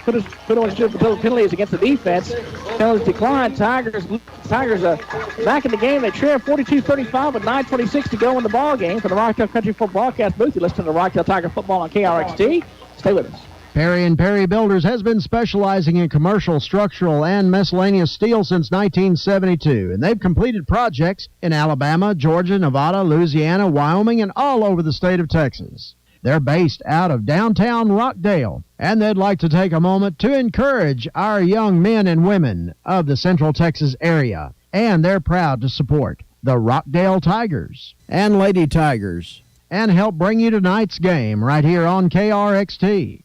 Put on Stuart Patel penalties against the defense. Penalties decline. Tigers back in the game. They trail 42-35 with 9:26 to go in the ball game. For the Rockdale Country Football Broadcast booth, you listen to Rockdale Tiger Football on KRXT. Stay with us. Perry & Perry Builders has been specializing in commercial, structural, and miscellaneous steel since 1972, and they've completed projects in Alabama, Georgia, Nevada, Louisiana, Wyoming, and all over the state of Texas. They're based out of downtown Rockdale, and they'd like to take a moment to encourage our young men and women of the Central Texas area, and they're proud to support the Rockdale Tigers and Lady Tigers and help bring you tonight's game right here on KRXT.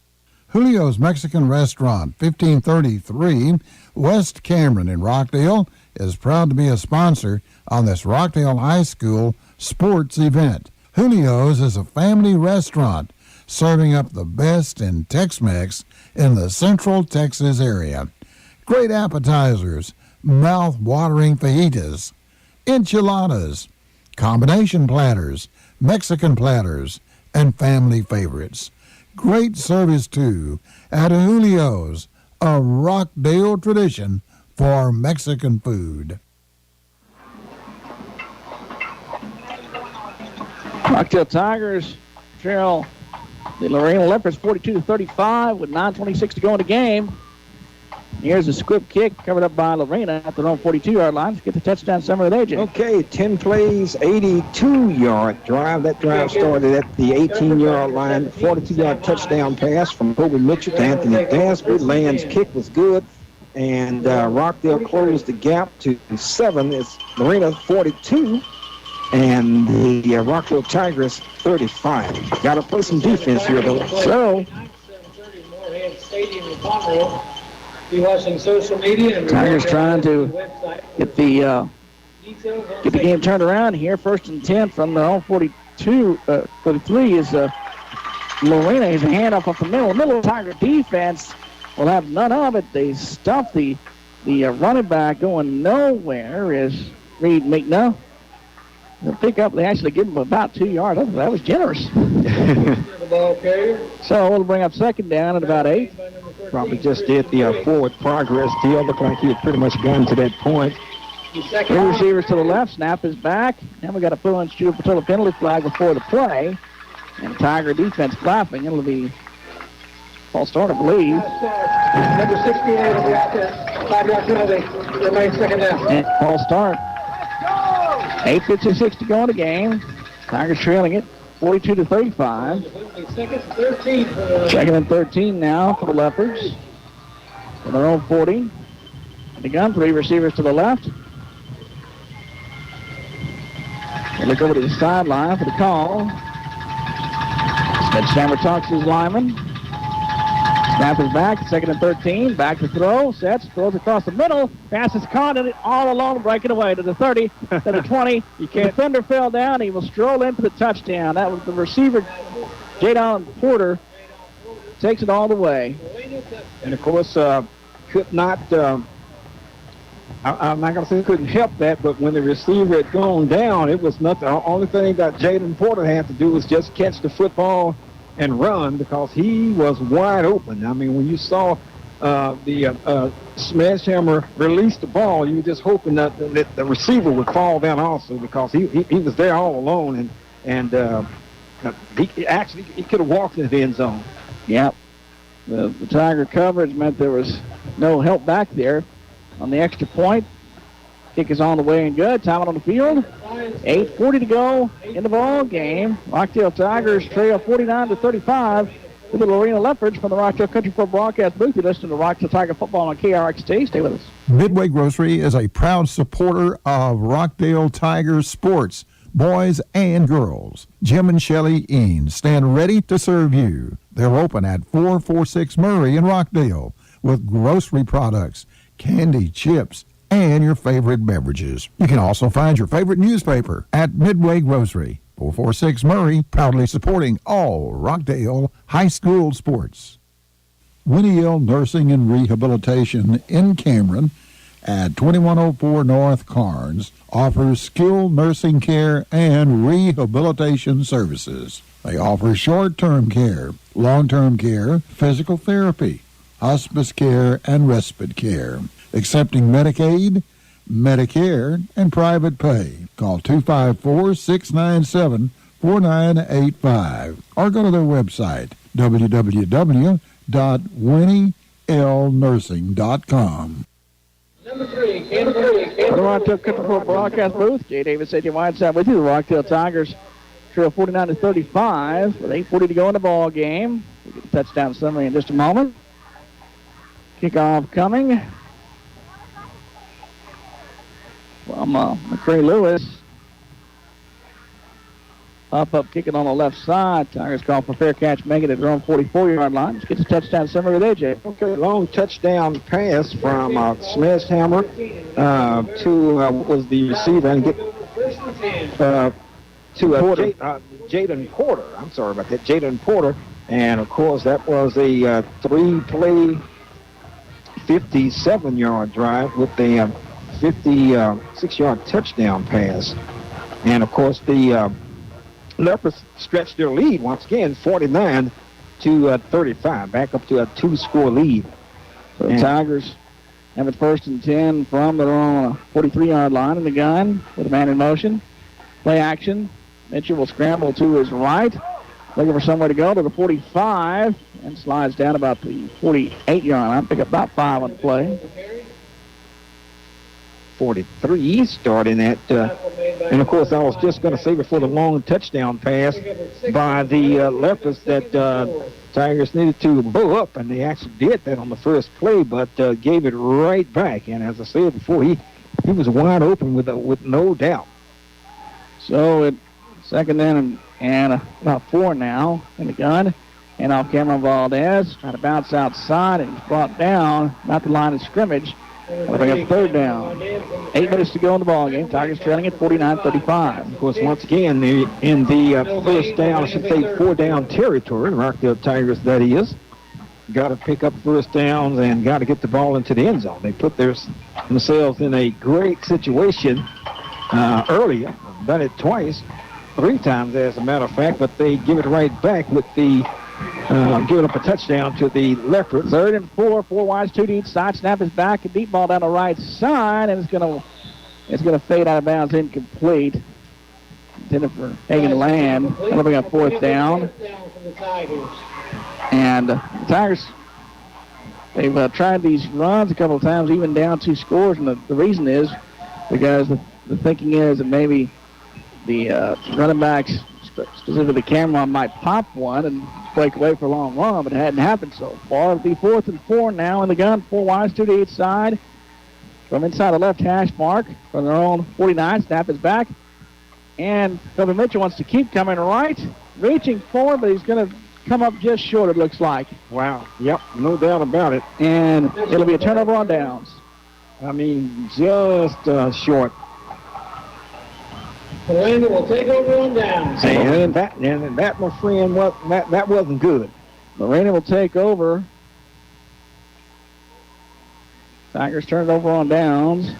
Julio's Mexican Restaurant, 1533 West Cameron in Rockdale, is proud to be a sponsor on this Rockdale High School sports event. Julio's is a family restaurant serving up the best in Tex-Mex in the Central Texas area. Great appetizers, mouth-watering fajitas, enchiladas, combination platters, Mexican platters, and family favorites. Great service, too, at Julio's, a Rockdale tradition for Mexican food. Rockdale Tigers trail the Lorena Leopards 42-35 with 9:26 to go in the game. Here's a squib kick covered up by Lorena at their own 42-yard line to get the touchdown summary with AJ. Okay, 10 plays, 82-yard drive. That drive started at the 18-yard line. 42-yard touchdown pass from Kobe Mitchell to Anthony Dansby. Land's kick was good, and Rockdale closed the gap to 7. It's Lorena 42, and the Rockdale Tigers 35. Got to play some defense here, though. So, Be watching social media and Tigers trying to get the game turned around here. 1st and 10 from their own 42, 43 is Lorena. He's a handoff off the middle. Middle Tiger defense will have none of it. They stuff the running back going nowhere is Reed McNutt. They'll pick up. They actually give him about 2 yards. That was generous. So we'll bring up 2nd down at about 8. Probably just did the forward progress deal. Looked like he had pretty much gotten to that point. 3 receivers to the left. Snap is back. And we got to pull in Stuart Patel penalty flag before the play. And Tiger defense clapping. It'll be false start, I believe. Number 68 of the offense. 5-yard penalty. Remains 2nd down. And false start. 8:56 to go in the game. Tigers trailing it 42-35. 2nd and 13 now for the Leopards. On their own 40. The gun, 3 receivers to the left. They look over to the sideline for the call. Sledgehammer talks to his lineman. Snap is back, 2nd and 13. Back to throw, sets, throws across the middle. Pass is caught and it all alone, breaking away to the 30, to the 20. The defender fell down. He will stroll into the touchdown. That was the receiver, Dalen Porter, takes it all the way. And, of course, could not, I'm not going to say he couldn't help that, but when the receiver had gone down, it was nothing. The only thing that Jaden Porter had to do was just catch the football and run because he was wide open. I mean, when you saw the Sledgehammer release the ball, you were just hoping that the receiver would fall down also because he was there all alone, and he could have walked into the end zone. Yep. The Tiger coverage meant there was no help back there on the extra point. Kick is on the way and good. Time out on the field. 8:40 to go in the ball game. Rockdale Tigers trail 49-35 with the Lorena Leopards from the Rockdale Country Club broadcast booth. You're listening to Rockdale Tiger football on KRXT. Stay with us. Midway Grocery is a proud supporter of Rockdale Tigers sports, boys and girls. Jim and Shelley Eanes stand ready to serve you. They're open at 446 Murray in Rockdale with grocery products, candy, chips, and your favorite beverages. You can also find your favorite newspaper at Midway Grocery. 446 Murray, proudly supporting all Rockdale high school sports. Winnie Hill Nursing and Rehabilitation in Cameron at 2104 North Carnes offers skilled nursing care and rehabilitation services. They offer short-term care, long-term care, physical therapy, hospice care, and respite care. Accepting Medicaid, Medicare, and private pay. Call 254-697-4985 or go to their website, www.winnielnursing.com. Number 3, the Rockdale Country Club broadcast booth. Jay Davis, AJ Whiteside with you. The Rockdale Tigers trail 49-35 with 8:40 to go in the ball game. We'll get the touchdown summary in just a moment. Kickoff coming from McCray Lewis. Up, kicking on the left side. Tigers call for fair catch, making it their own 44-yard line. Just gets a touchdown summary with AJ. Okay, long touchdown pass from Sledgehammer to what was the receiver and get to Jaden Porter. I'm sorry about that, Jaden Porter. And, of course, that was a three-play 57-yard drive with a 56-yard touchdown pass. And, of course, the Leopards stretched their lead once again, 49-35, back up to a 2-score lead. So the Tigers have it 1st and 10 from their own 43-yard line in the gun with a man in motion. Play action. Mitchell will scramble to his right, looking for somewhere to go to the 45 and slides down about the 48-yard line. Pick up about 5 on the play. 43 starting at, and of course I was just going to say before the long touchdown pass by the Leopards that Tigers needed to bow up, and they actually did that on the first play, but gave it right back. And as I said before, he was wide open with no doubt. So it 2nd in and about 4 now in the gun. And off Cameron Valdez, trying to bounce outside, and he's brought down, not the line of scrimmage. We'll bring up 3rd down. 8 minutes to go in the ball game. Tigers trailing at 49-35. Of course, once again, they're in the first down, I should say 4-down territory. Rockdale Tigers, that is. Got to pick up first downs and got to get the ball into the end zone. They put themselves in a great situation earlier. Done it twice, 3 times as a matter of fact, but they give it right back with the giving up a touchdown to the Leopards. 3rd and 4 wides, 2 to each side. Snap is back, a deep ball down the right side, and it's gonna fade out of bounds, incomplete. Intended for Hagen Land. That'll bring up 4th down. And the Tigers, they've tried these runs a couple of times, even down 2 scores, and the reason is because the thinking is that maybe the running backs, specifically Cameron, might pop one and break away for a long run, but it hadn't happened so far. It'll be 4th and 4 now in the gun. 4 wides, 2 to each side. From inside the left hash mark from their own 49. Snap is back. And Kobe Mitchell wants to keep coming right. Reaching forward, but he's going to come up just short, it looks like. Wow. Yep, no doubt about it. And it'll be a turnover on downs. I mean, just short. Lorena will take over on downs. And that, my friend, that wasn't good. Lorena will take over. Tigers turn it over on downs.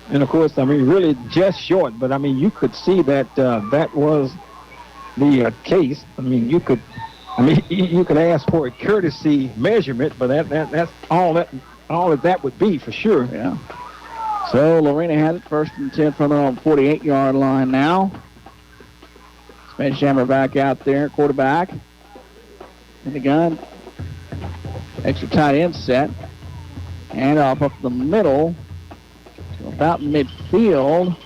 And, of course, I mean, really just short. But, I mean, you could see that that was the case. I mean, you could ask for a courtesy measurement, but that's all that would be for sure. Yeah. So Lorena has it 1st and 10 from their own 48-yard line now. Sledgehammer back out there, quarterback. In the gun. Extra tight end set. And off up the middle. To about midfield.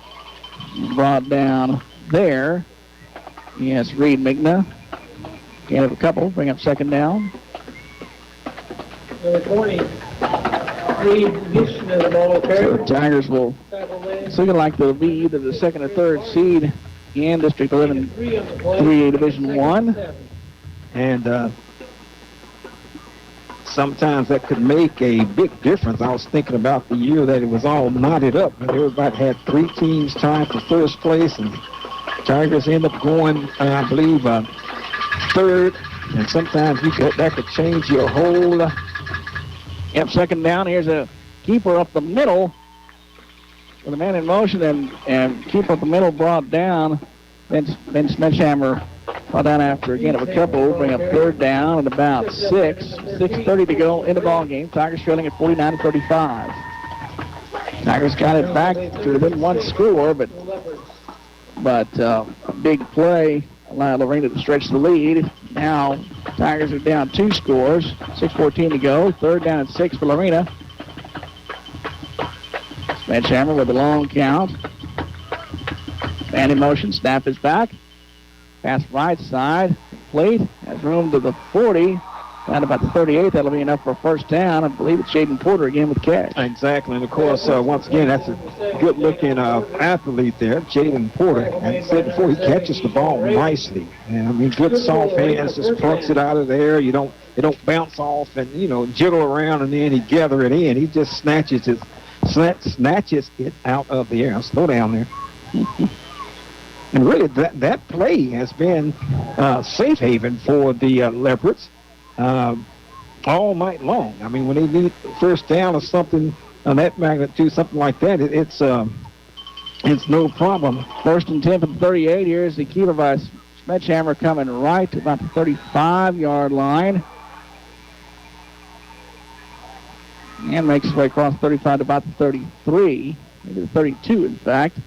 Brought down there. Yes, Reed Migna. Can't have a couple. Bring up 2nd down. Number 20. Reed Migna, the ball carrier. So Tigers will. It's looking like they'll be either the 2nd or 3rd seed in District 11 3A Division 1. And sometimes that could make a big difference. I was thinking about the year that it was all knotted up, and everybody had 3 teams tied for 1st place, and Tigers end up going, I believe, 3rd, and sometimes that could change your whole. Yep, 2nd down. Here's a keeper up the middle with a man in motion, and keeper up the middle brought down. Ben Sledgehammer brought down after again of a couple. Bring up 3rd down and about 6:30 to go in the ball game. Tigers trailing at 49-35. Tigers got it back to within 1 score, but a big play allowed Lorena to stretch the lead. Now Tigers are down 2 scores. 6:14 to go. 3rd down and 6 for Lorena. Sledgehammer with a long count. Man in motion. Snap is back. Pass right side. Complete. Has room to the 40. Down about the 38. That'll be enough for a 1st down. I believe it's Jaden Porter again with catch. Exactly. And, of course, once again, that's a good-looking athlete there, Jaden Porter. And I said before, he catches the ball nicely. And, I mean, good soft hands, just plucks it out of there. It don't bounce off and, jiggle around and then he gather it in. He just snatches it out of the air. Slow down there. And really, that play has been safe haven for the Leopards all night long. I mean, when they need 1st down or something on that magnitude, something like that, it's no problem. 1st and 10 from 38. Here's the keeper by Sledgehammer coming right to about the 35-yard line. And makes his way across 35 to about the 33, maybe the 32, in fact.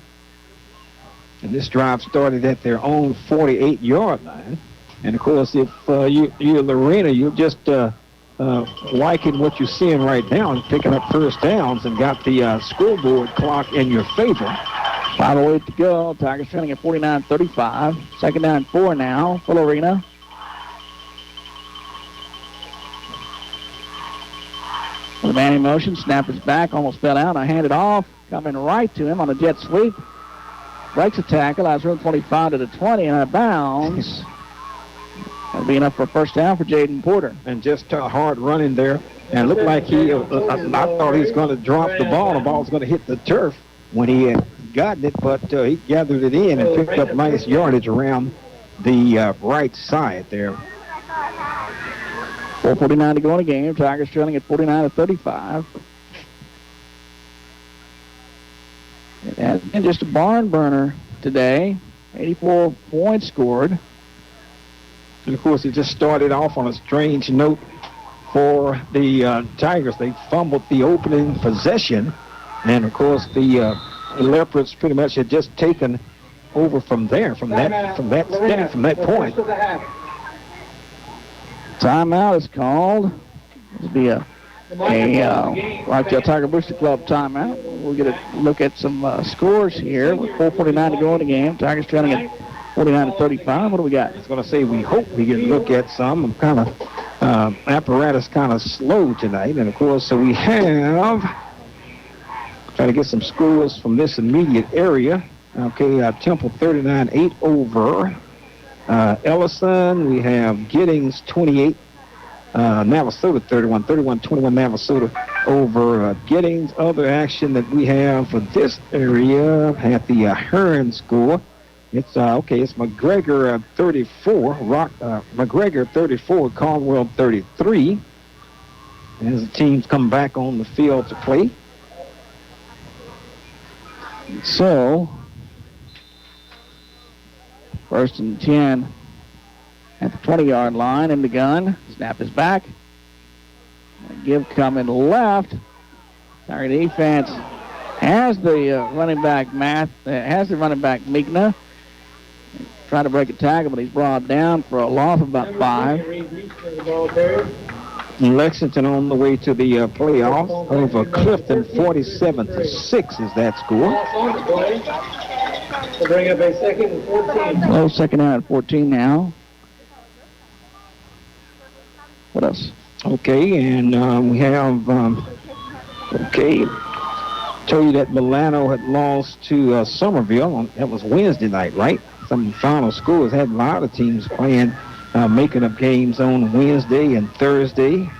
And this drive started at their own 48-yard line. And, of course, if you're Lorena, you're just liking what you're seeing right now and picking up 1st downs and got the scoreboard clock in your favor. 5:08 to go. Tigers trailing at 49-35. 2nd down and 4 now for Lorena. With a man in motion. Snap is back. Almost fell out. I hand it off. Coming right to him on a jet sweep. Breaks a tackle. Has room 25 to the 20 and out of bounds. That'll be enough for a 1st down for Jaden Porter. And just hard running there. And it looked like I thought he was going to drop the ball. The ball's going to hit the turf when he had gotten it, but he gathered it in and picked up nice yardage around the right side there. 4:49 to go in the game. Tigers trailing at 49-35. It has been just a barn burner today. 84 points scored. And, of course, it just started off on a strange note for the Tigers. They fumbled the opening possession. And, of course, the Leopards pretty much had just taken over from there, from that point. Timeout is called. This will be a Rockdale Tiger Booster Club timeout. We'll get a look at some scores here with 4:49 to go in the game. Tigers trailing at 49-35. What do we got? I was going to say we hope we can look at some. I'm kind of apparatus kind of slow tonight, and of course, so we have trying to get some scores from this immediate area. Okay, Temple 39-8 over Ellison. We have Giddings, 28. Navasota, 31. 31-21 Navasota over Giddings. Other action that we have for this area at the Hearn score. It's it's McGregor 34, McGregor 34, Caldwell 33. As the teams come back on the field to play. So, 1st and 10 at the 20-yard line in the gun. Snap is back. Give coming left. Tiger defense has the running back Migna. Trying to break a tackle, but he's brought down for a loss of about 5. Lexington on the way to the playoffs over Clifton, 47-6 is that score. We'll bring up a 2nd and 14. Well, 2nd down and 14 now. What else? Okay, and we have, told you that Milano had lost to Somerville. That was Wednesday night, right? Some final scores had a lot of teams playing, making up games on Wednesday and Thursday.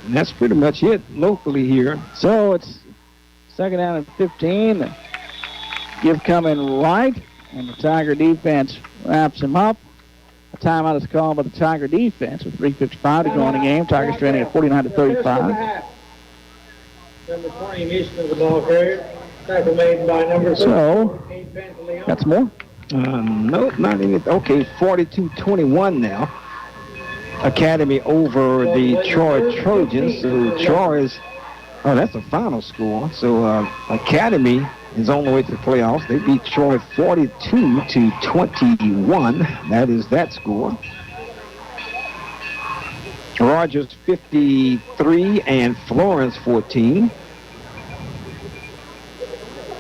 And that's pretty much it locally here. So it's 2nd down and 15. Give coming right, and the Tiger defense wraps him up. A timeout is called by the Tiger defense with 3:55 to go in the game. Tigers trailing at 49-35. Number 20, mission of the ball carrier. Tackle made by number 3. So, got some more? No, not any. Okay, 42-21 now. Academy over the Troy Trojans. So Troy is, that's a final score. So Academy is on the way to the playoffs. They beat Troy 42-21. That is that score. Rogers 53 and Florence 14.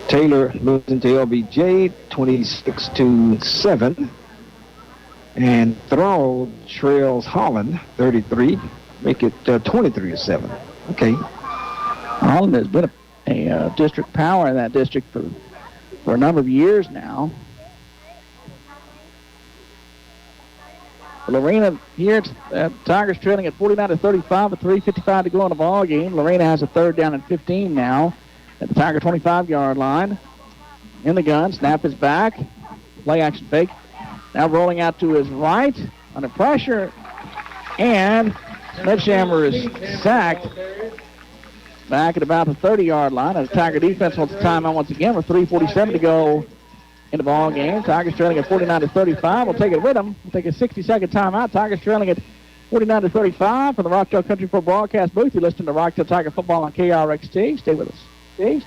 Taylor losing to LBJ 26-7. And Thrall trails Holland 33. Make it 23-7. Okay. Holland has been a district power in that district for a number of years now. Lorena here, Tigers trailing at 49-35 with 3:55 to go in the ball game. Lorena has a 3rd down and 15 now at the Tiger 25-yard line. In the gun, snap is back. Play action fake. Now rolling out to his right under pressure, and Sledgehammer is sacked back at about the 30-yard line as Tiger defense wants the timeout once again with 3:47 to go in the ball game. Tigers trailing at 49-35. We'll take it with them. We'll take a 60-second timeout. Tigers trailing at 49-35 from the Rockdale Country Club broadcast booth. You're listening to Rockdale Tiger football on KRXT. Stay with us. Stay.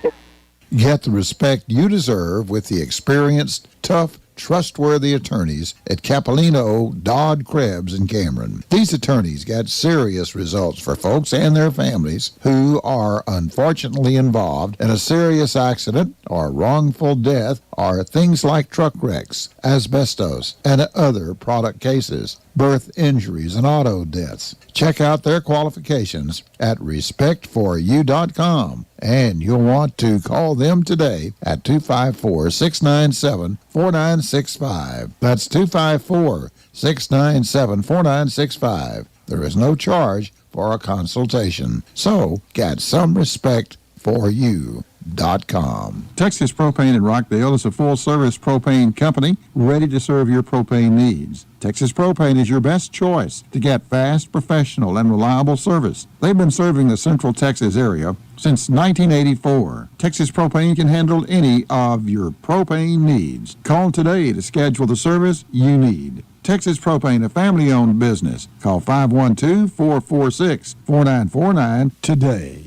Get the respect you deserve with the experienced, tough, trustworthy attorneys at Capolino, Dodd, Krebs, and Cameron. These attorneys got serious results for folks and their families who are unfortunately involved in a serious accident or wrongful death or things like truck wrecks, asbestos, and other product cases, birth injuries, and auto deaths. Check out their qualifications at respectforyou.com, and you'll want to call them today at 254-697-4965. That's 254-697-4965. There is no charge for a consultation. So, get some respect for you. Texas Propane in Rockdale is a full-service propane company ready to serve your propane needs. Texas Propane is your best choice to get fast, professional, and reliable service. They've been serving the Central Texas area since 1984. Texas Propane can handle any of your propane needs. Call today to schedule the service you need. Texas Propane, a family-owned business. Call 512-446-4949 today.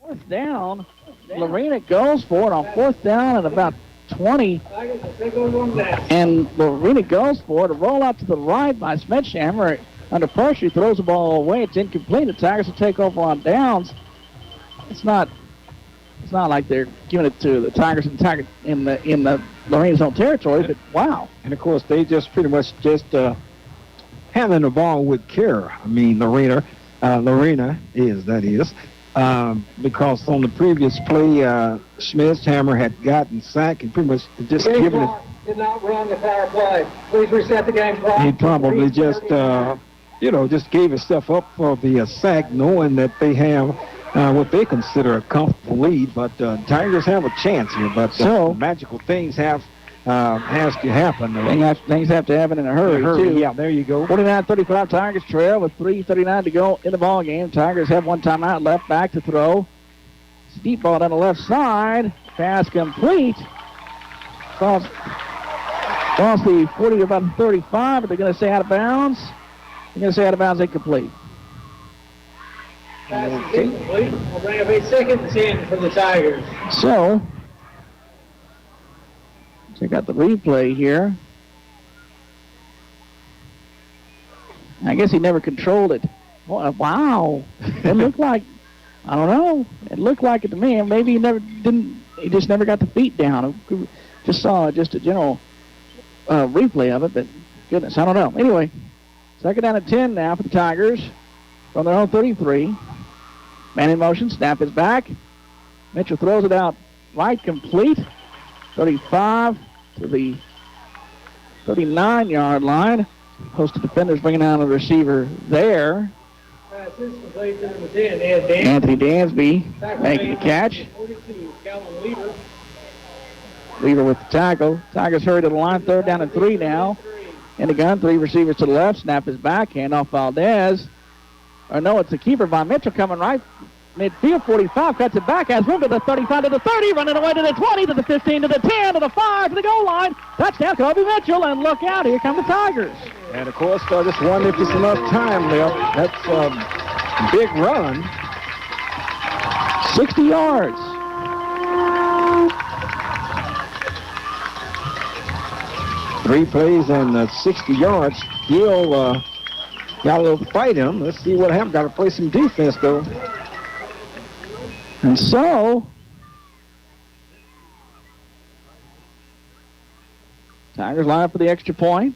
4th down. Lorena goes for it on 4th down at about 20. And Lorena goes for it. A roll out to the right by Sledgehammer. Under pressure, he throws the ball away. It's incomplete. The Tigers will take over on downs. It's not like they're giving it to the Tigers in the Lorena's own territory, but wow. And of course, they just pretty much handling the ball with care. I mean, Lorena is, that is. Because on the previous play, Sledgehammer had gotten sacked and pretty much just given it did not run the power play. Please reset the game clock. He probably just, just gave himself up for the sack, knowing that they have what they consider a comfortable lead. But Tigers have a chance here. But magical things has to happen. Things have to happen in a hurry, too. Yeah, there you go. 49-35 Tigers trail with 3:39 to go in the ball game. Tigers have one timeout left, back to throw. Deep ball down the left side. Pass complete. Cross the 40 to about 35. Are they going to say out of bounds? They're going to say out of bounds, incomplete. Pass is incomplete. We'll bring up 8 seconds in for the Tigers. So, check out the replay here. I guess he never controlled it. Wow. It looked like, I don't know. It looked like it to me. Maybe he just never got the feet down. Just saw just a general replay of it, but goodness, I don't know. Anyway, second down and 10 now for the Tigers from their own 33. Man in motion, snap is back. Mitchell throws it out right, complete. 35 to the 39-yard line. Host of defenders bringing down the receiver there. Pass is complete to number 10, Anthony Dansby making the catch. 42, Calvin Weaver. Weaver with the tackle. Tigers hurry to the line. Third down and 3 now. In the gun, 3 receivers to the left. Snap is back. Handoff Valdez. Or no, it's the keeper by Mitchell coming right midfield. 45 cuts it back. Has room to the 35 to the 30. Running away to the 20 to the 15 to the 10 to the 5 to the goal line. Touchdown, Kobe Mitchell. And look out. Here come the Tigers. And, of course, just wonder if there's enough time left. That's a big run. 60 yards. Three plays and 60 yards. Still got a little fight in him. Let's see what happens. Got to play some defense, though. And so, Tigers line up for the extra point.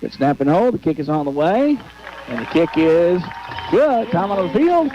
Good snap and hold. The kick is on the way. And the kick is good. Time on the field.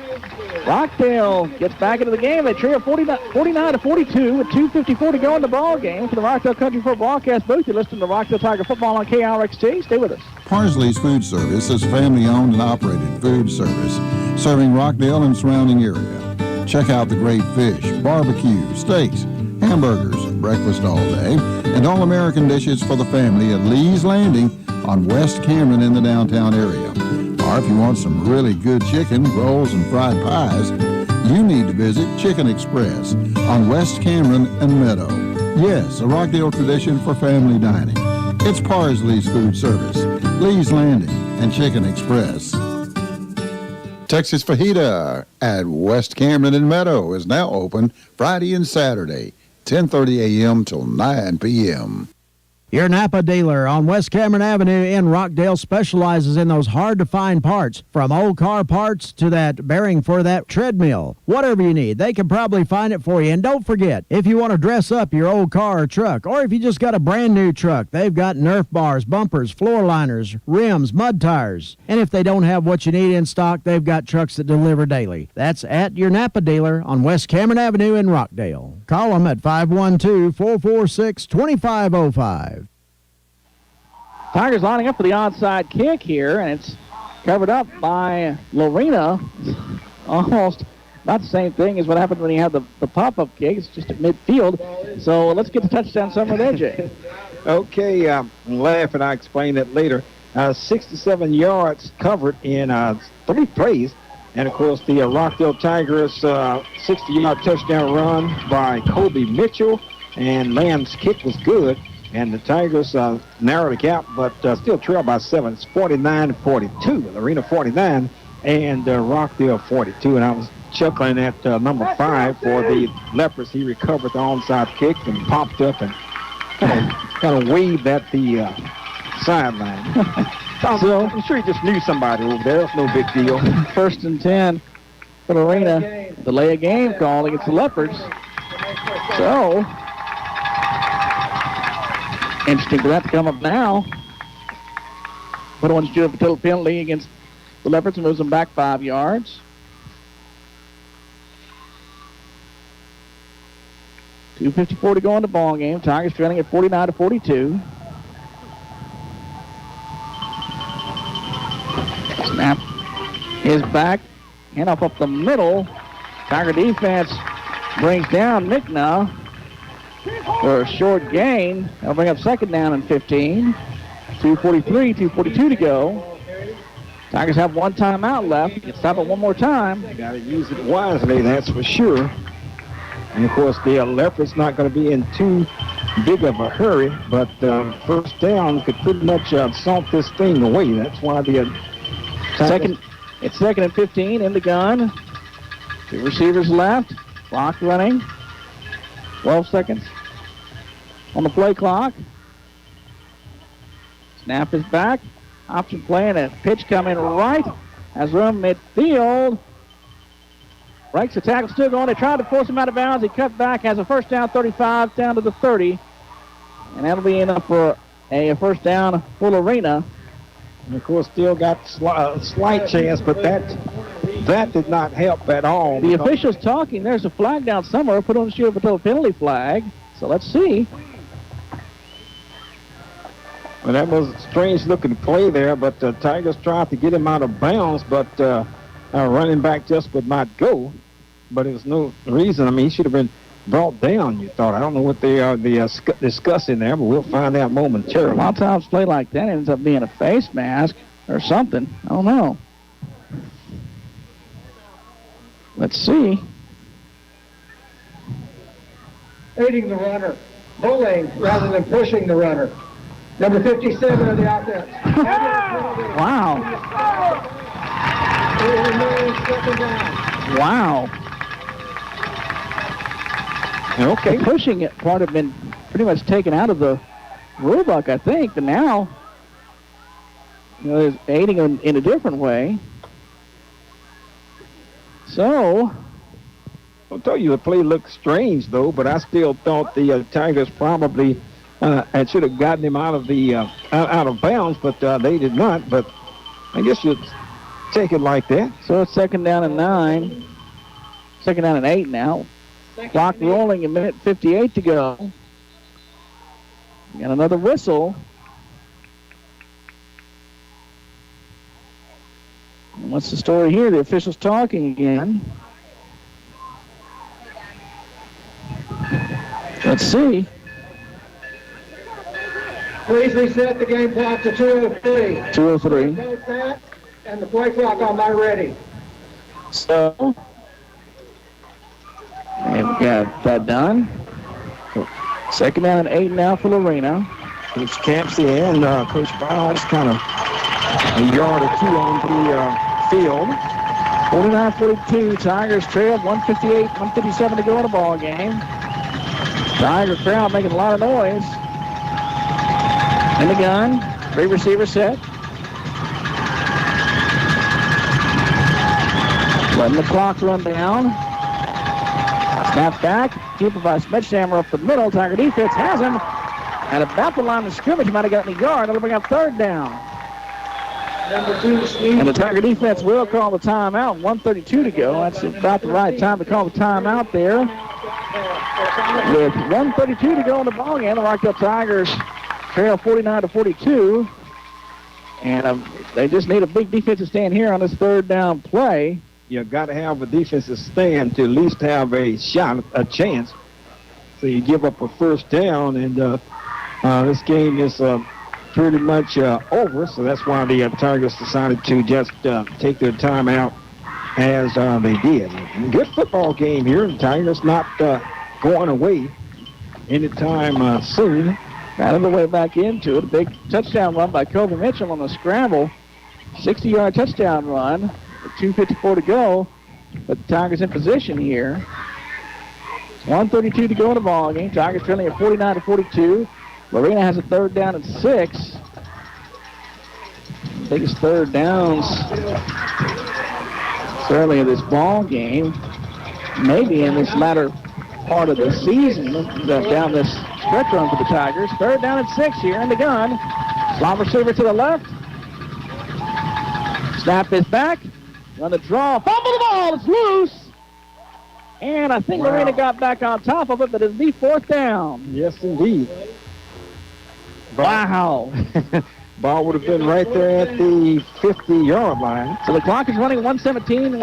Rockdale gets back into the game. They trail 49 to 42 with 2:54 to go in the ball game. For the Rockdale Country Football Broadcast booth, you're listening to Rockdale Tiger Football on KRXT. Stay with us. Parsley's Food Service is family-owned and operated food service, serving Rockdale and surrounding area. Check out the great fish, barbecue, steaks, hamburgers, breakfast all day, and all American dishes for the family at Lee's Landing on West Cameron in the downtown area. Or if you want some really good chicken, rolls, and fried pies, you need to visit Chicken Express on West Cameron and Meadow. Yes, a Rockdale tradition for family dining. It's Parsley's Food Service, Lee's Landing, and Chicken Express. Texas Fajita at West Cameron and Meadow is now open Friday and Saturday, 10:30 a.m. till 9 p.m. Your Napa dealer on West Cameron Avenue in Rockdale specializes in those hard-to-find parts, from old car parts to that bearing for that treadmill. Whatever you need, they can probably find it for you. And don't forget, if you want to dress up your old car or truck, or if you just got a brand-new truck, they've got Nerf bars, bumpers, floor liners, rims, mud tires. And if they don't have what you need in stock, they've got trucks that deliver daily. That's at your Napa dealer on West Cameron Avenue in Rockdale. Call them at 512-446-2505. Tigers lining up for the onside kick here, and it's covered up by Lorena. Almost not the same thing as what happened when he had the pop-up kick. It's just at midfield. So let's get the touchdown summary there, Jay. Okay, laugh, and I'll explain that later. 67 yards covered in 3 plays. And, of course, the Rockdale Tigers 60-yard touchdown run by Kobe Mitchell. And Lamb's kick was good. And the Tigers narrowed the gap, but still trail by 7. It's 49-42. Lorena 49 and Rockdale 42. And I was chuckling at number 5 for the Leopards. He recovered the onside kick and popped up and kind of waved at the sideline. So I'm sure he just knew somebody over there. It's no big deal. 1st and 10 for Lorena. Delay a game call against the Leopards. So interesting for that to come up now. But one's due a total penalty against the Leopards and moves them back 5 yards. 2:54 to go in the ball game. Tigers trailing at 49-42. Snap is back. Handoff up the middle. Tiger defense brings down Mickna for a short gain. They'll bring up second down and 15. 2:43, 2:42 to go. Tigers have one timeout left. You can stop it one more time. They got to use it wisely, that's for sure. And, of course, the Leopards not going to be in too big of a hurry, but first down could pretty much salt this thing away. That's why the It's second and 15 in the gun. Two receivers left. Clock running. 12 seconds on the play clock. Snap is back. Option play and a pitch coming right. Has room midfield. Breaks the tackle, still going. They tried to force him out of bounds. He cut back, has a first down, 35, down to the 30. And that'll be enough for a first down for Lorena. And, of course, still got a slight chance, but that did not help at all. The officials talking. There's a flag down somewhere. Put on the shield until a penalty flag. So let's see. Well, that was a strange-looking play there, but the Tigers tried to get him out of bounds, but running back just would not go. But there's no reason. I mean, he should have been brought down, you thought. I don't know what they are discussing there, but we'll find out momentarily. A lot of times play like that ends up being a face mask or something. I don't know. Let's see. Aiding the runner, bullying rather than pushing the runner. Number 57 of the offense. Wow. Wow. Okay. The pushing it part had been pretty much taken out of the rule book, I think, but now, there's aiding in a different way. So, I'll tell you, the play looked strange, though, but I still thought the Tigers probably and should have gotten him out of the out of bounds, but they did not. But I guess you'd take it like that. So it's second down and 9. Second down and 8 now. Clock rolling, a minute 58 to go. Got another whistle. And what's the story here? The officials talking again. Let's see. Please reset the game clock to 2:03. 2:03. Both that and the play clock on my ready. So, and we got that done. Second down and 8 now for Lorena. Coach Campsey and Coach Biles kind of a yard or two on the field. 49-42, Tigers trail, 158, 157 to go in the ball game. Tiger crowd making a lot of noise. In the gun, 3 receivers set. Letting the clock run down. Snap back, keeper by Smithshammer up the middle. Tiger defense has him. At about the line of scrimmage, he might have gotten a yard. That'll bring up third down. And the Tiger defense will call the timeout. 1:32 to go. That's about the right time to call the timeout there. With 1:32 to go in the ball game, the Rockdale Tigers trail 49-42. And they just need a big defensive stand here on this third down play. You got to have a defensive stand to at least have a shot, a chance. So you give up a first down, and this game is pretty much over. So that's why the Tigers decided to just take their time out as they did. Good football game here. The Tigers not going away anytime soon. Got on the way back into it. A big touchdown run by Kobe Mitchell on the scramble. 60-yard touchdown run. With 2:54 to go. But the Tigers in position here. 1:32 to go in the ball game. Tigers trailing at 49-42. Lorena has a third down and 6. Biggest third downs certainly in this ball game. Maybe in this latter part of the season down this stretch run for the Tigers. Third down and 6 here in the gun. Slot receiver to the left. Snap is back. On the draw. Fumble the ball. It's loose. And I think Lorena got back on top of it, but it'll be 4th down. Yes, indeed. Wow. Ball would have been right there at the 50-yard line. So the clock is running 1:17,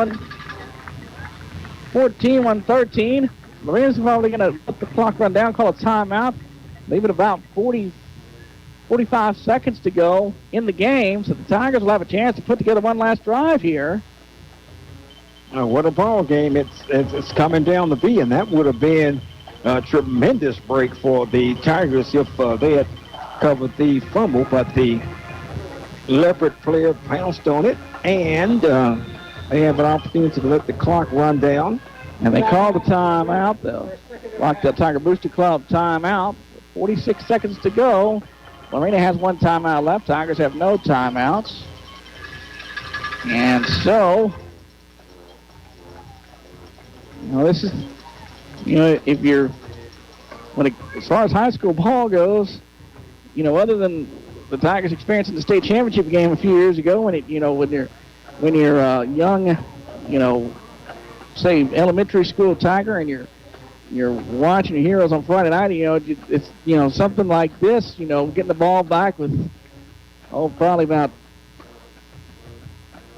1:14, 1:13. Lorena's probably going to let the clock run down, call a timeout. Leave it about 45 seconds to go in the game, so the Tigers will have a chance to put together one last drive here. What a ball game it's coming down to be, and that would have been a tremendous break for the Tigers if they had covered the fumble, but the Leopard player pounced on it, and they have an opportunity to let the clock run down. And they call the timeout, though. Like the Tiger Booster Club timeout. 46 seconds to go. Lorena has 1 timeout left. Tigers have no timeouts. And so, this is, if you're, as far as high school ball goes, other than the Tigers experiencing the state championship game a few years ago, when you're young, say elementary school Tiger, and you're watching your heroes on Friday night, it's something like this, getting the ball back with probably about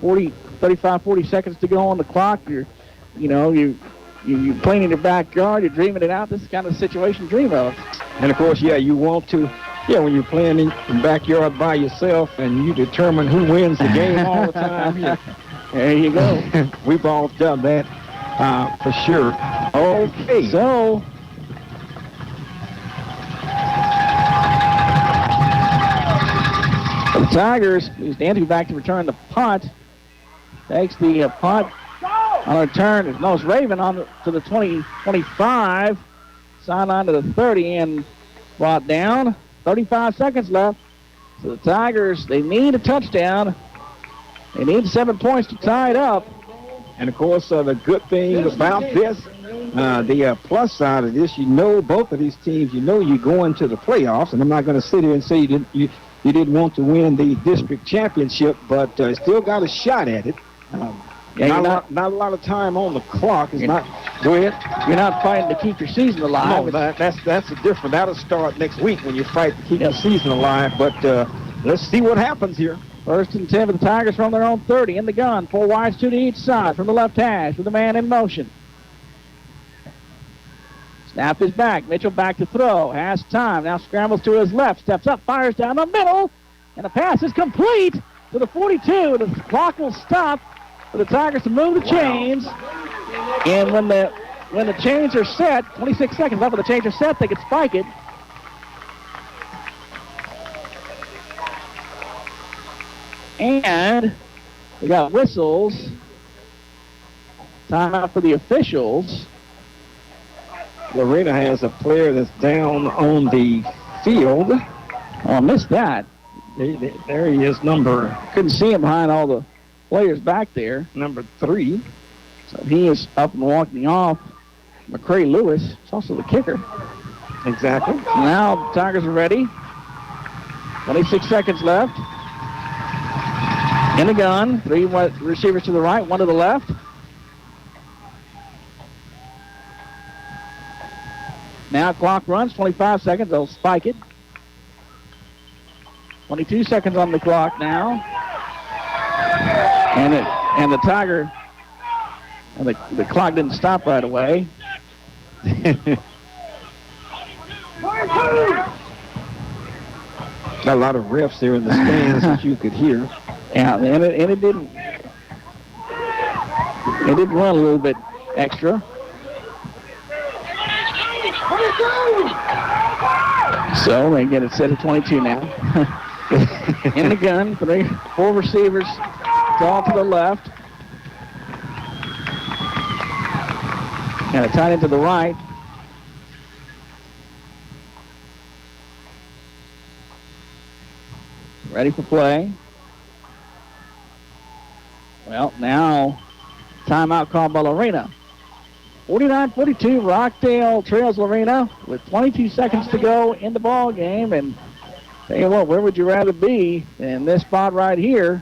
40 seconds to go on the clock. You're playing in your backyard, you're dreaming it out. This is kind of the situation you dream of. And of course, you want to, when you're playing in the backyard by yourself and you determine who wins the game all the time. There you go. We've all done that for sure. Okay. So, the Tigers, who's Dancy back to return the punt, takes the punt on a return. It's Raven to the 20-25, sideline to the 30, and brought down. 35 seconds left. So the Tigers, they need a touchdown. They need 7 points to tie it up. And, of course, the good thing about this, the plus side of this, both of these teams, you're going to the playoffs. And I'm not going to sit here and say you didn't want to win the district championship, but still got a shot at it. Not a lot of time on the clock. Go ahead. You're not fighting to keep your season alive. No, that's different. That'll start next week when you fight to keep your season alive. But let's see what happens here. 1st and 10 for the Tigers from their own 30. In the gun, 4 wides, 2 to each side from the left hash with the man in motion. Snap is back. Mitchell back to throw. Has time. Now scrambles to his left. Steps up, fires down the middle. And the pass is complete to the 42. The clock will stop for the Tigers to move the chains. And when the chains are set, 26 seconds left when the chains are set, they can spike it. And we got whistles. Timeout for the officials. Lorena has a player that's down on the field. Oh, I missed that. There he is, couldn't see him behind all the players back there. Number 3. So he is up and walking off. McCray Lewis is also the kicker. Exactly. Now the Tigers are ready. 26 seconds left. In the gun, 3 receivers to the right, 1 to the left. Now clock runs, 25 seconds, they'll spike it. 22 seconds on the clock now. And the Tiger, the clock didn't stop right away. Got a lot of refs there in the stands that you could hear. Yeah, and it did run a little bit extra. So they get it set at 22 now. In the gun, 4 receivers, all to the left. And a tight end to the right. Ready for play. Well, now timeout called by Lorena. 49-42, Rockdale trails Lorena with 22 seconds to go in the ball game. And tell you what, where would you rather be than this spot right here?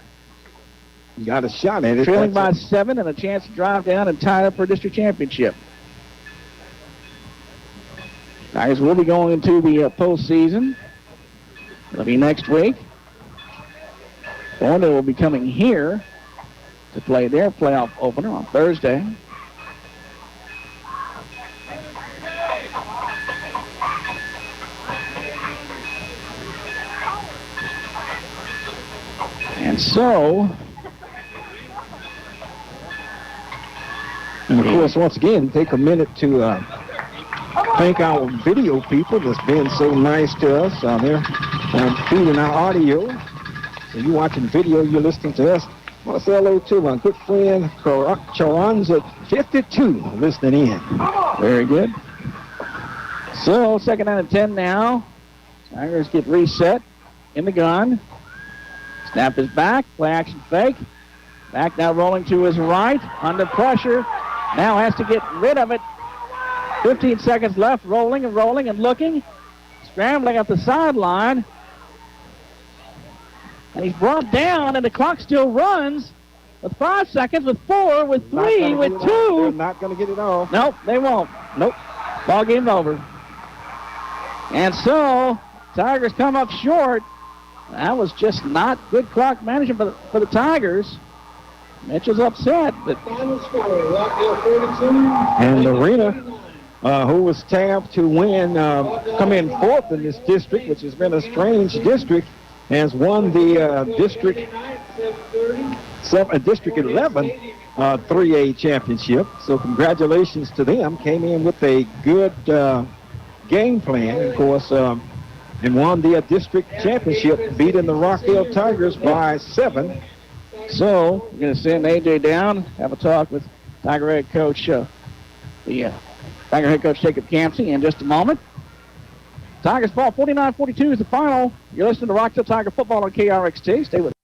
You got a shot at it. Trailing by 7 and a chance to drive down and tie up for a district championship. Tigers will be going into the postseason. It'll be next week. Florida will be coming here to play their playoff opener on Thursday. And so, and of course, once again, take a minute to thank our video people that's been so nice to us. They're feeding our audio. So you're watching video, you're listening to us. I want to say hello to my good friend, Charanza 52, listening in. Very good. So, second out of 10 now. Tigers get reset in the gun. Snap is back. Play action fake. Back now rolling to his right. Under pressure. Now has to get rid of it. 15 seconds left. Rolling and looking. Scrambling up the sideline. And he's brought down, and the clock still runs with 5 seconds, with 4, with 3, with 2. They're not going to get it all. Nope, they won't. Nope. Ball game over. And so, Tigers come up short. That was just not good clock management for the Tigers. Mitchell's upset, but Final score, Rockdale 42. And Lorena, who was tapped to win, come in fourth in this district, which has been a strange district, has won the District 11 3A championship. So congratulations to them. Came in with a good game plan, of course, and won the district championship, beating the Rockdale Tigers by 7. so we're going to send AJ down, have a talk with Tiger head coach, Tiger head coach Jacob Campsey in just a moment. Tigers fall 49-42 is the final. You're listening to Rockdale Tiger football on KRXT. Stay with us.